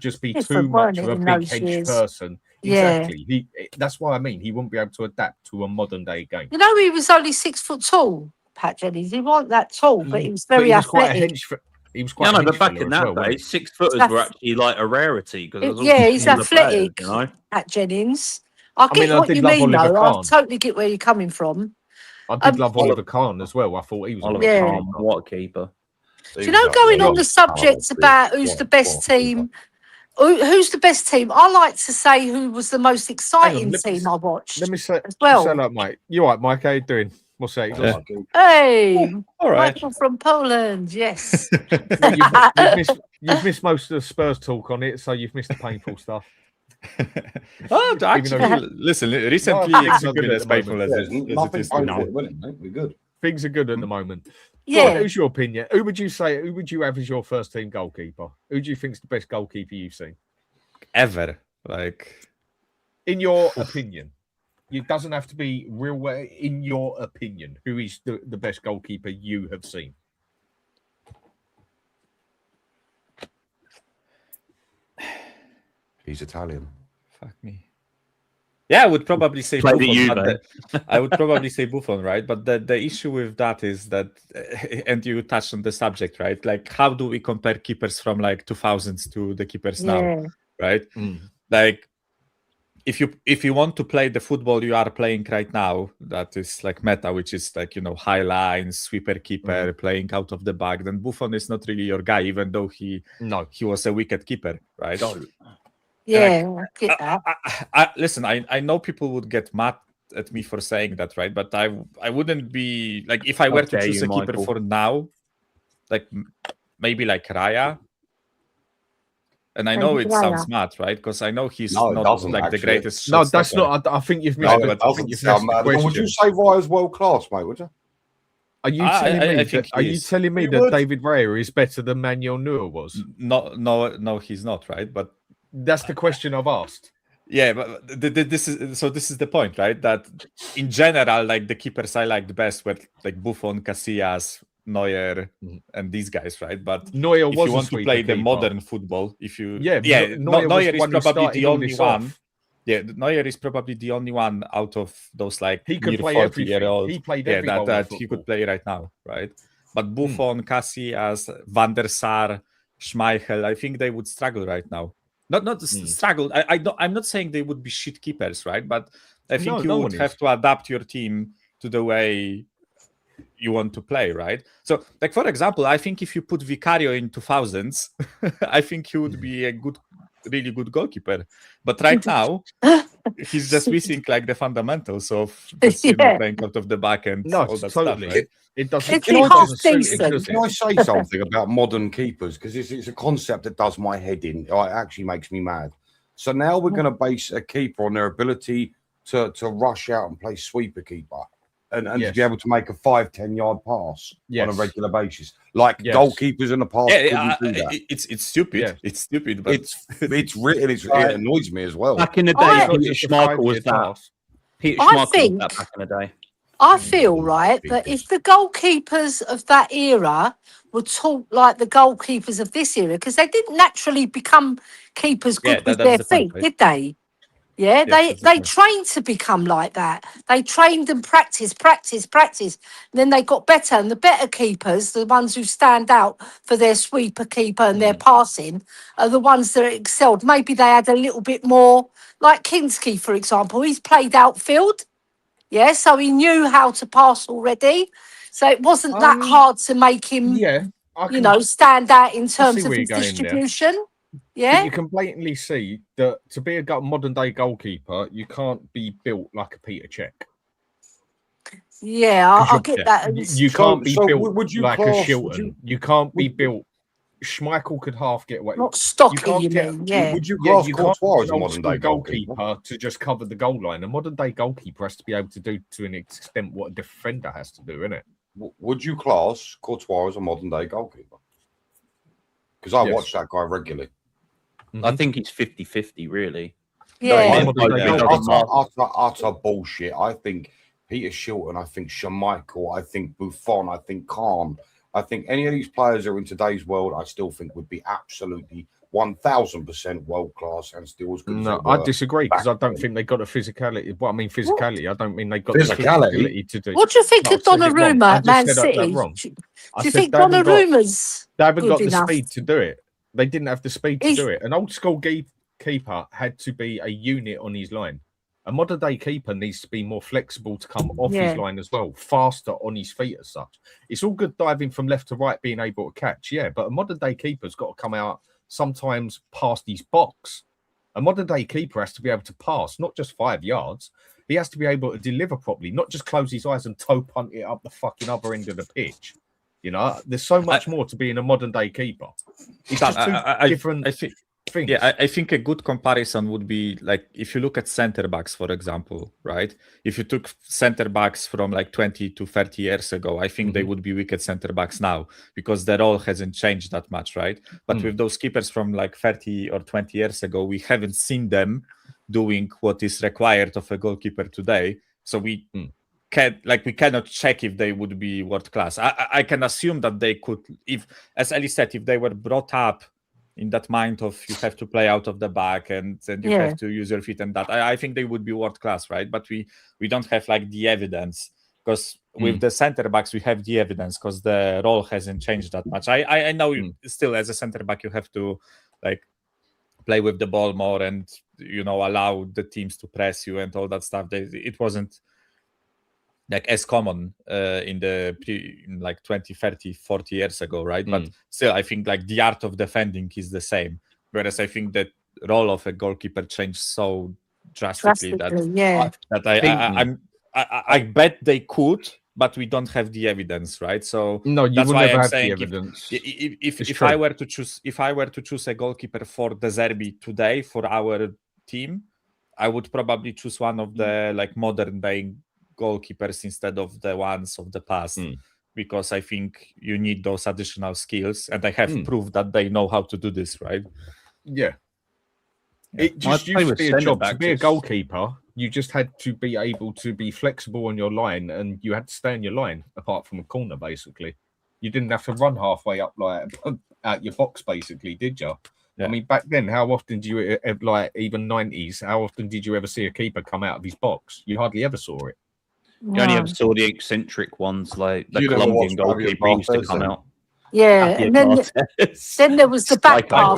just be too Different, much weren't of it, a in big those hench years? person. Yeah. Exactly. That's what I mean. He wouldn't be able to adapt to a modern day game. You know, he was only 6 foot tall, Pat Jennings. He wasn't that tall, but he was very athletic. He was quite a hench but back fella in as that well, day, 6 footers were actually like a rarity because he's athletic, players, you know? Pat Jennings. I mean, get I what did you love mean, Oliver though. I Kahn. totally get where you're coming from. I did love Oliver Kahn as well. I thought he was Oliver Kahn, what a keeper. Do you know, going on the subject about who's the best team, who's the best team, I like to say who was the most exciting team I watched. Let me say as well. Say that, mate. You all right, Mike? How you doing? What's that? Hey, all right. Michael from Poland, yes. Well, you've missed most of the Spurs talk on it, so you've missed the painful stuff. Actually, listen, recently it's not been as painful as it is now. We're good. Things are good at the moment. Yeah. Who's your opinion? Who would you have as your first team goalkeeper? Who do you think is the best goalkeeper you've seen? Ever. Like, in your opinion. It doesn't have to be real. In your opinion, who is the best goalkeeper you have seen? He's Italian. Fuck me. Yeah, I would probably say Buffon. I would probably say Buffon, right? But the issue with that is that, and you touched on the subject, right? Like, how do we compare keepers from like 2000s to the keepers now, right? Like, if you want to play the football you are playing right now, that is like meta, which is like, you know, high lines, sweeper keeper, playing out of the back, then Buffon is not really your guy, even though he was a wicked keeper, right? Yeah, listen, I know people would get mad at me for saying that, right? But I wouldn't be like, if I were to choose a keeper for now, like maybe like Raya. And I know it sounds mad, right? Because I know he's not like the greatest. No, that's not. I think you've missed it. Would you say Raya's world class, mate? Would you? Are you telling me that David Raya is better than Manuel Neuer was? No, he's not, right? But that's the question I've asked. Yeah, but this is the point, right? That in general, like the keepers I liked best were like Buffon, Casillas, Neuer, and these guys, right? But Neuer if you want to play the modern football, Neuer is probably the only one. Yeah, Neuer is probably the only one out of those like he could play 40-year-old. He played every that he could play right now, right? But Buffon, Casillas, Van der Sar, Schmeichel, I think they would struggle right now. Not struggle. I'm not saying they would be shit keepers, right? But I think you would have to adapt your team to the way you want to play, right? So, like for example, I think if you put Vicario in 2000s, I think he would be a really good goalkeeper. But right now, he's just missing like the fundamentals of just, playing out of the back and all that stuff, right? It doesn't. Can I say something about modern keepers? Because it's a concept that does my head in. It actually makes me mad. So now we're going to base a keeper on their ability to rush out and play sweeper keeper and to be able to make a 5-10 yard pass on a regular basis. Like goalkeepers in the past couldn't do that. It's stupid. Yeah. It's stupid, but it's written. It annoys me as well. Back in the day, Peter Schmeichel was that. Peter Schmeichel was that back in the day. I feel, right, that if the goalkeepers of that era were taught like the goalkeepers of this era, because they didn't naturally become keepers good with their feet, did they? Yeah, Yes, they trained to become like that. They trained and practice. Then they got better, and the better keepers, the ones who stand out for their sweeper keeper and their passing, are the ones that excelled. Maybe they had a little bit more, like Kinski, for example. He's played outfield, yeah, so he knew how to pass already. So it wasn't that hard to make him, Yeah, stand out in I terms see of where his you're going there. distribution. But Yeah, you can blatantly see that to be a modern day goalkeeper, you can't be built like a Peter Cech. yeah, I get that. You can't be built would you like class, a Shilton. You can't be built. Schmeichel could half get away. Not stocky, You can't you get. mean? Yeah. Would you class you can't Courtois be as an a old modern school day goalkeeper? to just cover the goal line. A modern day goalkeeper has to be able to do to an extent what a defender has to do, innit? Would you class Courtois as a modern day goalkeeper? Because I watch that guy regularly. I think he's 50-50, really. Yeah. Utter bullshit. I think Peter Shilton, I think Schmeichel, I think Buffon, I think Kahn, I think any of these players that are in today's world, I still think would be absolutely 1000% world class and still as good. No, I disagree because I don't think they got the physicality. Well, I mean physicality. I don't mean they got the physicality to do. What do you think of Donnarumma at Man City? Wrong. Do you think Donnarumma's they haven't got the enough? speed to do it? They didn't have the speed to do it. An old school keeper had to be a unit on his line. A modern day keeper needs to be more flexible to come off his line as well, faster on his feet as such. It's all good diving from left to right, being able to catch, but a modern day keeper's got to come out sometimes past his box. A modern day keeper has to be able to pass, not just 5 yards. He has to be able to deliver properly, not just close his eyes and toe punt it up the fucking other end of the pitch. There's so much more to being a modern day keeper. It's just two different things. Yeah, I think a good comparison would be like if you look at center backs, for example, right? If you took center backs from like 20 to 30 years ago, I think they would be wicked center backs now because their role hasn't changed that much, right? But with those keepers from like 30 or 20 years ago, we haven't seen them doing what is required of a goalkeeper today. So we cannot check if they would be world class. I can assume that they could, if, as Ellie said, if they were brought up in that mind of you have to play out of the back and you have to use your feet and that, I think they would be world class, right? But we don't have like the evidence because with the center backs we have the evidence because the role hasn't changed that much. I know still as a center back you have to like play with the ball more and allow the teams to press you and all that stuff. It wasn't like as common in 20, 30, 40 years ago, right? But still, I think like the art of defending is the same. Whereas I think that role of a goalkeeper changed so drastically that I bet they could, but we don't have the evidence, right? So no, that's why I'm saying the evidence. If I were to choose a goalkeeper for the Zerbi today for our team, I would probably choose one of the like modern day goalkeepers instead of the ones of the past because I think you need those additional skills and I have proved that they know how to do this, right? It just used to be a job to be a goalkeeper. You just had to be able to be flexible on your line and you had to stay in your line apart from a corner basically. You didn't have to run halfway up like out your box basically, did you? I mean, back then, how often do you like even 90s? How often did you ever see a keeper come out of his box? You hardly ever saw it. You only ever saw the eccentric ones, like the Colombian goalkeeper used to come out. Yeah, and then there was the back pass.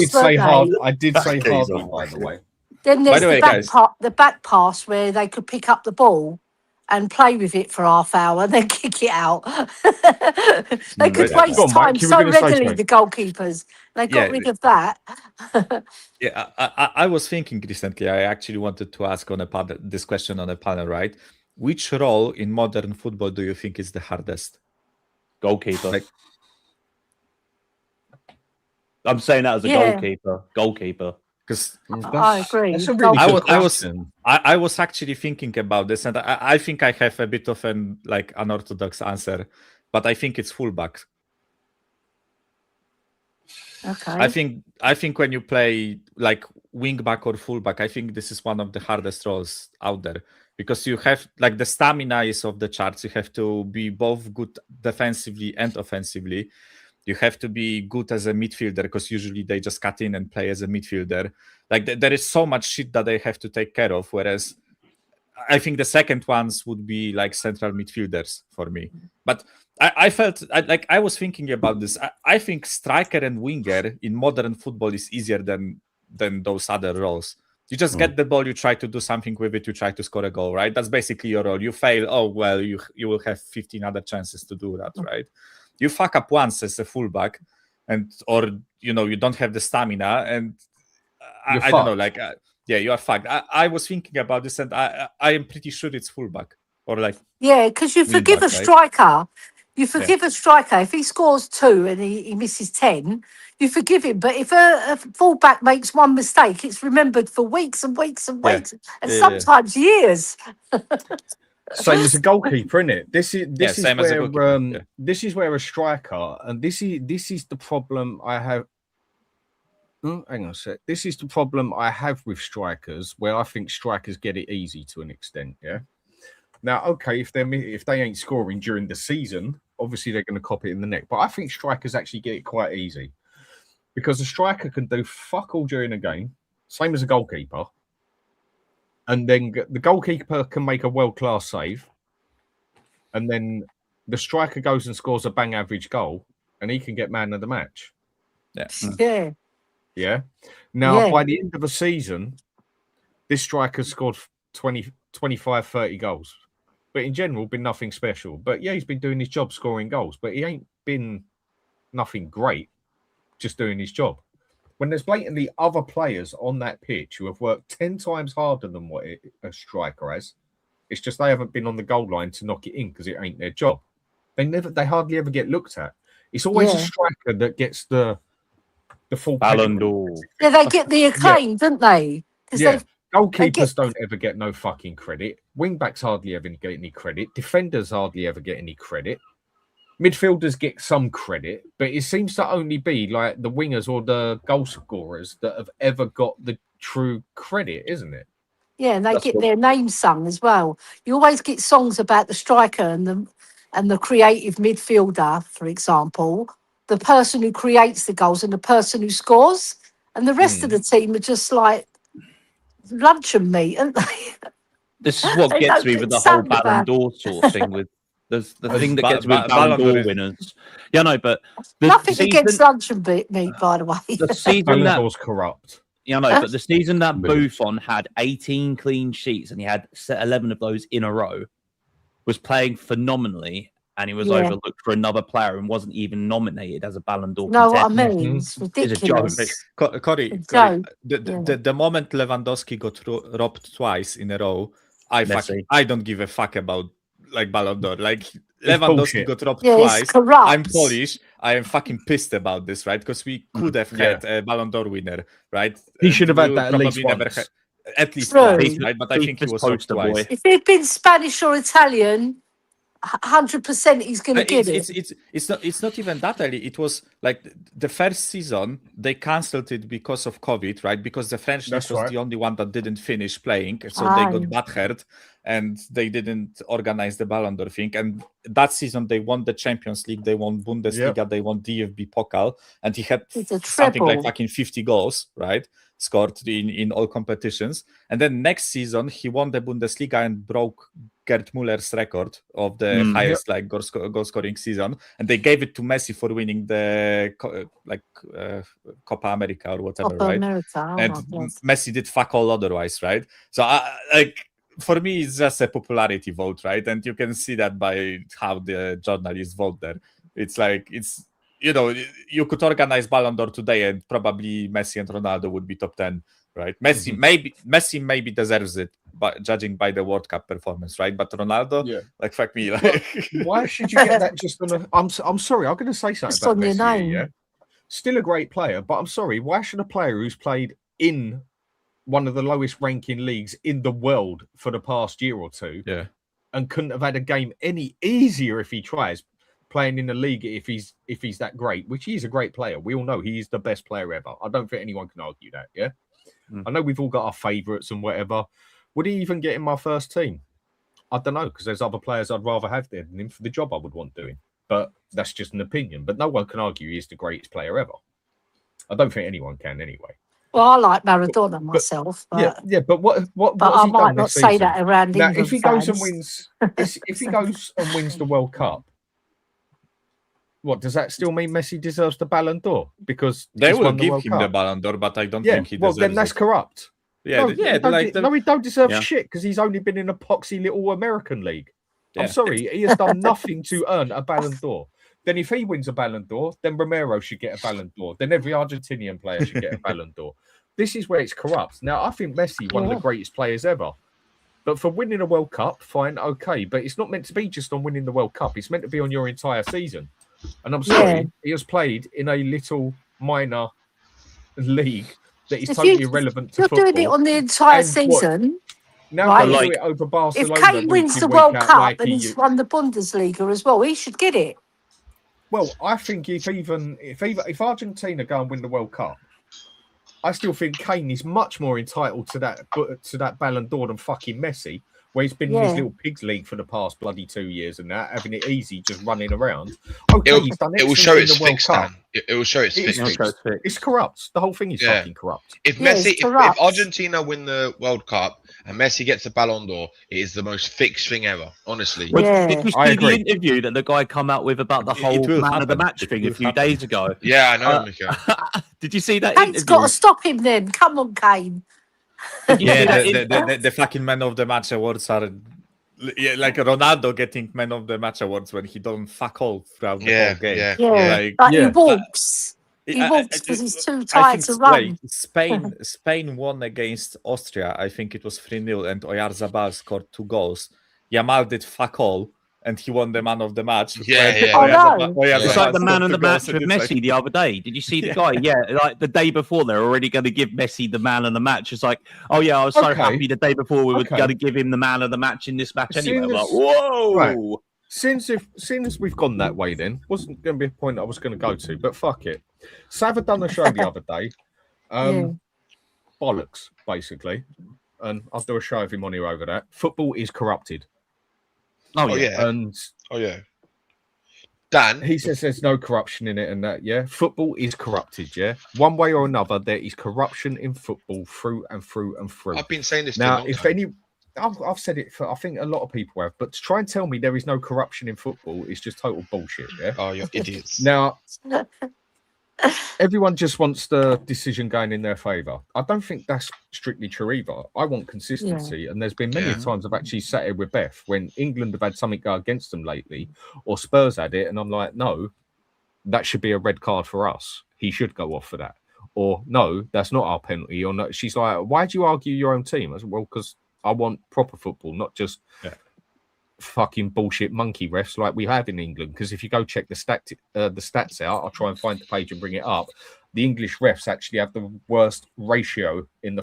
I did say hardly, by the way. Then there's the back pass where they could pick up the ball and play with it for half hour and then kick it out. They could waste time so readily, the goalkeepers. They got rid of that. I was thinking recently, I actually wanted to ask this question on a panel, right? Which role in modern football do you think is the hardest? Goalkeeper. I'm saying that as a goalkeeper. Because I agree. That's a really good question. I was actually thinking about this, and I think I have a bit of an unorthodox answer, but I think it's fullback. Okay. I think when you play like wing back or fullback, I think this is one of the hardest roles out there because you have like the stamina is off the charts. You have to be both good defensively and offensively. You have to be good as a midfielder because usually they just cut in and play as a midfielder. Like there is so much shit that they have to take care of. Whereas I think the second ones would be like central midfielders for me. But I felt like I was thinking about this. I think striker and winger in modern football is easier than those other roles. You just get the ball, you try to do something with it, you try to score a goal, right? That's basically your role. You fail, oh well, you will have 15 other chances to do that, right? You fuck up once as a fullback, or you don't have the stamina, and I don't know, like yeah, you are fucked. I was thinking about this, and I am pretty sure it's fullback or like because you forgive wingback, a striker. You forgive a striker if he scores 2 and he misses 10. You forgive him, but if a fullback makes one mistake, it's remembered for weeks and weeks and weeks, and sometimes years. Same as a goalkeeper, isn't it? This is where a striker, and this is the problem I have. Hang on a sec. This is the problem I have with strikers, where I think strikers get it easy to an extent. Yeah. Now, okay, if they ain't scoring during the season, obviously they're going to cop it in the neck. But I think strikers actually get it quite easy because a striker can do fuck all during a game, same as a goalkeeper. And then the goalkeeper can make a world-class save. And then the striker goes and scores a bang average goal and he can get man of the match. Yeah. Now, by the end of a season, this striker scored 20, 25, 30 goals. But in general, been nothing special. But yeah, he's been doing his job scoring goals. But he ain't been nothing great, just doing his job. When there's blatantly other players on that pitch who have worked 10 times harder than what a striker has, it's just they haven't been on the goal line to knock it in because it ain't their job. They hardly ever get looked at. It's always a striker that gets the full Ballon d'Or. Yeah, they get the acclaim, don't they? Yeah. Goalkeepers don't ever get no fucking credit. Wingbacks hardly ever get any credit. Defenders hardly ever get any credit. Midfielders get some credit, but it seems to only be like the wingers or the goal scorers that have ever got the true credit, isn't it? Yeah, and they get their names sung as well. You always get songs about the striker and the creative midfielder, for example, the person who creates the goals and the person who scores, and the rest of the team are just like luncheon meat, aren't they? This is what gets me with the whole Ballon d'Or sort of thing. With the thing that gets me with Ballon d'Or winners. Yeah, no, but nothing against luncheon meat, by the way. The season that was corrupt. Yeah, no, but the season that Buffon had 18 clean sheets and he had 11 of those in a row, was playing phenomenally. And he was overlooked for another player and wasn't even nominated as a Ballon d'Or. No, what I mean, it's ridiculous. Corey, the moment Lewandowski got robbed twice in a row, I don't give a fuck about like Ballon d'Or. Like Lewandowski got robbed twice. I'm Polish. I am fucking pissed about this, right? Because we could have had a Ballon d'Or winner, right? He should have had that at least once. At least once, right? But I think he was robbed twice. If he'd been Spanish or Italian, 100% he's going to get it. It's not even that early. It was like the first season they cancelled it because of COVID, right? Because the French league was the only one that didn't finish playing, so they got butthurt and they didn't organize the Ballon d'Or thing. And that season they won the Champions League, they won Bundesliga, they won DFB Pokal, and he had something like fucking 50 goals, right? Scored in all competitions. And then next season he won the Bundesliga and broke Gerd Muller's record of the highest like goal scoring season, and they gave it to Messi for winning the Copa America or whatever, right? Messi did fuck all otherwise, right? So for me it's just a popularity vote, right? And you can see that by how the journalists vote there. It's like you could organize Ballon d'Or today and probably Messi and Ronaldo would be top 10, right? Messi maybe deserves it, but judging by the World Cup performance, right? But Ronaldo, like fuck me. Like, why should you get that just on a? I'm sorry, I'm going to say something about Messi. Yeah, still a great player, but I'm sorry. Why should a player who's played in one of the lowest ranking leagues in the world for the past year or two, and couldn't have had a game any easier if he tries? Playing in the league if he's that great, which he's a great player. We all know he is the best player ever. I don't think anyone can argue that, yeah? I know we've all got our favourites and whatever. Would he even get in my first team? I don't know, because there's other players I'd rather have there than him for the job I would want doing. but that's just an opinion. But no one can argue he's the greatest player ever. I don't think anyone can anyway. Well, I like Maradona myself, but but what but has I he might done not this say season? that around Now, England if he goes and fans. wins, if he goes and wins the World Cup, what does that still mean? Messi deserves the Ballon d'Or because They he's will won the give World him Cup. the Ballon d'Or, but I don't Yeah, think he well, deserves then that's it. corrupt. Yeah, No, he don't deserve Yeah. shit because he's only been in a poxy little American league. Yeah. I'm sorry, he has done nothing to earn a Ballon d'Or. Then if he wins a Ballon d'Or, then Romero should get a Ballon d'Or. Then every Argentinian player should get a Ballon d'Or. This is where it's corrupt. Now, I think Messi, one of the greatest players ever. But for winning a World Cup, fine, okay. But it's not meant to be just on winning the World Cup. It's meant to be on your entire season. And I'm sorry, he has played in a little minor league that is totally irrelevant to you're football. doing it on the entire And what- season. Now Right. go do it over If Barcelona. Kane wins the World Cup and he's won the Bundesliga as well, he should get it. Well, I think if Argentina go and win the World Cup, I still think Kane is much more entitled to that Ballon d'Or than fucking Messi, where he's been in his little pigs league for the past bloody 2 years and that, having it easy, just running around. Okay, he's done it will excellent show in it's the World fixed, Cup. Dan. It will show it's It is fixed. fixed. It's corrupt. The whole thing is fucking corrupt. If Yeah, Messi, it's corrupt. if Argentina win the World Cup and Messi gets a Ballon d'Or, it is the most fixed thing ever. Honestly. Well, Yeah. did you I see agree. the interview that the guy come out with about the It whole will man of the happen. match It thing a will few happen. days ago? Yeah, I know, Mika. Did you see that Kane's interview? got to stop him then. Come on, Kane. Yeah, the fucking Man of the Match awards are like Ronaldo getting Man of the Match awards when he don't fuck all throughout the whole game. Yeah, Like, like he yeah. walks. He walks because he's too tired to run. Spain won against Austria. I think it was 3-0, and Oyarzabal scored 2 goals. Yamal did fuck all, and he won the Man of the Match. Yeah. Oh, no. It's like the man of the scored 2 match goals, with and it's Messi the other day. Did you see the guy? Yeah, like the day before, they're already going to give Messi the man of the match. It's like, oh yeah, I was so happy the day before we were going to give him the man of the match in this match anyway. Like, whoa! Right. Since we've gone that way, then wasn't going to be a point I was going to go to, but fuck it. Sava done a show the other day, bollocks basically, and I'll do a show of him on here over that. Football is corrupted. Oh yeah, and Dan, he says there's no corruption in it, and that football is corrupted. One way or another, there is corruption in football through and through and through. I've been saying this now. I've said it for I think a lot of people have, but to try and tell me there is no corruption in football is just total bullshit. Yeah. Oh, you're idiots. Now, everyone just wants the decision going in their favour. I don't think that's strictly true either. I want consistency, and there's been many times I've actually sat here with Beth when England have had something go against them lately, or Spurs had it, and I'm like, no, that should be a red card for us. He should go off for that. Or no, that's not our penalty. Or no. She's like, why do you argue your own team? I said, well, because I want proper football, not just fucking bullshit monkey refs like we have in England. Because if you go check the stats out, I'll try and find the page and bring it up. The English refs actually have the worst ratio in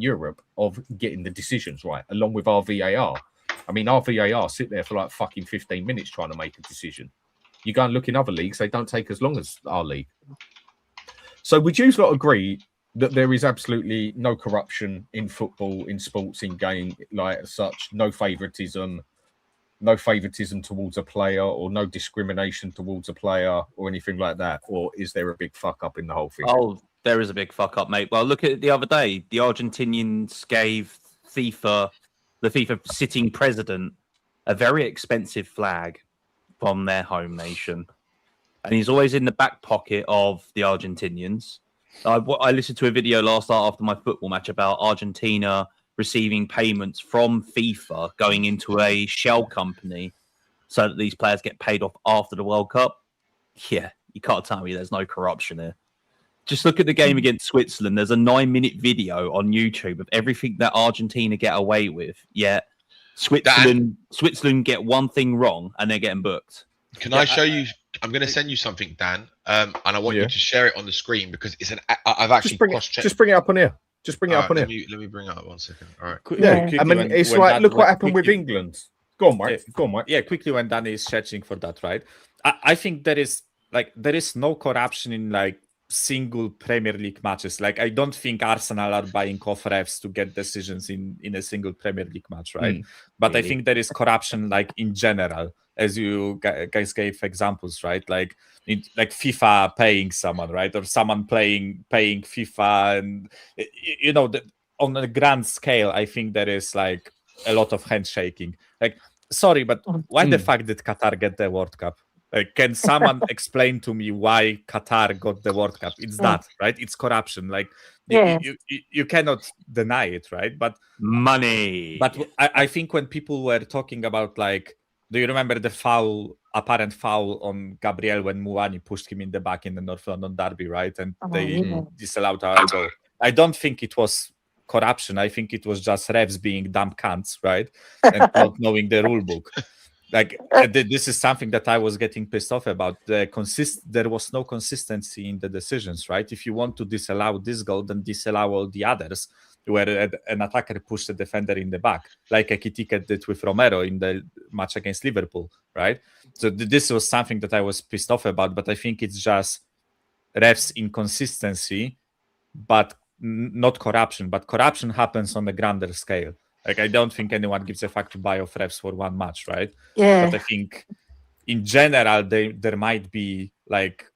Europe of getting the decisions right, along with our VAR. I mean, our VAR sit there for like fucking 15 minutes trying to make a decision. You go and look in other leagues, they don't take as long as our league. So would you not agree that there is absolutely no corruption in football, in sports, in game, like such, no favoritism towards a player, or no discrimination towards a player, or anything like that? Or is there a big fuck up in the whole thing? Oh, there is a big fuck up, mate. Well, look at it the other day. The Argentinians gave the FIFA sitting president, a very expensive flag from their home nation. And he's always in the back pocket of the Argentinians. I listened to a video last night after my football match about Argentina receiving payments from FIFA going into a shell company so that these players get paid off after the World Cup. Yeah, you can't tell me there's no corruption here. Just look at the game against Switzerland. There's a 9-minute video on YouTube of everything that Argentina get away with. Yeah, Switzerland get one thing wrong and they're getting booked. Can I show you? I'm going to send you something, Dan, and I want you to share it on the screen because it's I've actually cross-checked. Just bring it up on here. Just bring it up on here. Let me bring it up 1 second. All right. I mean, it's like, look what happened with England. Go on, mate. Go on, mate. Yeah, quickly when Danny is searching for that, right? I think there is no corruption in like single Premier League matches. Like, I don't think Arsenal are buying off refs to get decisions in a single Premier League match, right? But I think there is corruption like in general. as you guys gave examples, right? Like FIFA paying someone, right, or someone paying FIFA, and on a grand scale, I think there is like a lot of handshaking. Like, sorry, but why the fuck did Qatar get the World Cup? Like, can someone explain to me why Qatar got the World Cup? It's that, right? It's corruption. Like, you cannot deny it, right? But money. But I think when people were talking about, like, do you remember the apparent foul on Gabriel when Muani pushed him in the back in the North London derby, right? And they disallowed our goal. I don't think it was corruption. I think it was just refs being dumb cunts, right? And not knowing the rule book. Like, this is something that I was getting pissed off about. There was no consistency in the decisions, right? If you want to disallow this goal, then disallow all the others, where an attacker pushed a defender in the back, like Ekitike did with Romero in the match against Liverpool, right? So this was something that I was pissed off about, but I think it's just refs' inconsistency, but not corruption. But corruption happens on a grander scale. Like, I don't think anyone gives a fuck to buy off refs for one match, right? Yeah. But I think in general, there might be, like,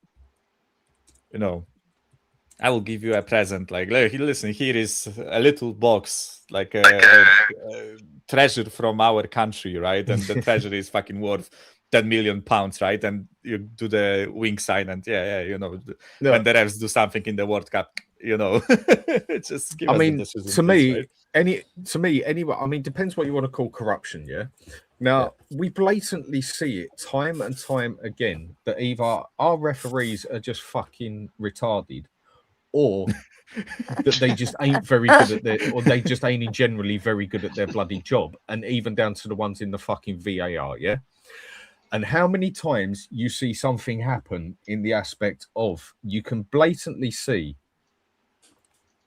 I will give you a present. Like, listen, here is a little box, like a treasure from our country, right? And the treasure is fucking worth 10 million pounds, right? And you do the wink sign, and when the refs do something in the World Cup, just give us the decision, to me, right? Anyway, I mean, depends what you want to call corruption, yeah? Now, we blatantly see it time and time again that either our referees are just fucking retarded, or that they just ain't very good at or they just ain't generally very good at their bloody job, and even down to the ones in the fucking VAR, yeah? And how many times you see something happen in the aspect of, you can blatantly see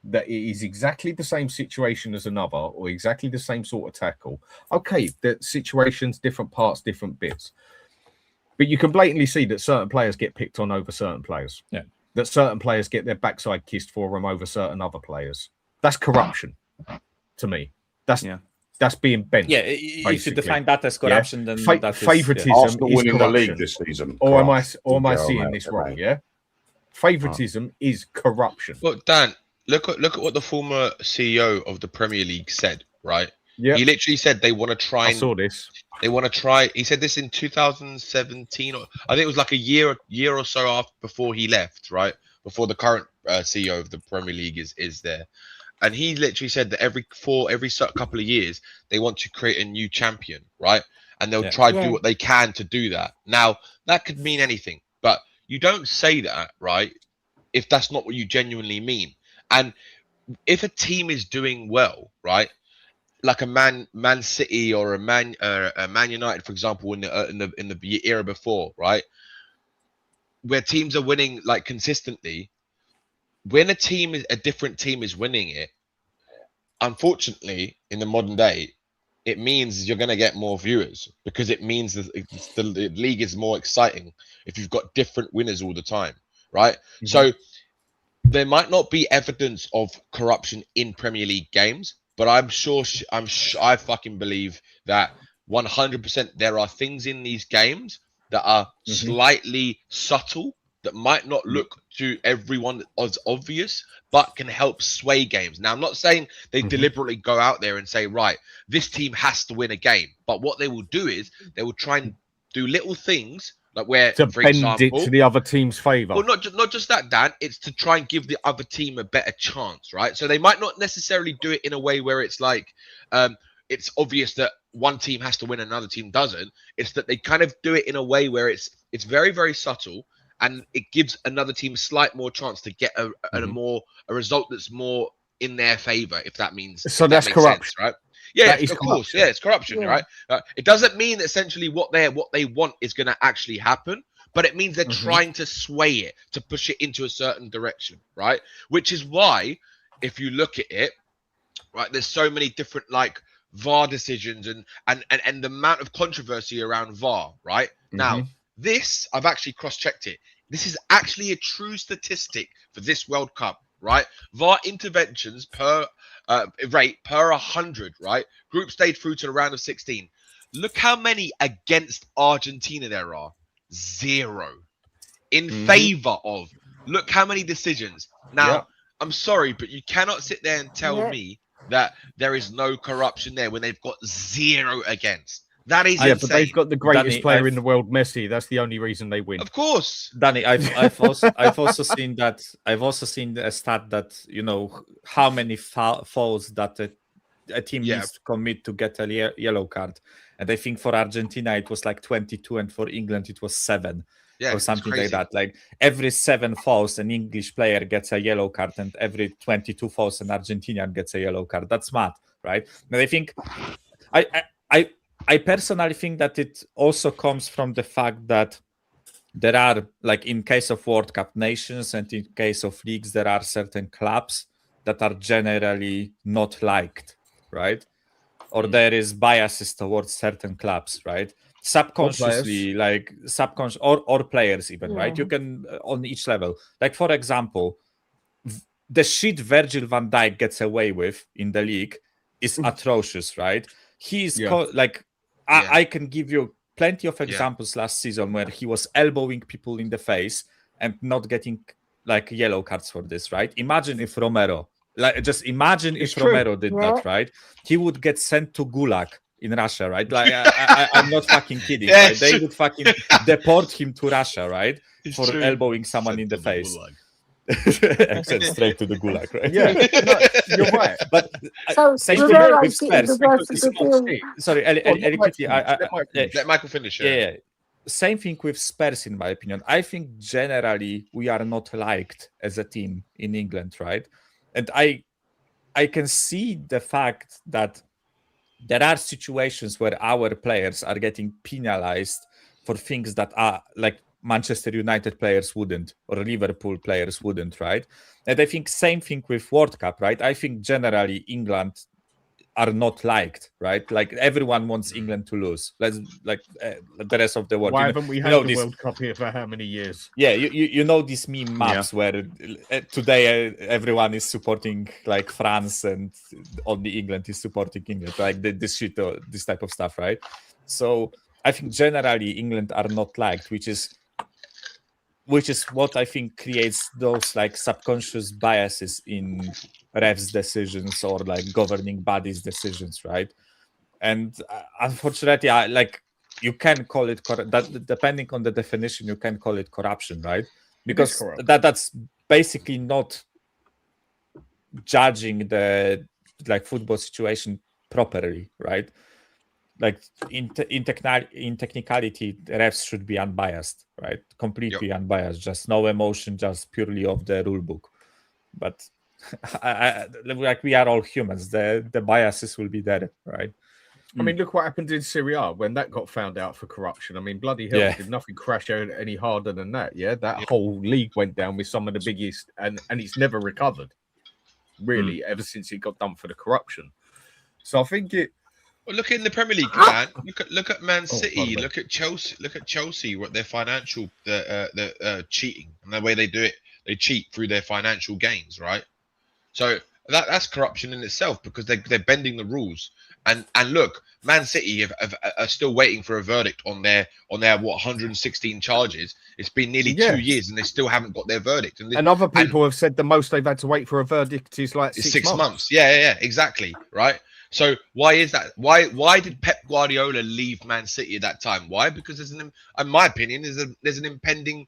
that it is exactly the same situation as another, or exactly the same sort of tackle. Okay, the situations, different parts, different bits. But you can blatantly see that certain players get picked on over certain players. Yeah. That certain players get their backside kissed for them over certain other players. That's corruption to me. That's being bent. Yeah, if you define that as corruption, then that favoritism is winning the league this season. Or am I seeing this wrong? Yeah, favoritism is corruption. Well, Dan, look at what the former CEO of the Premier League said. Right? Yeah, he literally said they want to try. I saw this. They want to try. He said this in 2017, or I think it was like a year or so before he left. Right before the current CEO of the Premier League is there. And he literally said that every couple of years, they want to create a new champion, right? And they'll try to do what they can to do that. Now, that could mean anything, but you don't say that, right, if that's not what you genuinely mean. And if a team is doing well, right, like a Man City or a Man United, for example, in the era before, right, where teams are winning like consistently. When a different team is winning it, unfortunately, in the modern day, it means you're going to get more viewers, because it means that the league is more exciting if you've got different winners all the time, right? Mm-hmm. So there might not be evidence of corruption in Premier League games, but I fucking believe that 100% there are things in these games that are slightly subtle, that might not look to everyone as obvious, but can help sway games. Now, I'm not saying they deliberately go out there and say, right, this team has to win a game. But what they will do is they will try and do little things, like where, to for bend example, it to the other team's favour. Well, not just that, Dan. It's to try and give the other team a better chance, right? So they might not necessarily do it in a way where it's like, it's obvious that one team has to win, another team doesn't. It's that they kind of do it in a way where it's very, very subtle, and it gives another team a slight more chance to get a result that's more in their favor, if that means so. That's corruption, sense, right? Yeah, of course. Yeah, it's corruption, right? It doesn't mean that essentially what they want is going to actually happen, but it means they're trying to sway it, to push it into a certain direction, right? Which is why, if you look at it, right, there's so many different like VAR decisions and the amount of controversy around VAR, right? Now, this, I've actually cross-checked it. This is actually a true statistic for this World Cup, right? VAR interventions per rate per 100, right? Group stage through to the round of 16. look how many against Argentina there are. 0. In favor of. Look how many decisions. Now, I'm sorry, but you cannot sit there and tell me that there is no corruption there when they've got 0 against. That is insane. But they've got the greatest player in the world, Messi. That's the only reason they win. Of course, Danny. I've also seen that. I've also seen a stat that how many fouls that a team needs to commit to get a yellow card, and I think for Argentina it was like 22, and for England it was 7. Or something like that. Like every 7 fouls, an English player gets a yellow card, and every 22 fouls, an Argentinian gets a yellow card. That's mad, right? And I think, I personally think that it also comes from the fact that there are, like in case of World Cup nations and in case of leagues, there are certain clubs that are generally not liked, right? Or there is biases towards certain clubs, right? Subconsciously, or players even, right? You can on each level. Like for example, the shit Virgil van Dijk gets away with in the league is atrocious, right? He's I can give you plenty of examples last season where he was elbowing people in the face and not getting like yellow cards for this, right? Imagine if Romero, Romero did that, right? He would get sent to Gulag in Russia, right? Like I'm not fucking kidding. Right? They would fucking deport him to Russia, right? For elbowing someone in the face. Sent straight to the Gulag, right? Yeah, no, you're right. But same thing with Spurs. Sorry, Eli, quickly. Let Michael finish. Yeah. Same thing with Spurs, in my opinion. I think generally we are not liked as a team in England, right? And I can see the fact that there are situations where our players are getting penalized for things that are like Manchester United players wouldn't, or Liverpool players wouldn't, right? And I think same thing with World Cup, right? I think generally England are not liked, right? Like everyone wants England to lose. Let's the rest of the world. Why haven't we had the World Cup here for how many years? Yeah, you know these meme maps where today everyone is supporting like France and only England is supporting England, like this shit, this type of stuff, right? So I think generally England are not liked, which is what I think creates those like subconscious biases in refs' decisions or like governing bodies' decisions, right? And unfortunately, you can call it that depending on the definition, you can call it corruption, right? Because that's basically not judging the like football situation properly, right? Like in technicality, the refs should be unbiased, right? Completely unbiased, just no emotion, just purely of the rule book. But like we are all humans, the biases will be there, right? I mean, look what happened in Serie A when that got found out for corruption. I mean, bloody hell, did nothing crash out any harder than that? Yeah, that whole league went down with some of the biggest, and it's never recovered, really, ever since it got done for the corruption. So I think it. Well, look in the Premier League, man. Look at Man City. Look at Chelsea. Look at Chelsea. What their financial, the cheating and the way they do it. They cheat through their financial gains, right? So that's corruption in itself because they're bending the rules. And look, Man City are still waiting for a verdict on their 116 charges. It's been nearly 2 years and they still haven't got their verdict. And other people have said the most they've had to wait for a verdict is like 6 months. Yeah, exactly, right. So why is that? Why did Pep Guardiola leave Man City at that time? Why? Because in my opinion, there's an impending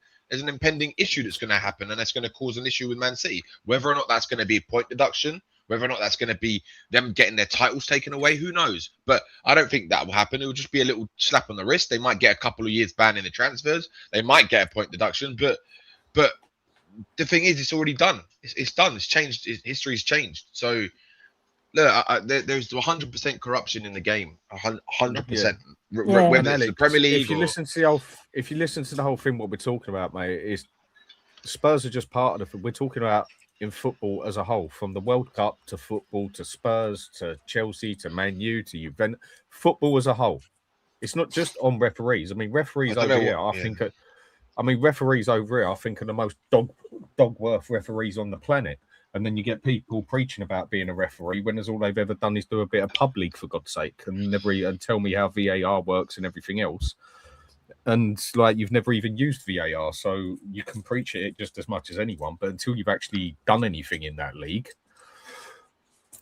issue that's going to happen, and that's going to cause an issue with Man City. Whether or not that's going to be point deduction, whether or not that's going to be them getting their titles taken away, who knows? But I don't think that will happen. It will just be a little slap on the wrist. They might get a couple of years ban in the transfers. They might get a point deduction, but the thing is, it's already done. It's done. It's changed. History's changed. So. Look, there's 100% corruption in the game. 100%. Whether it's the Premier League. If you listen to the whole thing, what we're talking about, mate, is Spurs are just part of it. We're talking about in football as a whole, from the World Cup to football to Spurs to Chelsea to Man U to Juventus. Football as a whole. It's not just on referees. I mean, referees over here, I think are the most dog worth referees on the planet. And then you get people preaching about being a referee when all they've ever done is do a bit of pub league, for God's sake, and tell me how VAR works and everything else. And like, you've never even used VAR, so you can preach it just as much as anyone. But until you've actually done anything in that league,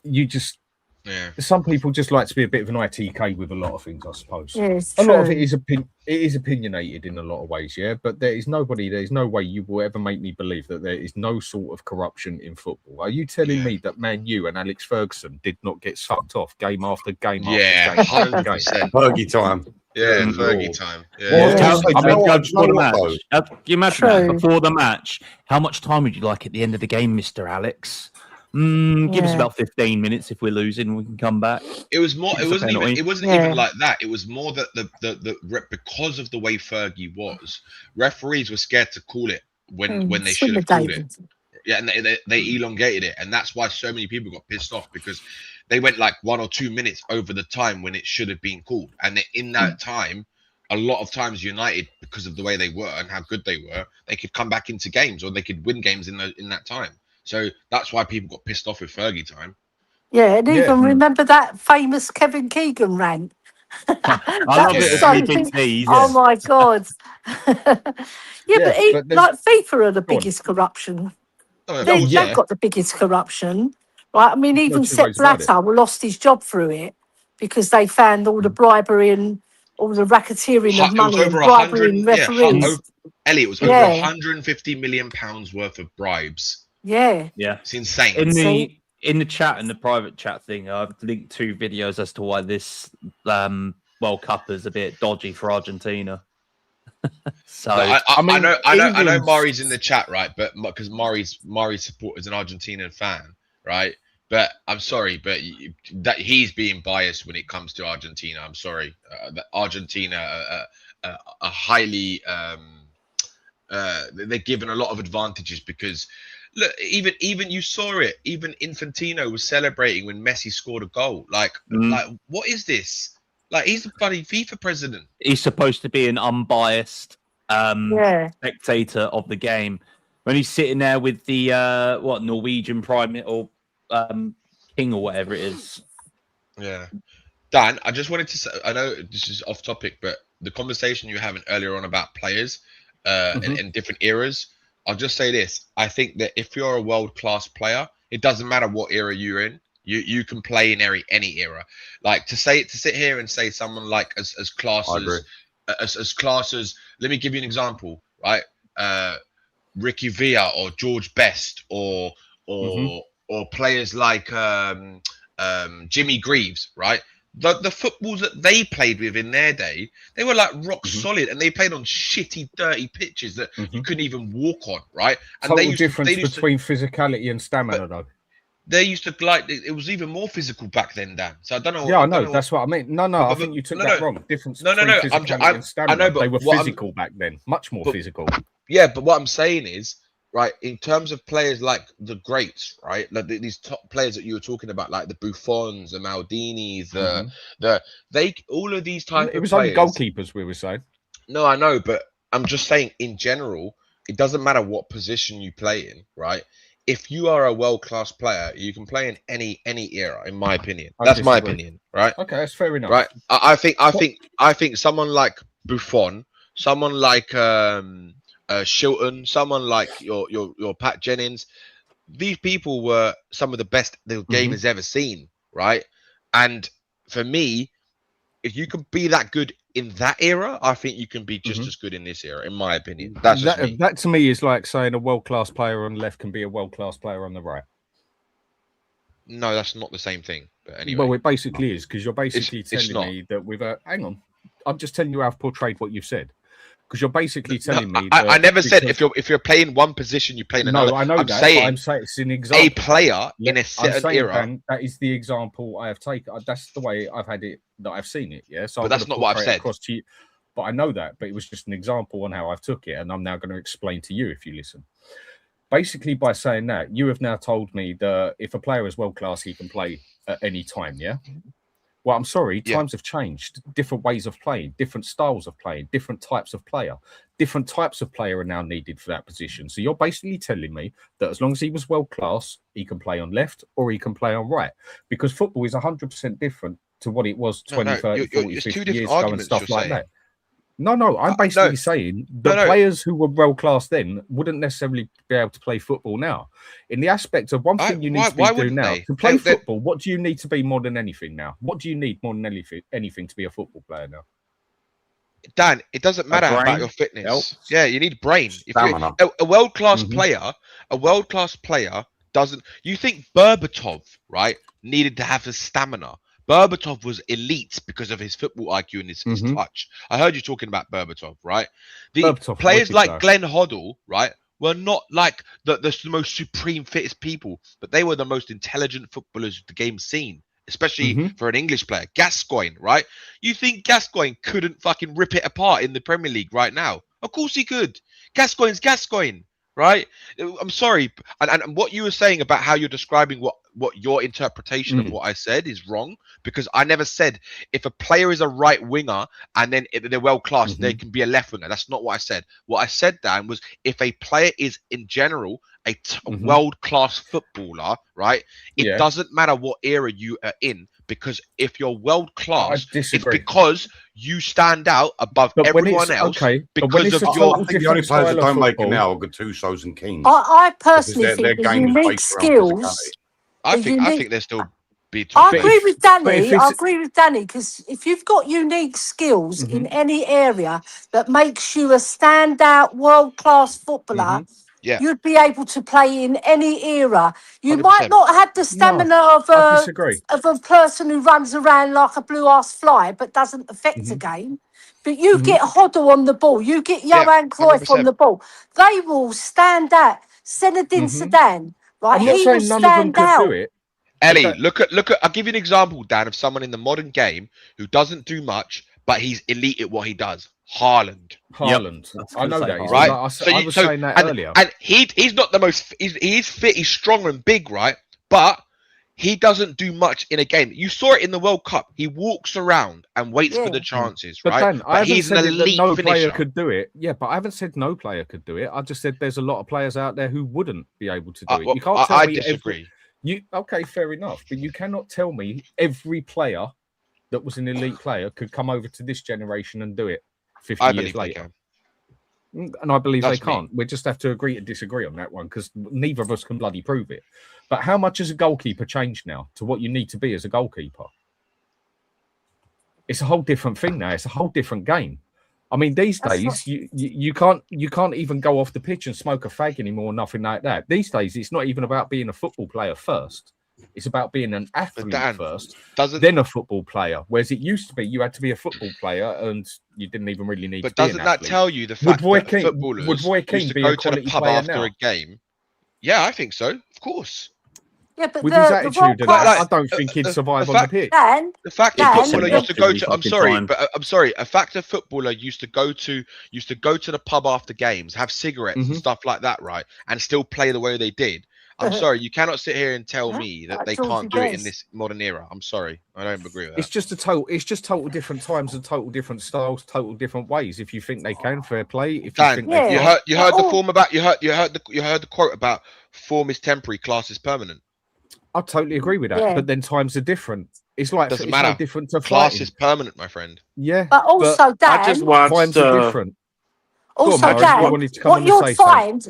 you just... Yeah. Some people just like to be a bit of an ITK with a lot of things, I suppose. Yeah, it's a lot of true. it is opinionated in a lot of ways, yeah. But there's no way you will ever make me believe that there is no sort of corruption in football. Are you telling me that Man U and Alex Ferguson did not get sucked off game after game Yeah, after game? 100%. Fergie time. Yeah, Good Fergie Lord. time. Well, Yeah. yeah. I mean, what, before the match. though? Can you imagine that? Before the match, how much time would you like at the end of the game, Mr. Alex? Give us about 15 minutes if we're losing, we can come back. It was more. It wasn't Yeah. even like that. It was more that because of the way Fergie was, referees were scared to call it when they should have called it. Yeah, and they elongated it, and that's why so many people got pissed off, because they went like 1 or 2 minutes over the time when it should have been called. And in that time, a lot of times United, because of the way they were and how good they were, they could come back into games, or they could win games in that time. So that's why people got pissed off with Fergie time. Yeah, and even remember that famous Kevin Keegan rant? I love it. Something... Oh my God. But like FIFA are the biggest corruption. They've got the biggest corruption. Right? I mean, even Sepp Blatter lost his job through it, because they found all the bribery and all the racketeering of money and bribery referees. Elliot, was over 150 million pounds worth of bribes. Yeah. It's insane. In the chat, in the private chat thing, I've linked 2 videos as to why this World Cup is a bit dodgy for Argentina. So I know Mari's in the chat, right? But because Mari's support is an Argentinian fan, right? But I'm sorry, but that he's being biased when it comes to Argentina. I'm sorry, that Argentina are highly they're given a lot of advantages, because look, even you saw it. Even Infantino was celebrating when Messi scored a goal. Like what is this? Like, he's the bloody FIFA president. He's supposed to be an unbiased spectator of the game. When he's sitting there with the Norwegian prime or king or whatever it is. Yeah, Dan, I just wanted to say, I know this is off topic, but the conversation you were having earlier on about players and different eras. I'll just say this: I think that if you're a world-class player, it doesn't matter what era you're in. You can play in any era. Like to sit here and say someone like as class as let me give you an example, right? Ricky Villa or George Best or players like Jimmy Greaves, right? The footballs that they played with in their day, they were like rock solid, and they played on shitty, dirty pitches that you couldn't even walk on, right? And Total difference between physicality and stamina, though. They used to it was even more physical back then, Dan. So I don't know. Yeah, I know. That's what I mean. No, I think you took that wrong. Difference between physicality and stamina. I know, but they were physical back then, much more physical. Yeah, but what I'm saying is, right, in terms of players like the greats, right, like these top players that you were talking about, like the Buffons, the Maldinis, all of these type of players. It was only goalkeepers, we were saying. No, I know, but I'm just saying in general, it doesn't matter what position you play in, right? If you are a world-class player, you can play in any era, in my opinion. That's my opinion, right? Okay, that's fair enough. Right. I think someone like Buffon, someone like Shilton, someone like your Pat Jennings, these people were some of the best the game has ever seen, right? And for me, if you can be that good in that era, I think you can be just as good in this era, in my opinion. That's just me. That to me is like saying a world-class player on the left can be a world-class player on the right. No, that's not the same thing. But anyway, well, it basically is, because you're basically telling me that with a hang on, I'm just telling you how I've portrayed what you've said. Because you're basically telling me. I never said if you're playing one position, you play in another. No, I know I'm that. Saying I'm saying it's an example. A player in a certain era. Dan, that is the example I have taken. That's the way I've had it. That I've seen it. Yeah. So but that's not what I've said. Across to you. But I know that. But it was just an example on how I've took it, and I'm now going to explain to you if you listen. Basically, by saying that, you have now told me that if a player is world class, he can play at any time. Yeah. Well, I'm sorry, times have changed. Different ways of playing, different styles of playing, different types of player. Different types of player are now needed for that position. So you're basically telling me that as long as he was world class, he can play on left or he can play on right. Because football is 100% different to what it was 20, 30, 40, 50 years ago and stuff like that. No, I'm basically saying the players who were world class then wouldn't necessarily be able to play football now. In the aspect of one thing you need to be doing now to play football, what do you need to be more than anything now? What do you need more than anything to be a football player now? Dan, it doesn't matter about your fitness. Yeah, you need brain. If a world class player doesn't. You think Berbatov, right, needed to have the stamina? Berbatov was elite because of his football IQ and his touch. I heard you talking about Berbatov, right? The players like Glenn Hoddle, right, were not like the most supreme fittest people, but they were the most intelligent footballers the game's seen, especially for an English player. Gascoigne, right? You think Gascoigne couldn't fucking rip it apart in the Premier League right now? Of course he could. Gascoigne's Gascoigne, right? I'm sorry. And what you were saying about how you're describing what your interpretation of what I said is wrong, because I never said if a player is a right winger and then if they're well class, they can be a left winger. That's not what I said. What I said, Dan, was if a player is in general a world class footballer, right? It doesn't matter what era you are in, because if you're world class, it's because you stand out above everyone else. Because of your. I think the only players that don't make it now are Gattuso's and Kings. I personally think the unique skills. I think they're still. I agree with Danny. Because if you've got unique skills in any area that makes you a standout world-class footballer, you'd be able to play in any era. You 100%. Might not have the stamina of a person who runs around like a blue-ass fly but doesn't affect the game. But you get Hoddle on the ball, you get Johan Cruyff on the ball. They will stand out. Zinedine Zidane, right? I'm not saying none of them could do it. Ellie, look at. I'll give you an example, Dan, of someone in the modern game who doesn't do much, but he's elite at what he does. Haaland. I know that, right? I was saying that earlier. And he's not the most. He's fit. He's strong and big, right? But he doesn't do much in a game. You saw it in the World Cup. He walks around and waits for the chances, right? Dan, but he's an elite no finisher. Player could do it. Yeah, but I haven't said no player could do it. I just said there's a lot of players out there who wouldn't be able to do it. You can't tell me. I disagree. Okay, fair enough. But you cannot tell me every player that was an elite player could come over to this generation and do it 50 years later. And I believe they can't. We just have to agree to disagree on that one, because neither of us can bloody prove it. But how much has a goalkeeper changed now to what you need to be as a goalkeeper? It's a whole different thing now. It's a whole different game. I mean, these days you can't even go off the pitch and smoke a fag anymore, nothing like that. These days, it's not even about being a football player first. It's about being an athlete first, then a football player. Whereas it used to be you had to be a football player and you didn't even really need to be an athlete. But doesn't that tell you the fact that footballers used to go to the pub after a game? Yeah, I think so. Of course. Yeah, but with his attitude, I don't think he'd survive on the pitch. The fact that footballer used to go to, I'm sorry, a fact that footballer used to go to the pub after games, have cigarettes and stuff like that, right, and still play the way they did. I'm sorry, you cannot sit here and tell me that they can't do it in this modern era. I'm sorry, I don't agree with that. It's just total different times and total different styles, total different ways. If you think they can, fair play. If you think they can't, you heard the form about you heard the quote about form is temporary, class is permanent. I totally agree with that, but then times are different. It's like doesn't matter. No different to class fighting. is permanent, my friend. Yeah, but also, Dan, times are different. Also, Dan,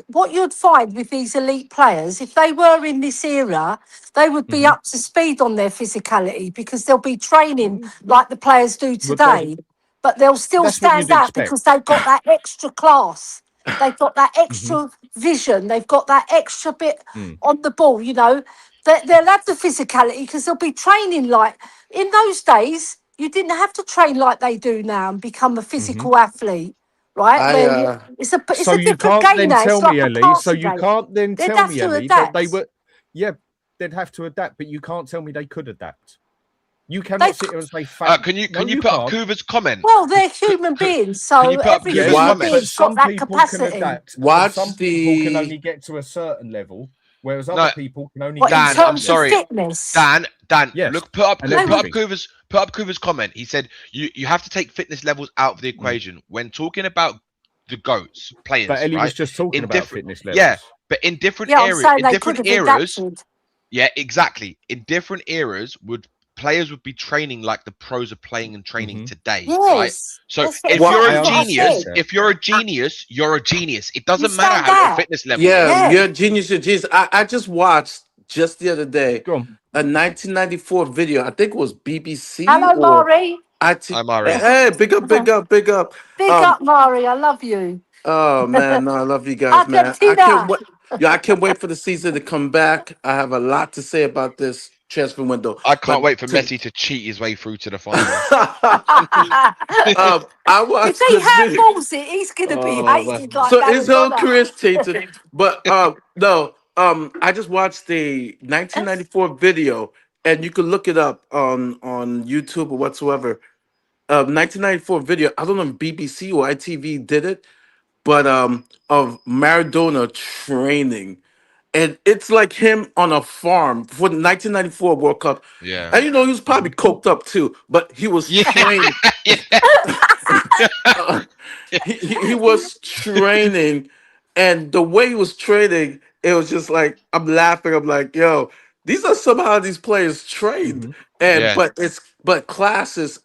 what you'd find with these elite players, if they were in this era, they would be up to speed on their physicality, because they'll be training like the players do today, but they'll still stand out because they've got that extra class. They've got that extra vision. They've got that extra bit on the ball, you know. They'll have the physicality because they'll be training like... In those days, you didn't have to train like they do now and become a physical athlete, right? It's a different game now. It's like a party So you game. can't then tell me, Ellie, that they were... Yeah, they'd have to adapt, but you can't tell me they could adapt. You cannot sit here and say... Can you put up Kuva's comment? Well, they're human beings, so every human being's got that capacity. Some people can only get to a certain level. whereas No, other people can only. What, in Dan, get I'm terms of sorry. fitness? Dan, Yes, look, put up and everything. Kuva's comment. He said you have to take fitness levels out of the equation when talking about the goats But players, Ellie right? was just talking In about different, fitness levels. yeah, but in different Yeah, I'm areas, saying in they different could have eras, adapted. yeah, exactly. In different eras, players would be training like the pros are playing and training today, right? Yes. So That's if what, you're that's a what I genius, said. if you're a genius, you're a genius. It You doesn't matter stand how your out. fitness level Yeah, is. Yeah. you're a genius. You're a genius. I just watched just the other day Go on. a 1994 video. I think it was BBC Hello, or Mari. IT. I'm Ari. Hey, big up, big up, big up. Big up, Mari. I love you. Oh man, no, I love you guys, man. I can't Argentina. wait. Yeah, I can't wait for the season to come back. I have a lot to say about this transfer window. I can't But wait for to- Messi to cheat his way through to the final. I If watched he this video. handballs it, he's going to be Oh, man. hated like So his whole Maradona. career's tainted. But no, I just watched the 1994 video, and you can look it up on YouTube or whatsoever. 1994 video. I don't know if BBC or ITV did it, but of Maradona training. And it's like him on a farm for the 1994 World Cup. Yeah. And he was probably coked up too, but he was Yeah. training. Uh, he was training, and the way he was training, it was just like I'm laughing. I'm like, yo, these are somehow these players trained, and Yeah. but class is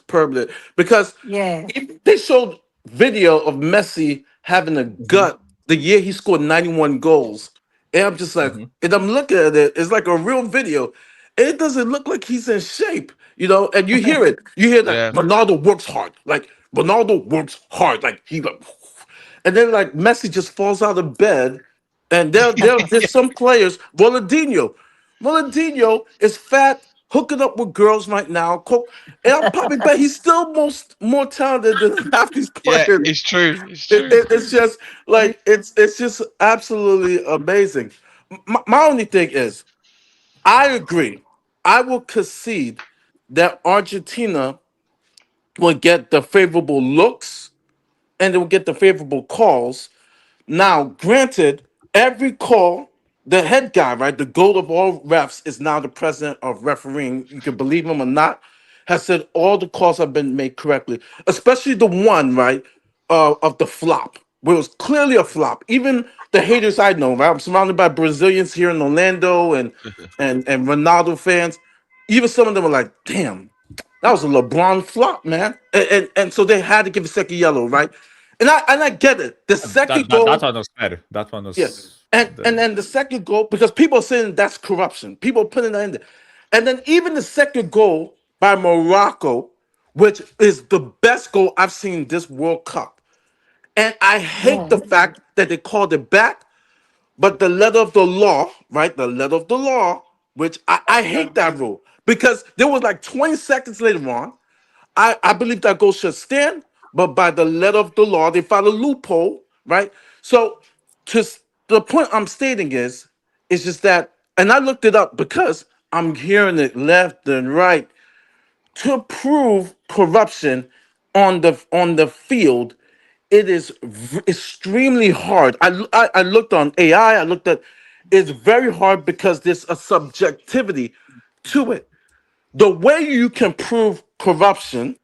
permanent because Yeah. they showed video of Messi having a gut the year he scored 91 goals, and I'm just like, and I'm looking at it, it's like a real video. It doesn't look like he's in shape, and you hear it. You hear that Yeah. Ronaldo works hard. Like Ronaldo works hard. Like he like, and then like Messi just falls out of bed. And there's some players, Ronaldinho is fat, hooking up with girls right now. And I'll probably bet he's still more talented than half these Yeah, players. it's true. It's true. It's just like it's just absolutely amazing. My only thing is, I agree. I will concede that Argentina will get the favorable looks and they will get the favorable calls. Now, granted, every call, the head guy, right, the goat of all refs, is now the president of refereeing. You can believe him or not, has said all the calls have been made correctly, especially the one, right, of the flop, where it was clearly a flop. Even the haters I know, right, I'm surrounded by Brazilians here in Orlando and Ronaldo fans. Even some of them were like, damn, that was a LeBron flop, man. And so they had to give a second yellow, right? And I get it. The second goal, that one was fair. That one was. yeah. And then the second goal, because people are saying that's corruption. People are putting that in there. And then even the second goal by Morocco, which is the best goal I've seen this World Cup. And I hate Yeah. the fact that they called it back, but the letter of the law, right? The letter of the law, which I hate that rule because there was like 20 seconds later on. I believe that goal should stand, but by the letter of the law, they found a loophole, right? So, the point I'm stating is just that, and I looked it up because I'm hearing it left and right to prove corruption on the field. It is extremely hard. I looked on AI. I looked at. It's very hard because there's a subjectivity to it. The way you can prove corruption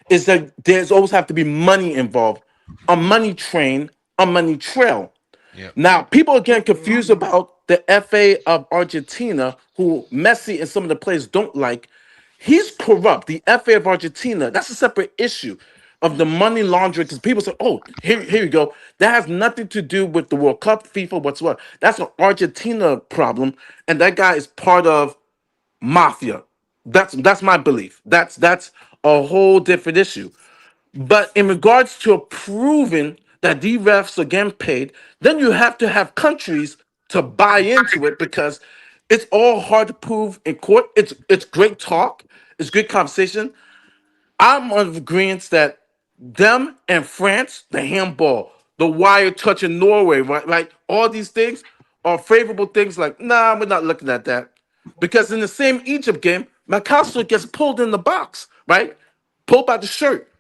is that there's always have to be money involved, a money train, a money trail. Yeah. Now, people are getting confused about the FA of Argentina, who Messi and some of the players don't like. He's corrupt. The FA of Argentina, that's a separate issue of the money laundering. Because people say, oh, here you go. That has nothing to do with the World Cup, FIFA, whatsoever. That's an Argentina problem. And that guy is part of mafia. That's my belief. That's a whole different issue. But in regards to proving that the refs are getting paid, then you have to have countries to buy into it because it's all hard to prove in court. It's great talk, it's great conversation. I'm of agreement that them and France, the handball, the wire touching Norway, right? Like all these things are favorable things. Like, nah, we're not looking at that. Because in the same Egypt game, McAllister gets pulled in the box, right? Pulled by the shirt.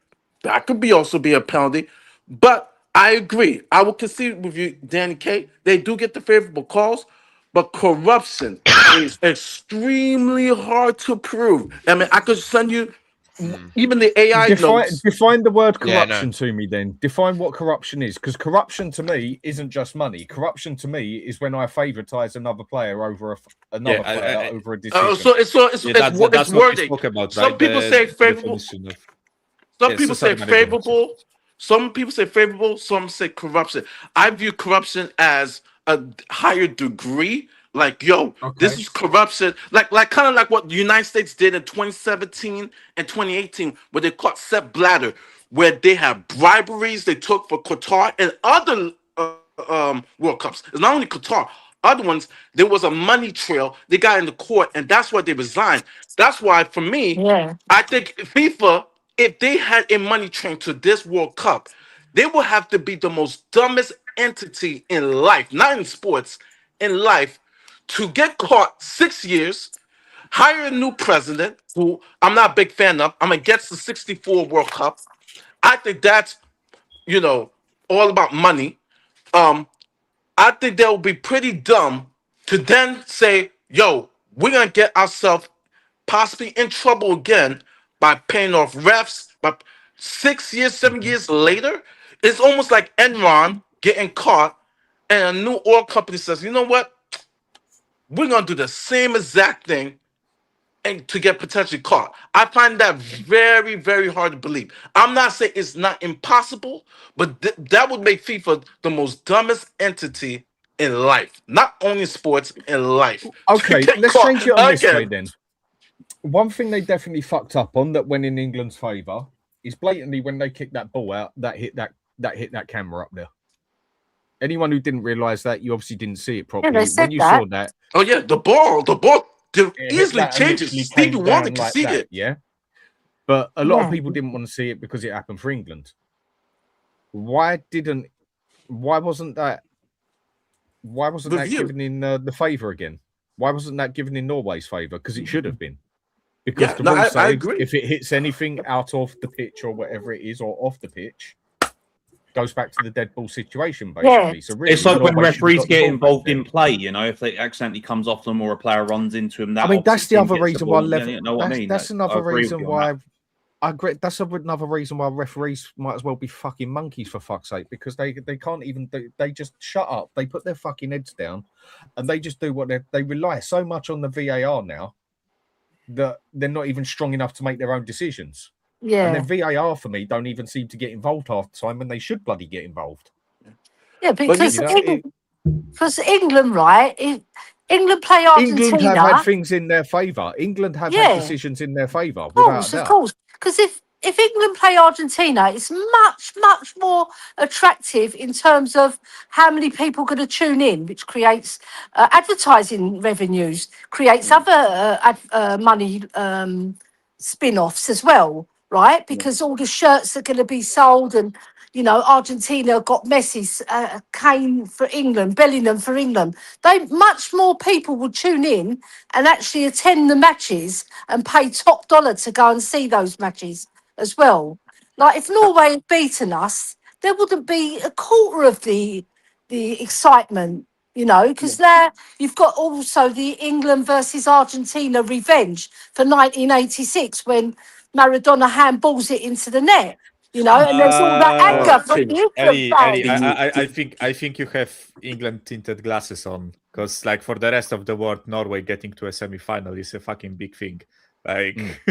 That could be also be a penalty. But I agree. I will concede with you, Danny K. They do get the favorable calls. but corruption is extremely hard to prove. I mean, I could send you even the AI notes. Define the word Yeah, corruption to me then. Define what corruption is, because corruption to me isn't just money. Corruption to me is when I favoritize another player over another player over a decision. So it's that's what wording. we spoke about, Some right? people say favorable. Some people say favorable. Some people say favorable. Some say corruption. I view corruption as a higher degree. Like, this is corruption. Like kind of like what the United States did in 2017 and 2018, where they caught Sepp Blatter, where they have briberies they took for Qatar and other World Cups. It's not only Qatar. Other ones, there was a money trail. They got in the court, and that's why they resigned. That's why, for me, I think FIFA, if they had a money train to this World Cup, they would have to be the most dumbest entity in life, not in sports, in life, to get caught 6 years, hire a new president, who I'm not a big fan of. I'm against the 64 World Cup. I think that's, all about money. I think that would be pretty dumb to then say, we're going to get ourselves possibly in trouble again by paying off refs. But 6 years, 7 years later, it's almost like Enron getting caught and a new oil company says, you know what? We're going to do the same exact thing and to get potentially caught. I find that very, very hard to believe. I'm not saying it's not impossible, but that would make FIFA the most dumbest entity in life. Not only sports, in life. Okay, let's change it on this way then. One thing they definitely fucked up on that went in England's favour is blatantly when they kicked that ball out, that hit that camera up there. Anyone who didn't realise that, you obviously didn't see it properly. When you saw that. Oh yeah, the ball easily changes. Stevie Wonder can see it. Yeah. But a lot of people didn't want to see it because it happened for England. Why wasn't that given in the favour again? Why wasn't that given in Norway's favour? Because it should have been. Because the rules say if it hits anything out of the pitch or whatever it is, or off the pitch, goes back to the dead ball situation, basically. So really, it's like when referees get involved in play, if it accidentally comes off them or a player runs into him. That's the other reason why that's another reason why I agree. That's another reason why referees might as well be fucking monkeys, for fuck's sake, because they can't even they just shut up. They put their fucking heads down and they just do what they rely so much on the VAR now that they're not even strong enough to make their own decisions. Yeah. And then VAR for me don't even seem to get involved half the time when they should bloody get involved. Yeah, because England, right? England play Argentina. England have had things in their favour. England have had decisions in their favour. Of course. Because if England play Argentina, it's much, much more attractive in terms of how many people are going to tune in, which creates advertising revenues, creates other money spin-offs as well, right? Because all the shirts are going to be sold, and Argentina got Messi, Kane for England, Bellingham for England. Much more people will tune in and actually attend the matches and pay top dollar to go and see those matches as well. Like if Norway had beaten us, there wouldn't be a quarter of the excitement, because now you've got also the England versus Argentina revenge for 1986 when Maradona handballs it into the net. And there's all that anger from the Ellie, I think you have England tinted glasses on, because like for the rest of the world, Norway getting to a semi-final is a fucking big thing. Like,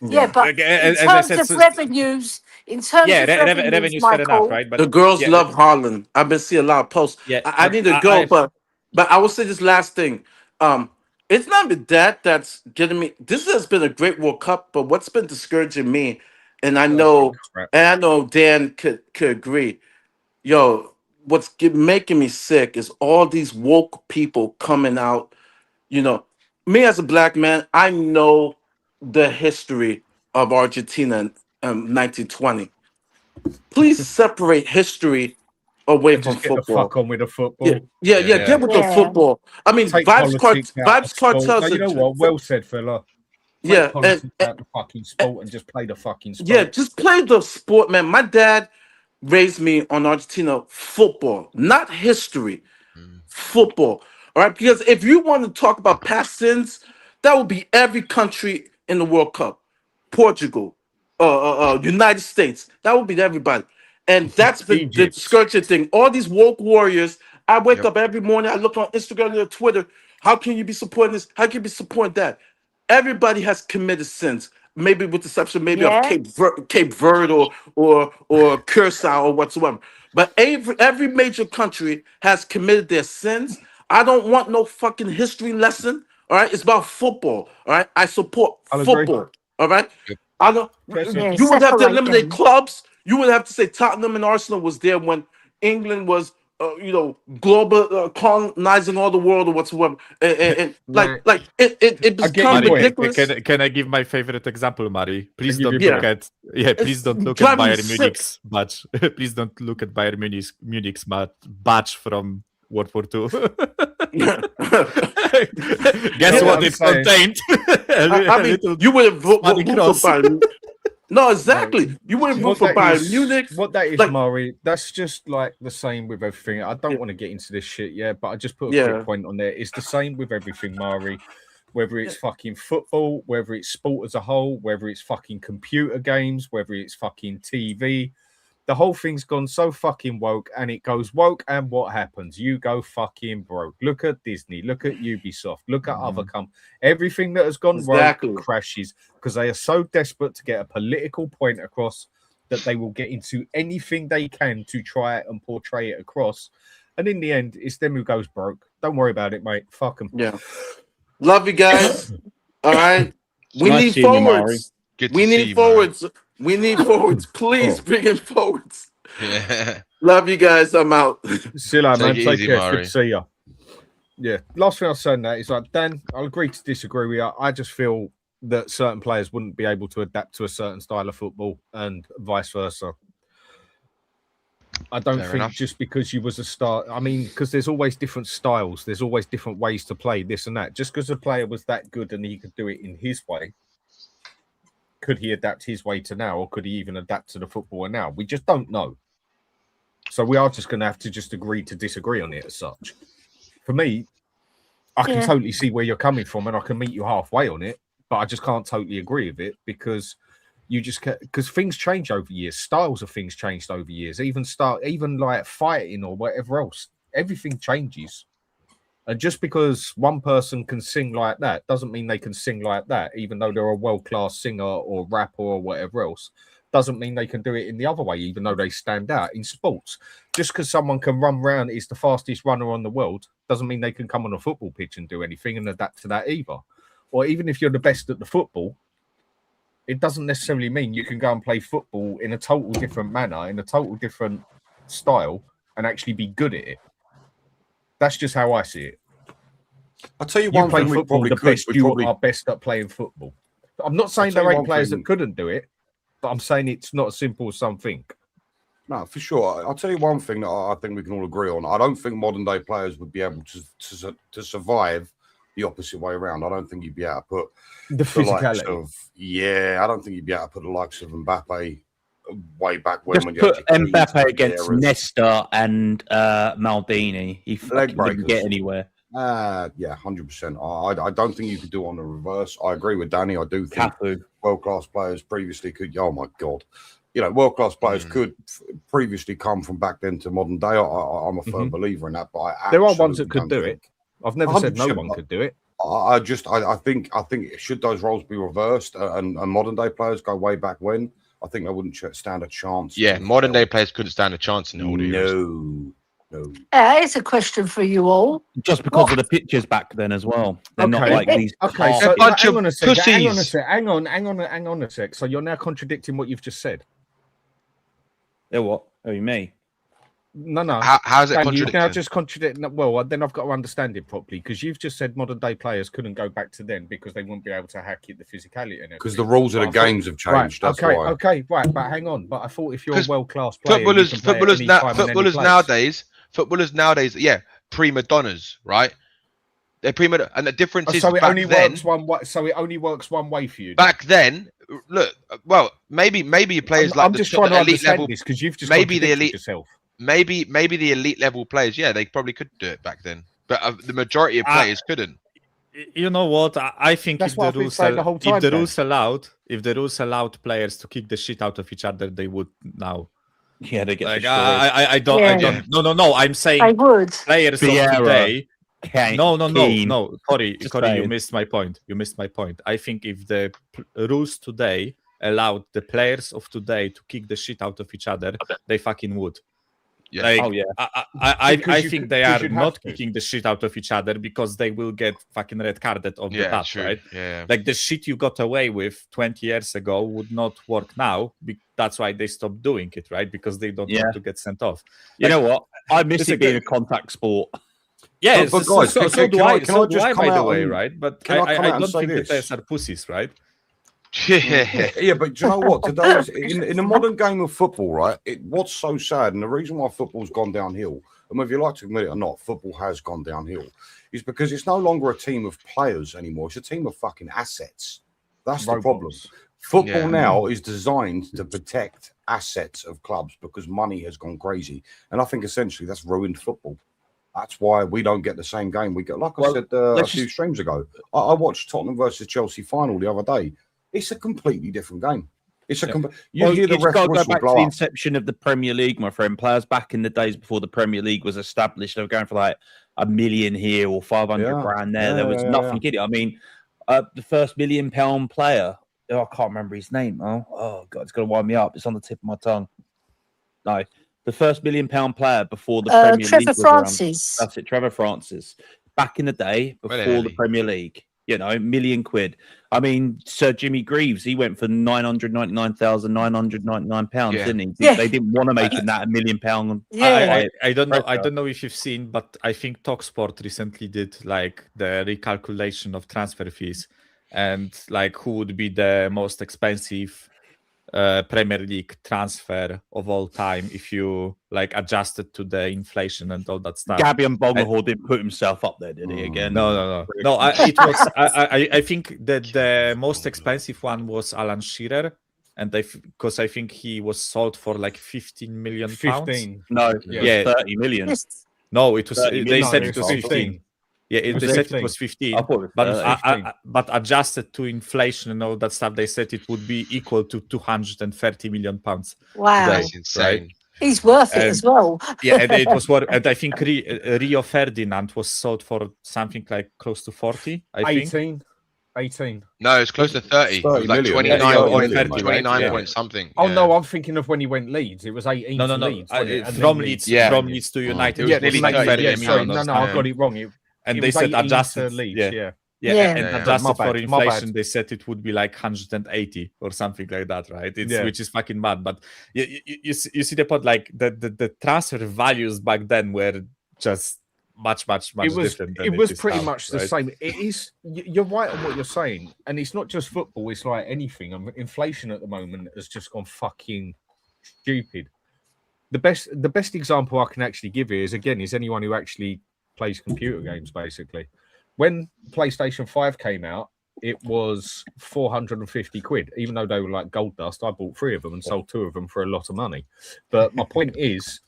but in terms of revenues, revenues fair enough, right? But the girls love Haaland. I've been seeing a lot of posts. Yeah, I need to go, but I will say this last thing. It's not been that's getting me. This has been a great World Cup, but what's been discouraging me, and I know Dan could agree. What's making me sick is all these woke people coming out. Me as a black man, I know the history of Argentina in 1920. Please separate history away from football. Get the fuck on with the football. Yeah. Get with the football. I mean, Vibes Cartels. You know what? Well said, fella. And the fucking sport and just play the fucking sport. Yeah, just play the sport, man. My dad raised me on Argentina football, not history. Football. All right, because if you want to talk about past sins, that would be every country in the World Cup, Portugal, United States. That would be everybody, and that's the Egypt. discouraging thing. All these woke warriors. I wake Yep. up every morning. I look on Instagram or Twitter. How can you be supporting this? How can you be supporting that? Everybody has committed sins. Maybe with the exception, maybe of Yeah. Cape Verde or Curacao or whatsoever. But every major country has committed their sins. I don't want no fucking history lesson. All right, it's about football. All right, I support I'll agree. football. All right, Yep. I don't. Yeah, You would have to separate eliminate them. clubs. You would have to say Tottenham and Arsenal was there when England was, global colonizing all the world or whatsoever. And Right. it I get becomes your point. ridiculous. Can I give my favorite example, Mari? Please give don't you look at please don't look at driving me Bayern sick. Munich's badge. Please don't look at Bayern Munich's badge from World War II. Guess Yeah, what I'm it saying. contained? I mean, you would have Spotty voted for cross. Bayern. No, exactly. You would have voted for Bayern Munich. What that is, Like- Mari, that's just like the same with everything. I don't want to get into this shit, but I just put a Yeah. quick point on there. It's the same with everything, Mari. Whether it's fucking football, whether it's sport as a whole, whether it's fucking computer games, whether it's fucking TV. The whole thing's gone so fucking woke, and it goes woke, and what happens? You go fucking broke. Look at Disney, look at Ubisoft, look at other companies. Everything that has gone Exactly. woke crashes because they are so desperate to get a political point across that they will get into anything they can to try it and portray it across. And in the end, it's them who goes broke. Don't worry about it, mate. Fuck them. Yeah. Love you guys. All right. We Nice need seeing you, Mari. forwards. Good to We see need you, man. forwards. We need forwards. Please bring in forwards. Yeah. Love you guys. I'm out. See you later, man. Take it Take easy, care. Mari. Good to see you. Yeah. Last thing I'll say on that is like, Dan, I'll agree to disagree with you. I just feel that certain players wouldn't be able to adapt to a certain style of football and vice versa. I don't Fair think enough. just because you was a star, I mean, because there's always different styles, there's always different ways to play this and that. Just because a player was that good and he could do it in his way, could he adapt his way to now, or could he even adapt to the footballer now? We just don't know. So we are just going to have to just agree to disagree on it as such. For me, I can totally see where you're coming from, and I can meet you halfway on it, but I just can't totally agree with it because you just because things change over years. Styles of things changed over years. Even like fighting or whatever else, everything changes. And just because one person can sing like that doesn't mean they can sing like that, even though they're a world-class singer or rapper or whatever else. Doesn't mean they can do it in the other way, even though they stand out in sports. Just because someone can run around, is the fastest runner on the world, doesn't mean they can come on a football pitch and do anything and adapt to that either. Or even if you're the best at the football, it doesn't necessarily mean you can go and play football in a total different manner, in a total different style, and actually be good at it. That's just how I see it. I'll tell you You one play thing we football probably the could. best. We You probably, are best at playing football. I'm not saying tell there you ain't one players thing. that couldn't do it, but I'm saying it's not as simple as some think. no, for sure. I'll tell you one thing that I think we can all agree on. I don't think modern day players would be able to survive the opposite way around. I don't think you'd be able to put The the likes physicality. of I don't think you'd be able to put the likes of Mbappe way back when. Just when you put had your Keys, Mbappe against Vieira's. Nesta and Maldini. He fucking breakers. didn't get anywhere. Yeah, 100%. I don't think you could do on the reverse. I agree with Danny. I do think Cafu. world-class players previously could. Oh my god, world-class players could previously come from back then to modern day. I'm a firm believer in that. But There are ones that could do it. I've never said no 100%, one could do it. I think should those roles be reversed and modern day players go way back when, I think they wouldn't stand a chance. Yeah, modern day players couldn't stand a chance in the old eras. No. It's a question for you all. Just because of the pictures back then as well. They're not Okay. like these. Okay, half- so bunch hang of on a sec. Hang on a pussies. sec. Hang on a sec. So you're now contradicting what you've just said. Yeah, what? Oh, you me? No. How's it Dan, you've now contradicting? just contradicted. Well, then I've got to understand it properly because you've just said modern day players couldn't go back to then because they wouldn't be able to hack it, the physicality, and Because the rules of the games have changed. Right, That's why. okay, right. But hang on. But I thought if you're a 'Cause world class player, footballers nowadays, yeah, prima donnas, right? They're prima, and the difference is so it back only then. works one way. So it only works one way for you. Back then, look, well, maybe your players I'm like just the trying to elite understand level, this because you've just maybe the contradicted elite- yourself. maybe the elite level players, yeah, they probably could do it back then. but the majority of players couldn't. You know what? I think That's if what the I've been saying the whole time, if the rules allowed players to kick the shit out of each other, they would now. Yeah, they get Like destroyed. I don't. Yeah. No. I'm saying I would. players of Vieira, today. Keane. No. Corey, Just you saying. missed my point. I think if the rules today allowed the players of today to kick the shit out of each other, they fucking would. Yeah. Like, Oh, yeah. I think they are you'd not have to. kicking the shit out of each other because they will get fucking red carded off the bat, True. right? Yeah. Like the shit you got away with 20 years ago would not work now. That's why they stopped doing it, right? Because they don't want to get sent off. You know what? I miss it's it a being good- a contact sport. Yeah, But guys, so can do I I. just So do I, come by the out way, and- right? But can I come I out and don't say think the this? players are pussies, right? Yeah, but do you know what? Today, in the modern game of football, right? What's so sad, and the reason why football's gone downhill, and whether you like to admit it or not, football has gone downhill, is because it's no longer a team of players anymore. It's a team of fucking assets. That's the problem. Football now is designed to protect assets of clubs because money has gone crazy, and I think essentially that's ruined football. That's why we don't get the same game we get. Like I said a few streams ago, I watched Tottenham versus Chelsea final the other day. It's a completely different game. It's a you hear the ref got to go whistle back to blow the up. inception of the Premier League, my friend. Players back in the days before the Premier League was established, they were going for like $1 million here or 500 grand there. There was nothing in it. I mean, the first £1 million player, I can't remember his name. Oh God, it's going to wind me up. It's on the tip of my tongue. No, the first £1 million player before the Premier League Trevor was around. Francis. That's it, Trevor Francis. Back in the day, before the Premier League, you know, £1 million. I mean, Sir Jimmy Greaves, he went for £999,999, didn't he? Yeah. They didn't want to make him that £1 million. Yeah. I don't know. I don't know if you've seen, but I think TalkSport recently did like the recalculation of transfer fees and like who would be the most expensive Premier League transfer of all time if you like adjusted to the inflation and all that stuff. Gabby Bongohor didn't put himself up there, did he? Again? No. It was. I think that the most expensive one was Alan Shearer, and because I think he was sold for like 15 million pounds. 15. No, yeah, 30 million. No, it was. They said it was 15. 15. Yeah, they said it was 15. I thought it was But adjusted to inflation and all that stuff, they said it would be equal to 230 million pounds. Wow. Today, That's insane. right? He's worth it as well. Yeah, and it was what, and I think Rio Ferdinand was sold for something like close to 40. I think 18. No, it's close to 30. It was like 30 29 million. or Yeah, 30, 29 yeah. point something. Oh yeah. no, I'm thinking of when he went Leeds. It was 18 no. to Leeds. wasn't it? And From then Leeds, Yeah. from Leeds to United. It was Yeah, nearly maybe, 30 yeah, sorry, million. no, I got it wrong. And It they was said 18 adjusted to Leeds. yeah. Yeah. And Yeah. adjusted My for bad, my inflation, bad. they said it would be like 180 or something like that, right? Which is fucking mad. But you see the point, like the transfer values back then were just much different. Than it was is pretty now, much the right? same. It is. You're right on what you're saying, and it's not just football. It's like anything. Inflation at the moment has just gone fucking stupid. The best example I can actually give here is anyone who actually plays computer games. Basically, when PlayStation 5 came out, it was 450 quid. Even though they were like gold dust, I bought 3 of them and sold 2 of them for a lot of money. But my point is,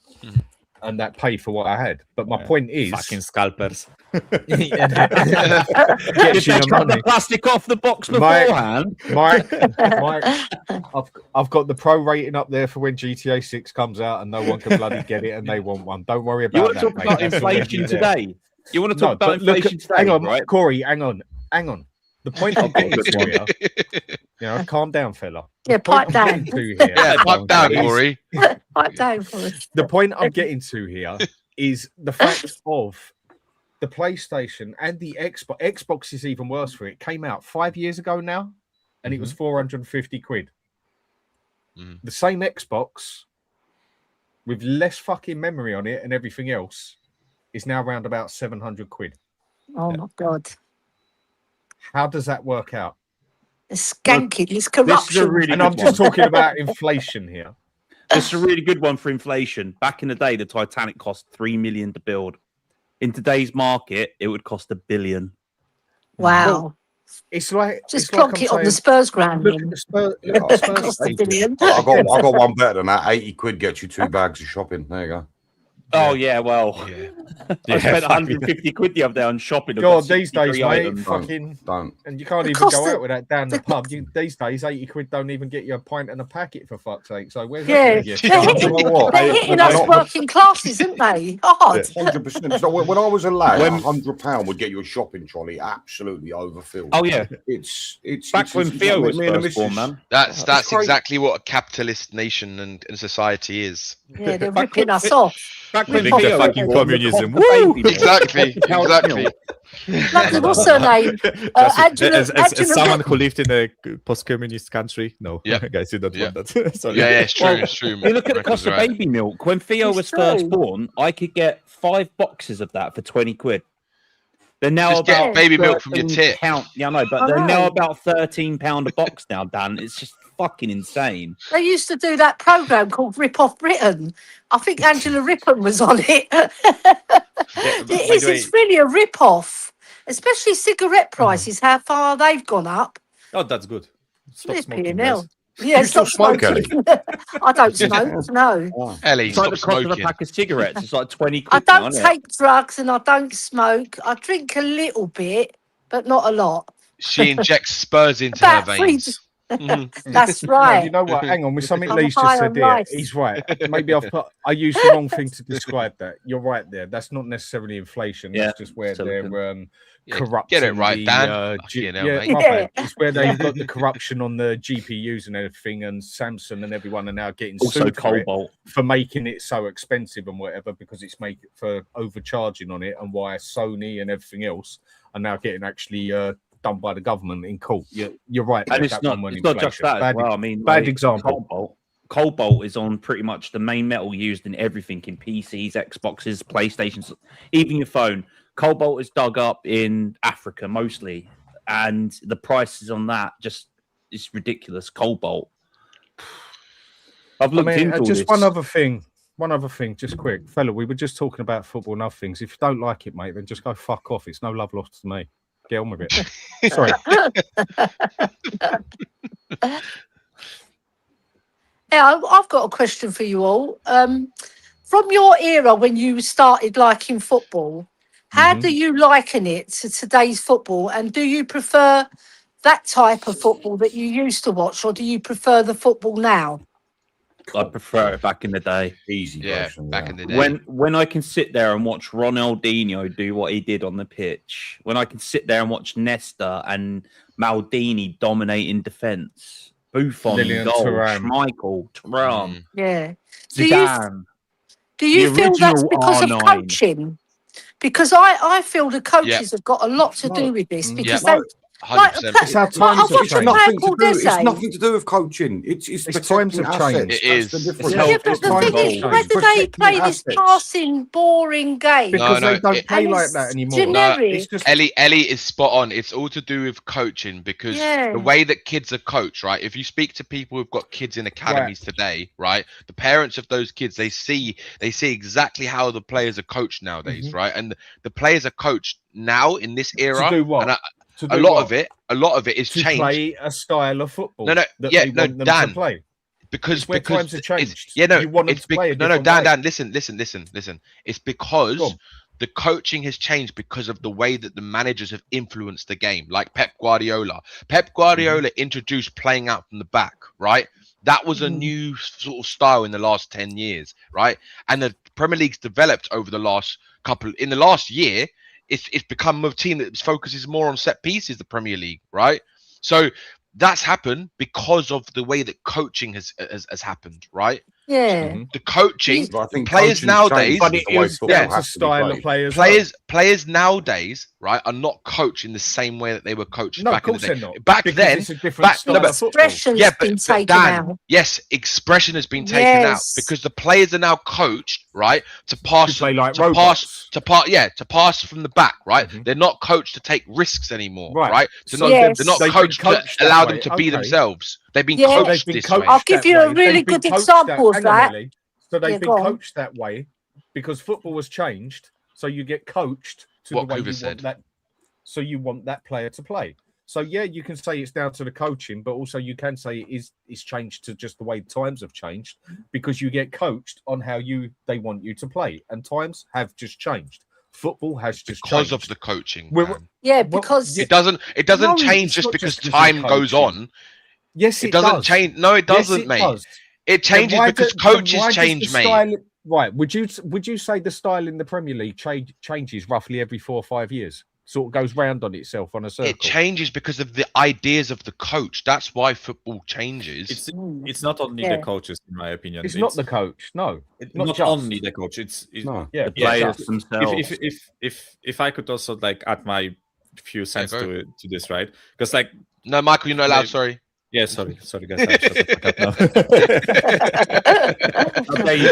and that paid for what I had. But my point is, Fucking scalpers. Did they cut the plastic off the box beforehand? Mike, I've got the pro rating up there for when GTA 6 comes out, and no one can bloody get it, and they want one. Don't worry about You want that. to talk mate. about That's already inflation there. today? You want to talk about but look inflation today? hang on, right? Corey. Hang on. The point I'm getting to here, calm down, fella. Yeah, pipe down. Yeah, pipe down, Corey. Pipe down for us. The point I'm getting to here is the fact of the PlayStation and the Xbox. Xbox is even worse for it. It came out 5 years ago now, and it was 450 quid. The same Xbox with less fucking memory on it and everything else is now around about 700 quid. Oh my God. How does that work out? It's skanking. It's corruption. And I'm just talking about inflation here. This is a really good one for inflation. Back in the day, the Titanic cost $3 million to build. In today's market, it would cost $1 billion. Wow. It's like Just plonk it on the Spurs ground. Look at the Spurs. Look at the Spurs Cost $1 stadium. billion. I got one better than that. 80 quid gets you 2 bags of shopping. There you go. Oh yeah, well, Yeah. I spent fucking- 150 quid the other day on shopping. I've God, got these days, 63 mate, items. fucking, Don't. and you can't The even cost go of- out with that down the the- pub. These days, 80 quid don't even get you a pint and a packet, for fuck's sake. So where's Yeah, that? Get you? they're You hitting, know what? they're hitting us Not- working classes, aren't they? Hard. 100%. So when I was a lad, £100 would get you a shopping trolley absolutely overfilled. Oh yeah, It's back when Theo was me and the first born, missus- man. That's crazy. exactly what a capitalist nation and society is. Yeah, they're Back ripping when us Fi- off. Back when Living the Theo fucking was born, the communism. cost of baby milk, Exactly, £40 exactly. milk. Bloody, what's her name? Angela, as someone Rip- who lived in a post-communist country, no, Yeah. guys, you don't Yeah. want that. Sorry. Yeah, it's true. Well, It's true. You look at the Marcus cost is of right. baby milk. When Theo It's was first true. born, I could get 5 boxes of that for 20 quid. They're now Just get about baby milk from your 13 tit. pound. Yeah, I know, but I they're now know. about £13 a box now, Dan. It's just fucking insane. They used to do that program called Rip Off Britain. I think Angela Rippon was on it. It's really a rip off, especially cigarette prices. How far they've gone up. Oh, that's good. Stop Flipping smoking, hell. guys. Yeah, You still stop smoke, smoking. I don't smoke. No, Ellie, It's like stop the cost of a smoking. pack of cigarettes. It's like 20 I quid now, don't isn't it? take drugs and I don't smoke. I drink a little bit, but not a lot. She injects Spurs into her About 3 veins. Mhm. That's No, right. you know what? Hang on, with something I'm Lee's high just said on there, life. he's right. Maybe I used the wrong thing to describe that. You're right there. That's not necessarily inflation. That's just where silicon. they're Yeah, corrupting. get it right, the, Dan. G- Fucking hell, yeah, mate. my Yeah. bad. It's where they've got the corruption on the GPUs and everything, and Samsung and everyone are now getting Also, sued for it, cobalt. for making it so expensive and whatever, because it's made for overcharging on it, and why Sony and everything else are now getting actually done by the government in court. You're right. And there, it's that not, one it's went not just inflation. that as Bad, well. I mean, bad like, example. Cobalt is on pretty much the main metal used in everything in PCs, Xboxes, PlayStations, even your phone. Cobalt is dug up in Africa mostly, and the prices on that just it's ridiculous. Cobalt. I've looked into all just this. one other thing, just quick, fella. We were just talking about football and other things. If you don't like it, mate, then just go fuck off. It's no love lost to me. Get on with it. Sorry. Yeah, I've got a question for you all. From your era when you started liking football, how do you liken it to today's football? And do you prefer that type of football that you used to watch, or do you prefer the football now? I prefer it back in the day. Easy Yeah, version, back yeah. in the day. When I can sit there and watch Ronaldinho do what he did on the pitch, when I can sit there and watch Nesta and Maldini dominating defence, Buffon in Lilian goal, Thuram. Schmeichel, Thuram, Yeah. Do you Zidane. do you The feel that's original because of R9. coaching? Because I feel the coaches have got a lot to do with this because Yeah. they. 100%. It's how Like, times I've have watched a changed. player Nothing to called do. It's Eze. nothing to do with coaching. It's It's protecting times have assets. changed. It That's is. the difference. It's Yeah, but the times thing have is, where changed. do they Protecting play this assets. passing, boring game? Because No, they don't it- play And like it's that anymore. generic. It's just Ellie is spot on. It's all to do with coaching because Yeah. the way that kids are coached, right? If you speak to people who've got kids in academies today, right? The parents of those kids, they see exactly how the players are coached nowadays, right? And the players are coached now in this era. to do what? And To a do lot what? of it is To changed play a style of football. No, that yeah, they no, want them Dan. to play. because It's where times have it's- changed. Yeah, no, You want them it's to play a no, different Dan, way. Dan, listen. It's because Go on. the coaching has changed because of the way that the managers have influenced the game, like Pep Guardiola. Pep Guardiola introduced playing out from the back, right? That was a new sort of style in the last 10 years, right? And the Premier League's developed over the last year. It's become a team that focuses more on set pieces, the Premier League, right? So that's happened because of the way that coaching has happened, right? Yeah. The coaching, But I think players coaching's nowadays, changed But with it the way is football down to has to be style of played. play as players nowadays, right, are not coached in the same way that they were coached No, of back in the course day. they're not. Back Because then, it's a different style but of football. Expression's been taken Dan, out. yes, expression has been taken out Yes. because the players are now coached, right, to pass, To play like to robots. pass from the back, right? Mhm. They're not coached to take risks anymore, Right. right? So So Yes. they're not they've been coached coached to that allow way. them to be Okay. themselves. They've been Yeah. coached They've been this coached way. I'll give that you a way. really They've been good coached example of hang on, that. Ellie. So they've Yeah, been go on. coached that way because football has changed. So you get coached to What the way Kuba you said. want that. So you want that player to play. So yeah, you can say it's down to the coaching, but also you can say it's changed to just the way times have changed, because you get coached on how they want you to play, and times have just changed. Football has just because changed of the coaching. Yeah, because it doesn't change it's just not because just time the goes coaching. on. Yes, It doesn't change. No, it doesn't, mate. Does. It changes because coaches change, mate. Right? Would you say the style in the Premier League changes roughly every 4 or 5 years? Sort of goes round on itself on a circle. It changes because of the ideas of the coach. That's why football changes. It's not only the coaches, in my opinion. It's not the coach. No, not only the coach. It's the players themselves. If I could also like add my few cents to this, right? Because like no, Michael, you're not allowed. Sorry. Yeah, sorry, guys. I'll shut the fuck up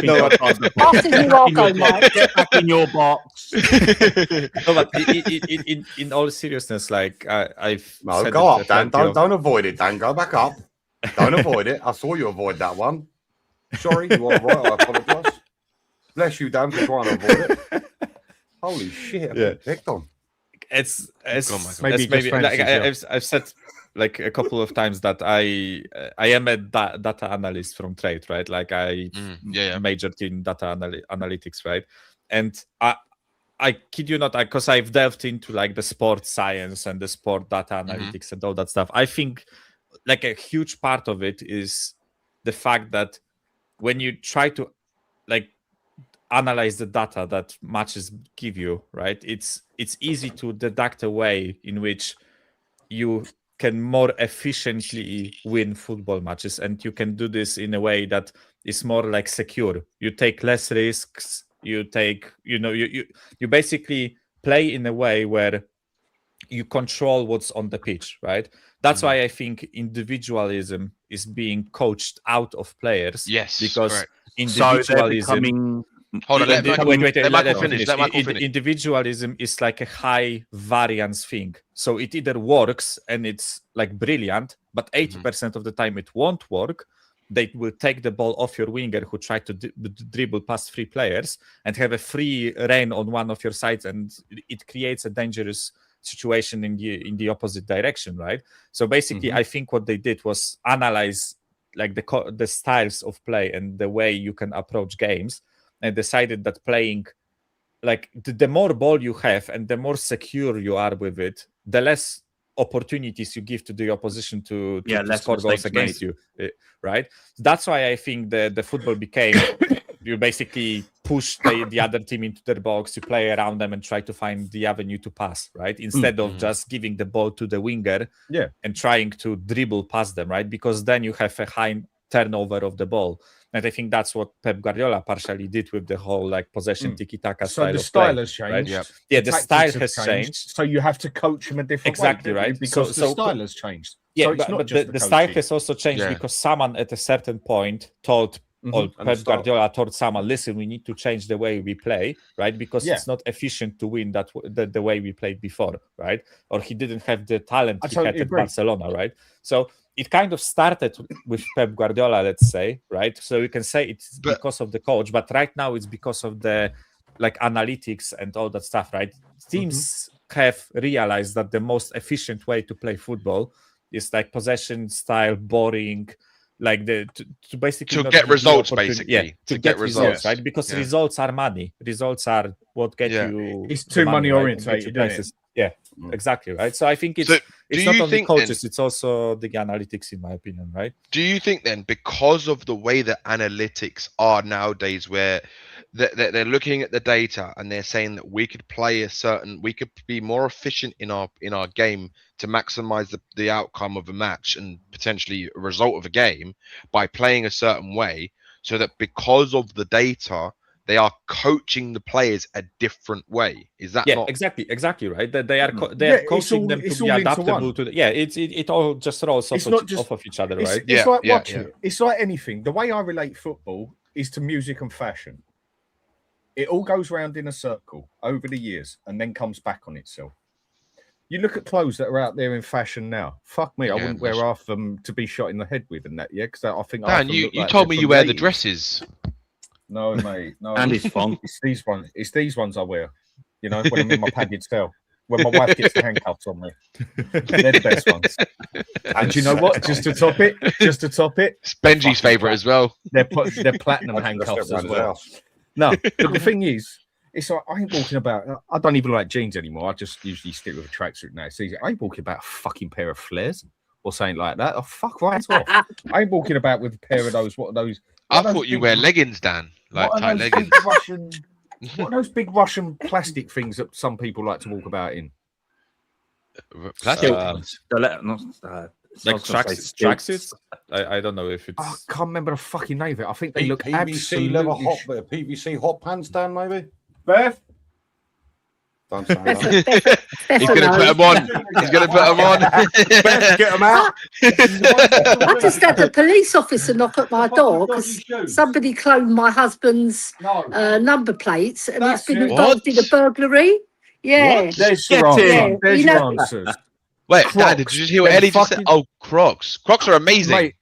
now. after you are go, Mike. Get back in your box. No, but in all seriousness, like I've said go up, Dan. Don't avoid it, Dan. Go back up. Don't avoid it. I saw you avoid that one. Sorry, you are right. I apologise. Bless you, Dan, for trying to avoid it. Holy shit! I've picked on. It's maybe like I've said like a couple of times that I am a data analyst from trade, right? Like I majored in data analytics, right? And I kid you not, because I've delved into like the sport science and the sport data analytics and all that stuff. I think like a huge part of it is the fact that when you try to like analyze the data that matches give you, right? It's easy to deduct a way in which you can more efficiently win football matches, and you can do this in a way that is more like secure. You take less risks. You take, you basically play in a way where you control what's on the pitch, right? That's why I think individualism is being coached out of players. Yes, because correct. individualism. Hold on, let Michael finish. Individualism is like a high variance thing. So it either works and it's like brilliant, but 80% of the time it won't work. They will take the ball off your winger who tried to dribble past 3 players and have a free reign on one of your sides, and it creates a dangerous situation in the opposite direction, right? So basically, I think what they did was analyze like the styles of play and the way you can approach games, and decided that playing like the more ball you have and the more secure you are with it, the less opportunities you give to the opposition to score goals against you, right? That's why I think the football became you basically push the other team into their box, you play around them and try to find the avenue to pass, right? Instead of just giving the ball to the winger and trying to dribble past them, right? Because then you have a high turnover of the ball. And I think that's what Pep Guardiola partially did with the whole like possession tiki-taka style. So the of style play, has changed. Right? Yeah, the style has changed. So you have to coach him a different way, right? Because the style has changed. Yeah, so it's but just the style has also changed because someone at a certain point told Pep Guardiola told someone, listen, we need to change the way we play, right? Because it's not efficient to win the way we played before, right? Or he didn't have the talent he had at Barcelona, right? So it kind of started with Pep Guardiola, let's say, right? So you can say it's because of the coach, but right now it's because of the like analytics and all that stuff, right? Teams have realized that the most efficient way to play football is like possession style, boring, like to basically to get results, basically. To get results, right? Because results are money. Results are what get you. It's too money orientated, isn't it? Yeah, exactly, right. So I think it's not only coaches, it's also the analytics, in my opinion, right? Do you think then, because of the way that analytics are nowadays, where they're looking at the data and they're saying that we could be more efficient in our game to maximize the outcome of a match and potentially a result of a game by playing a certain way, so that because of the data they are coaching the players a different way? Is that not exactly right? That they are coaching them to be adaptable to it all just rolls off of each other, right? It's like watching. It's like anything. The way I relate football is to music and fashion. It all goes round in a circle over the years and then comes back on itself. You look at clothes that are out there in fashion now. Fuck me, I wouldn't wear half of them to be shot in the head with, and that, because I think. Dan, you told me you wear the dresses. No, mate, no. And it's fun. It's these ones I wear. When I'm in my padded cell. when my wife gets the handcuffs on me. They're the best ones. And do you know what? Just to top it, It's Benji's favourite as well. They're platinum handcuffs as well. No, but the thing is, it's like I ain't walking about. I don't even like jeans anymore. I just usually stick with a tracksuit now. It's easy. I ain't walking about a fucking pair of flares or something like that. Oh, fuck right off. I ain't walking about with a pair of those. What are those? I thought you wear leggings, Dan, like tight leggings. What are those big Russian plastic things that some people like to walk about in? Plastic. Like tracksuits? I don't know if it's. I can't remember the fucking name of it. I think they look PVC absolutely leather PVC hot pants, Dan, maybe? Beth? Don't say that. He's going to put them on. He's going to put them on. Beth, get them out. I just had the police officer knock at my door because somebody cloned my husband's number plates and it's been involved in a burglary. Yeah. What? There's your answer. There's your answers. Wait, Crocs. Dan, did you just hear what Ellie just said? Oh, Crocs. Crocs are amazing. Mate,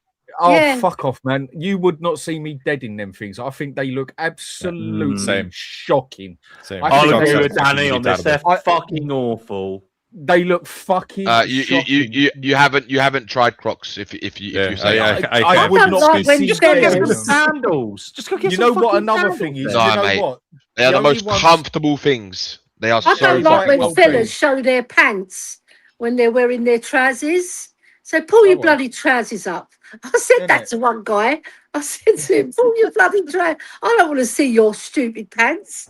fuck off, man. You would not see me dead in them things. I think they look absolutely shocking. Same. I'll agree with Danny on this. They're fucking awful. They look fucking shocking. You haven't tried Crocs if you say I would not like when see you get them. them. Sandals. Just go get You some know what fucking another sandals thing is? then. No, You know mate. what? They are the only most ones- comfortable things. They are I so don't like when comfortable. fellas show their pants when they're wearing their trousers. So pull your bloody trousers up. I said that to one guy. I said to him, pull your bloody trousers. I don't want to see your stupid pants.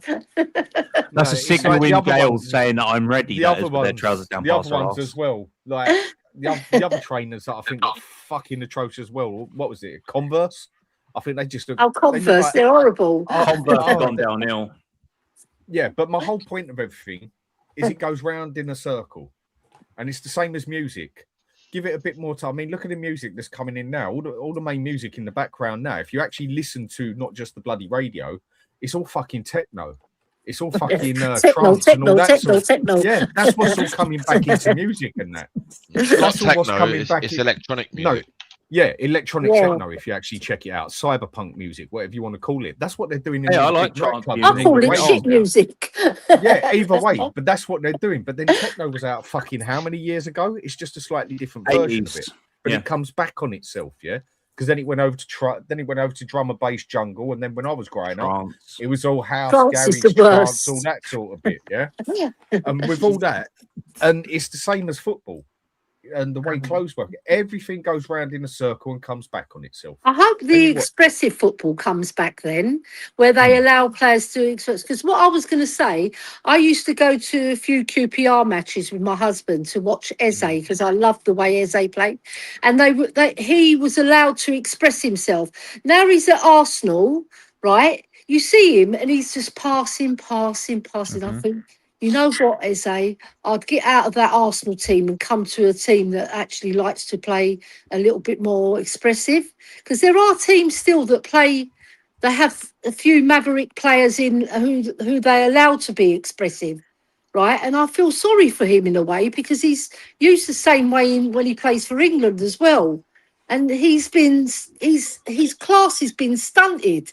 That's a signal in jail saying that I'm ready. The other with their ones, trousers down the past other their ones arse. as well. Like the other trainers that I think are fucking atrocious as well. What was it? Converse? I think they just look. Oh, Converse, like, they're horrible. Converse have gone downhill. Yeah, but my whole point of everything is it goes round in a circle, and it's the same as music. Give it a bit more time. I mean, look at the music that's coming in now. All the main music in the background now. If you actually listen to not just the bloody radio, it's all fucking techno. It's all fucking trance and all that techno. Yeah, that's what's all coming back into music and that. It's not That's all what's techno, coming back it's in. electronic No, music. yeah, electronic techno. If you actually check it out, cyberpunk music, whatever you want to call it. That's what they're doing. Yeah, I the like big trance nightclubs music. and I call in it the shit raves now. music. Yeah, either way, but that's what they're doing. But then techno was out fucking how many years ago? It's just a slightly different version of it, but it comes back on itself, yeah. Because then it went over to drum and bass jungle, and then when I was growing up, it was all house, Trance is garage, the trance, worst. all that sort of bit, yeah. And with all that, and it's the same as football. And the way clothes work, everything goes round in a circle and comes back on itself. I hope the expressive football comes back then, where they allow players to express. Because what I was going to say, I used to go to a few QPR matches with my husband to watch Eze because I loved the way Eze played, and he was allowed to express himself. Now he's at Arsenal, right? You see him, and he's just passing. I think, you know what, Eze? I'd get out of that Arsenal team and come to a team that actually likes to play a little bit more expressive. Because there are teams still that play, they have a few maverick players in who they allow to be expressive, right? And I feel sorry for him in a way because he's used the same way when he plays for England as well. And his class has been stunted.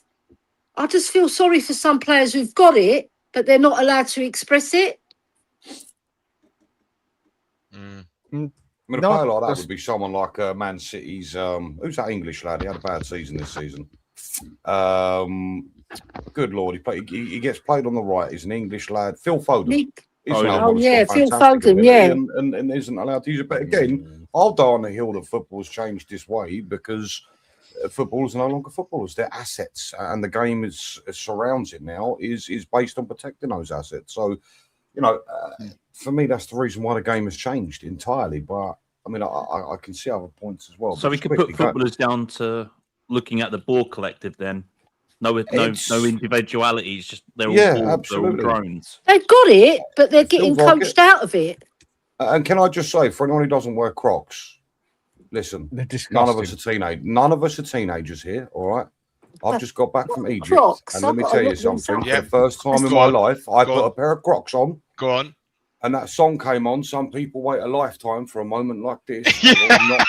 I just feel sorry for some players who've got it, but they're not allowed to express it. I mean, a player like that would be someone like Man City's. Who's that English lad? He had a bad season this season. Good Lord, he gets played on the right. He's an English lad. Phil Foden. Phil Foden, yeah. And isn't allowed to use it. But again, I'll die on the hill that football's changed this way because footballers are no longer footballers. They're assets, and the game surrounds it now is based on protecting those assets. So, you know, for me, that's the reason why the game has changed entirely. But I mean, I can see other points as well. So we could put footballers down to looking at the ball collective then. No individualities. Just they're all absolutely. They're all drones. They've got it, but they're getting coached out of it. And can I just say, for anyone who doesn't wear Crocs, listen, none of us are teenagers here, all right? I've just got back from Egypt. Crocs. And let me tell you something. For the first time in my life, I put a pair of Crocs on. Go on. And that song came on. Some people wait a lifetime for a moment like this. I will not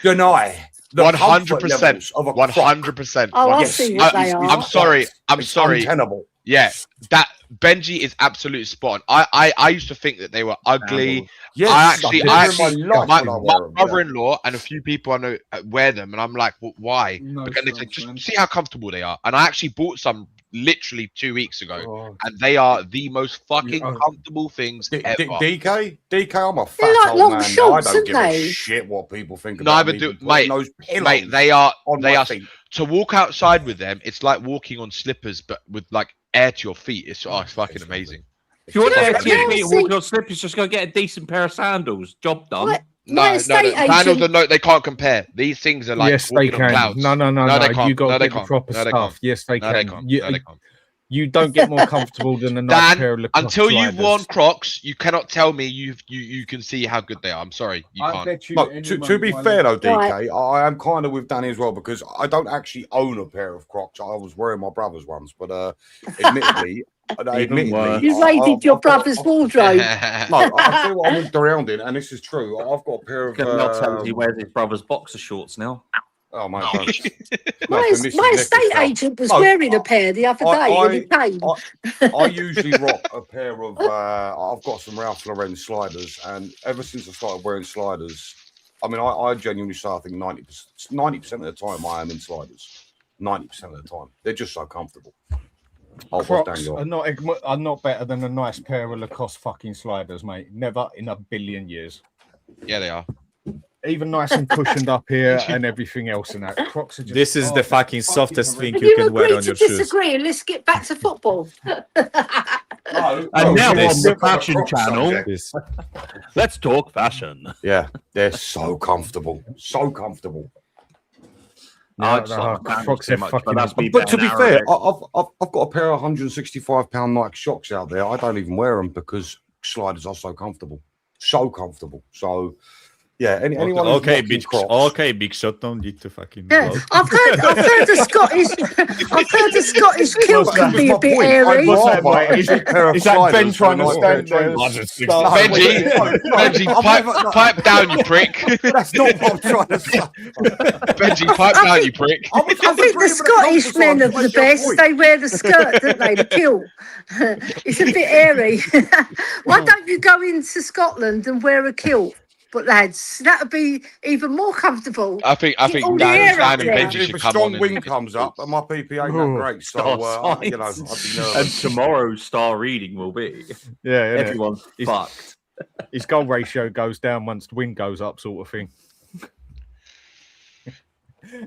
deny the 100%. of a 100%. Oh, I see what they are. I'm sorry. It's untenable. Yeah, that Benji is absolutely spot on. I used to think that they were ugly. Yes, my brother-in-law and a few people I know wear them, and I'm like, well, why? No And they say, chance, just man. see how comfortable they are. And I actually bought some literally 2 weeks ago, and they are the most fucking comfortable things ever. DK, I'm a fat They're like old long man. I shorts, don't aren't give a they? shit what people think about Neither me. do, putting mate. Those pillows Mate, they are on my feet. to walk outside with them. It's like walking on slippers, but with like air to your feet. It's fucking amazing. If you want Yeah, air to your feet and see- walk your slippers, just go get a decent pair of sandals. Job done. My No, estate sandals agent. are they can't compare. These things are like Yes, they walking on can. clouds. No, they can't. you got No, to they get the can't. proper No, they stuff. can't. Yes, they No, they can. can't. No, they can't. You don't get more comfortable than a nice pair of Lacoste until you've sliders. worn Crocs, you cannot tell me you can see how good they are. I'm sorry, you can't. Bet you Look, any to money be my fair though, leg- DK, I am kind of with Danny as well because I don't actually own a pair of Crocs. I was wearing my brother's ones, but admittedly, You raided your brother's wardrobe. No, I tell you what I walked around in, and this is true. I've got a pair of. He wears his brother's boxer shorts now. Oh my My estate agent was wearing a pair the other day when he came. I usually rock a pair of. I've got some Ralph Lauren sliders, and ever since I started wearing sliders, I mean, I genuinely say I think 90% of the time I am in sliders. 90% of the time, they're just so comfortable. Crocs are not better than a nice pair of Lacoste fucking sliders, mate. Never in a billion years. Yeah, they are. Even nice and cushioned up here and everything else and that. Crocs are just. This is the fucking softest thing Have you you can wear agreed on to your shoes. disagree and let's get back to football? And now on the fashion channel, let's talk fashion. Yeah, they're so comfortable, so comfortable. Crocs are fucking. But to be fair, I've got a pair of £165 Nike Shocks out there. I don't even wear them because sliders are so comfortable, so comfortable. So. Yeah, anyone. Okay, big shot. Don't need to fucking. Yeah, I've heard the Scottish kilt can be a bit airy. Is that Ben trying to stand there? Benji, pipe down, you prick. That's not what I'm trying to say. Benji, pipe down, you prick. I think the Scottish men are the best. They wear the skirt, don't they? The kilt. It's a bit airy. Why don't you go into Scotland and wear a kilt? But lads, that would be even more comfortable. I think Dan and Benji should come on. If a strong wind comes up, and my PP ain't that great, so you know, I'd be nervous. And tomorrow's star reading will be everyone's fucked. His goal ratio goes down once the wind goes up, sort of thing.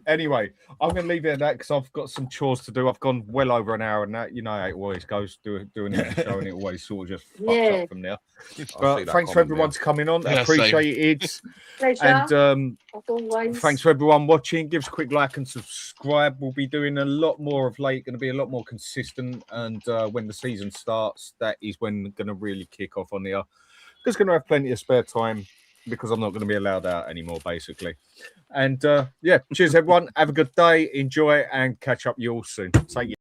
Anyway, I'm going to leave it at that because I've got some chores to do. I've gone well over an hour and that. You know how it always goes doing the show and it always sort of just fucks up from there. But thanks for everyone coming on. Appreciate it. And thanks for everyone watching. Give us a quick like and subscribe. We'll be doing a lot more of late, going to be a lot more consistent. And when the season starts, that is when we're going to really kick off on here. Just going to have plenty of spare time because I'm not going to be allowed out anymore, basically. And yeah, cheers everyone. Have a good day. Enjoy and catch up you all soon. Take care.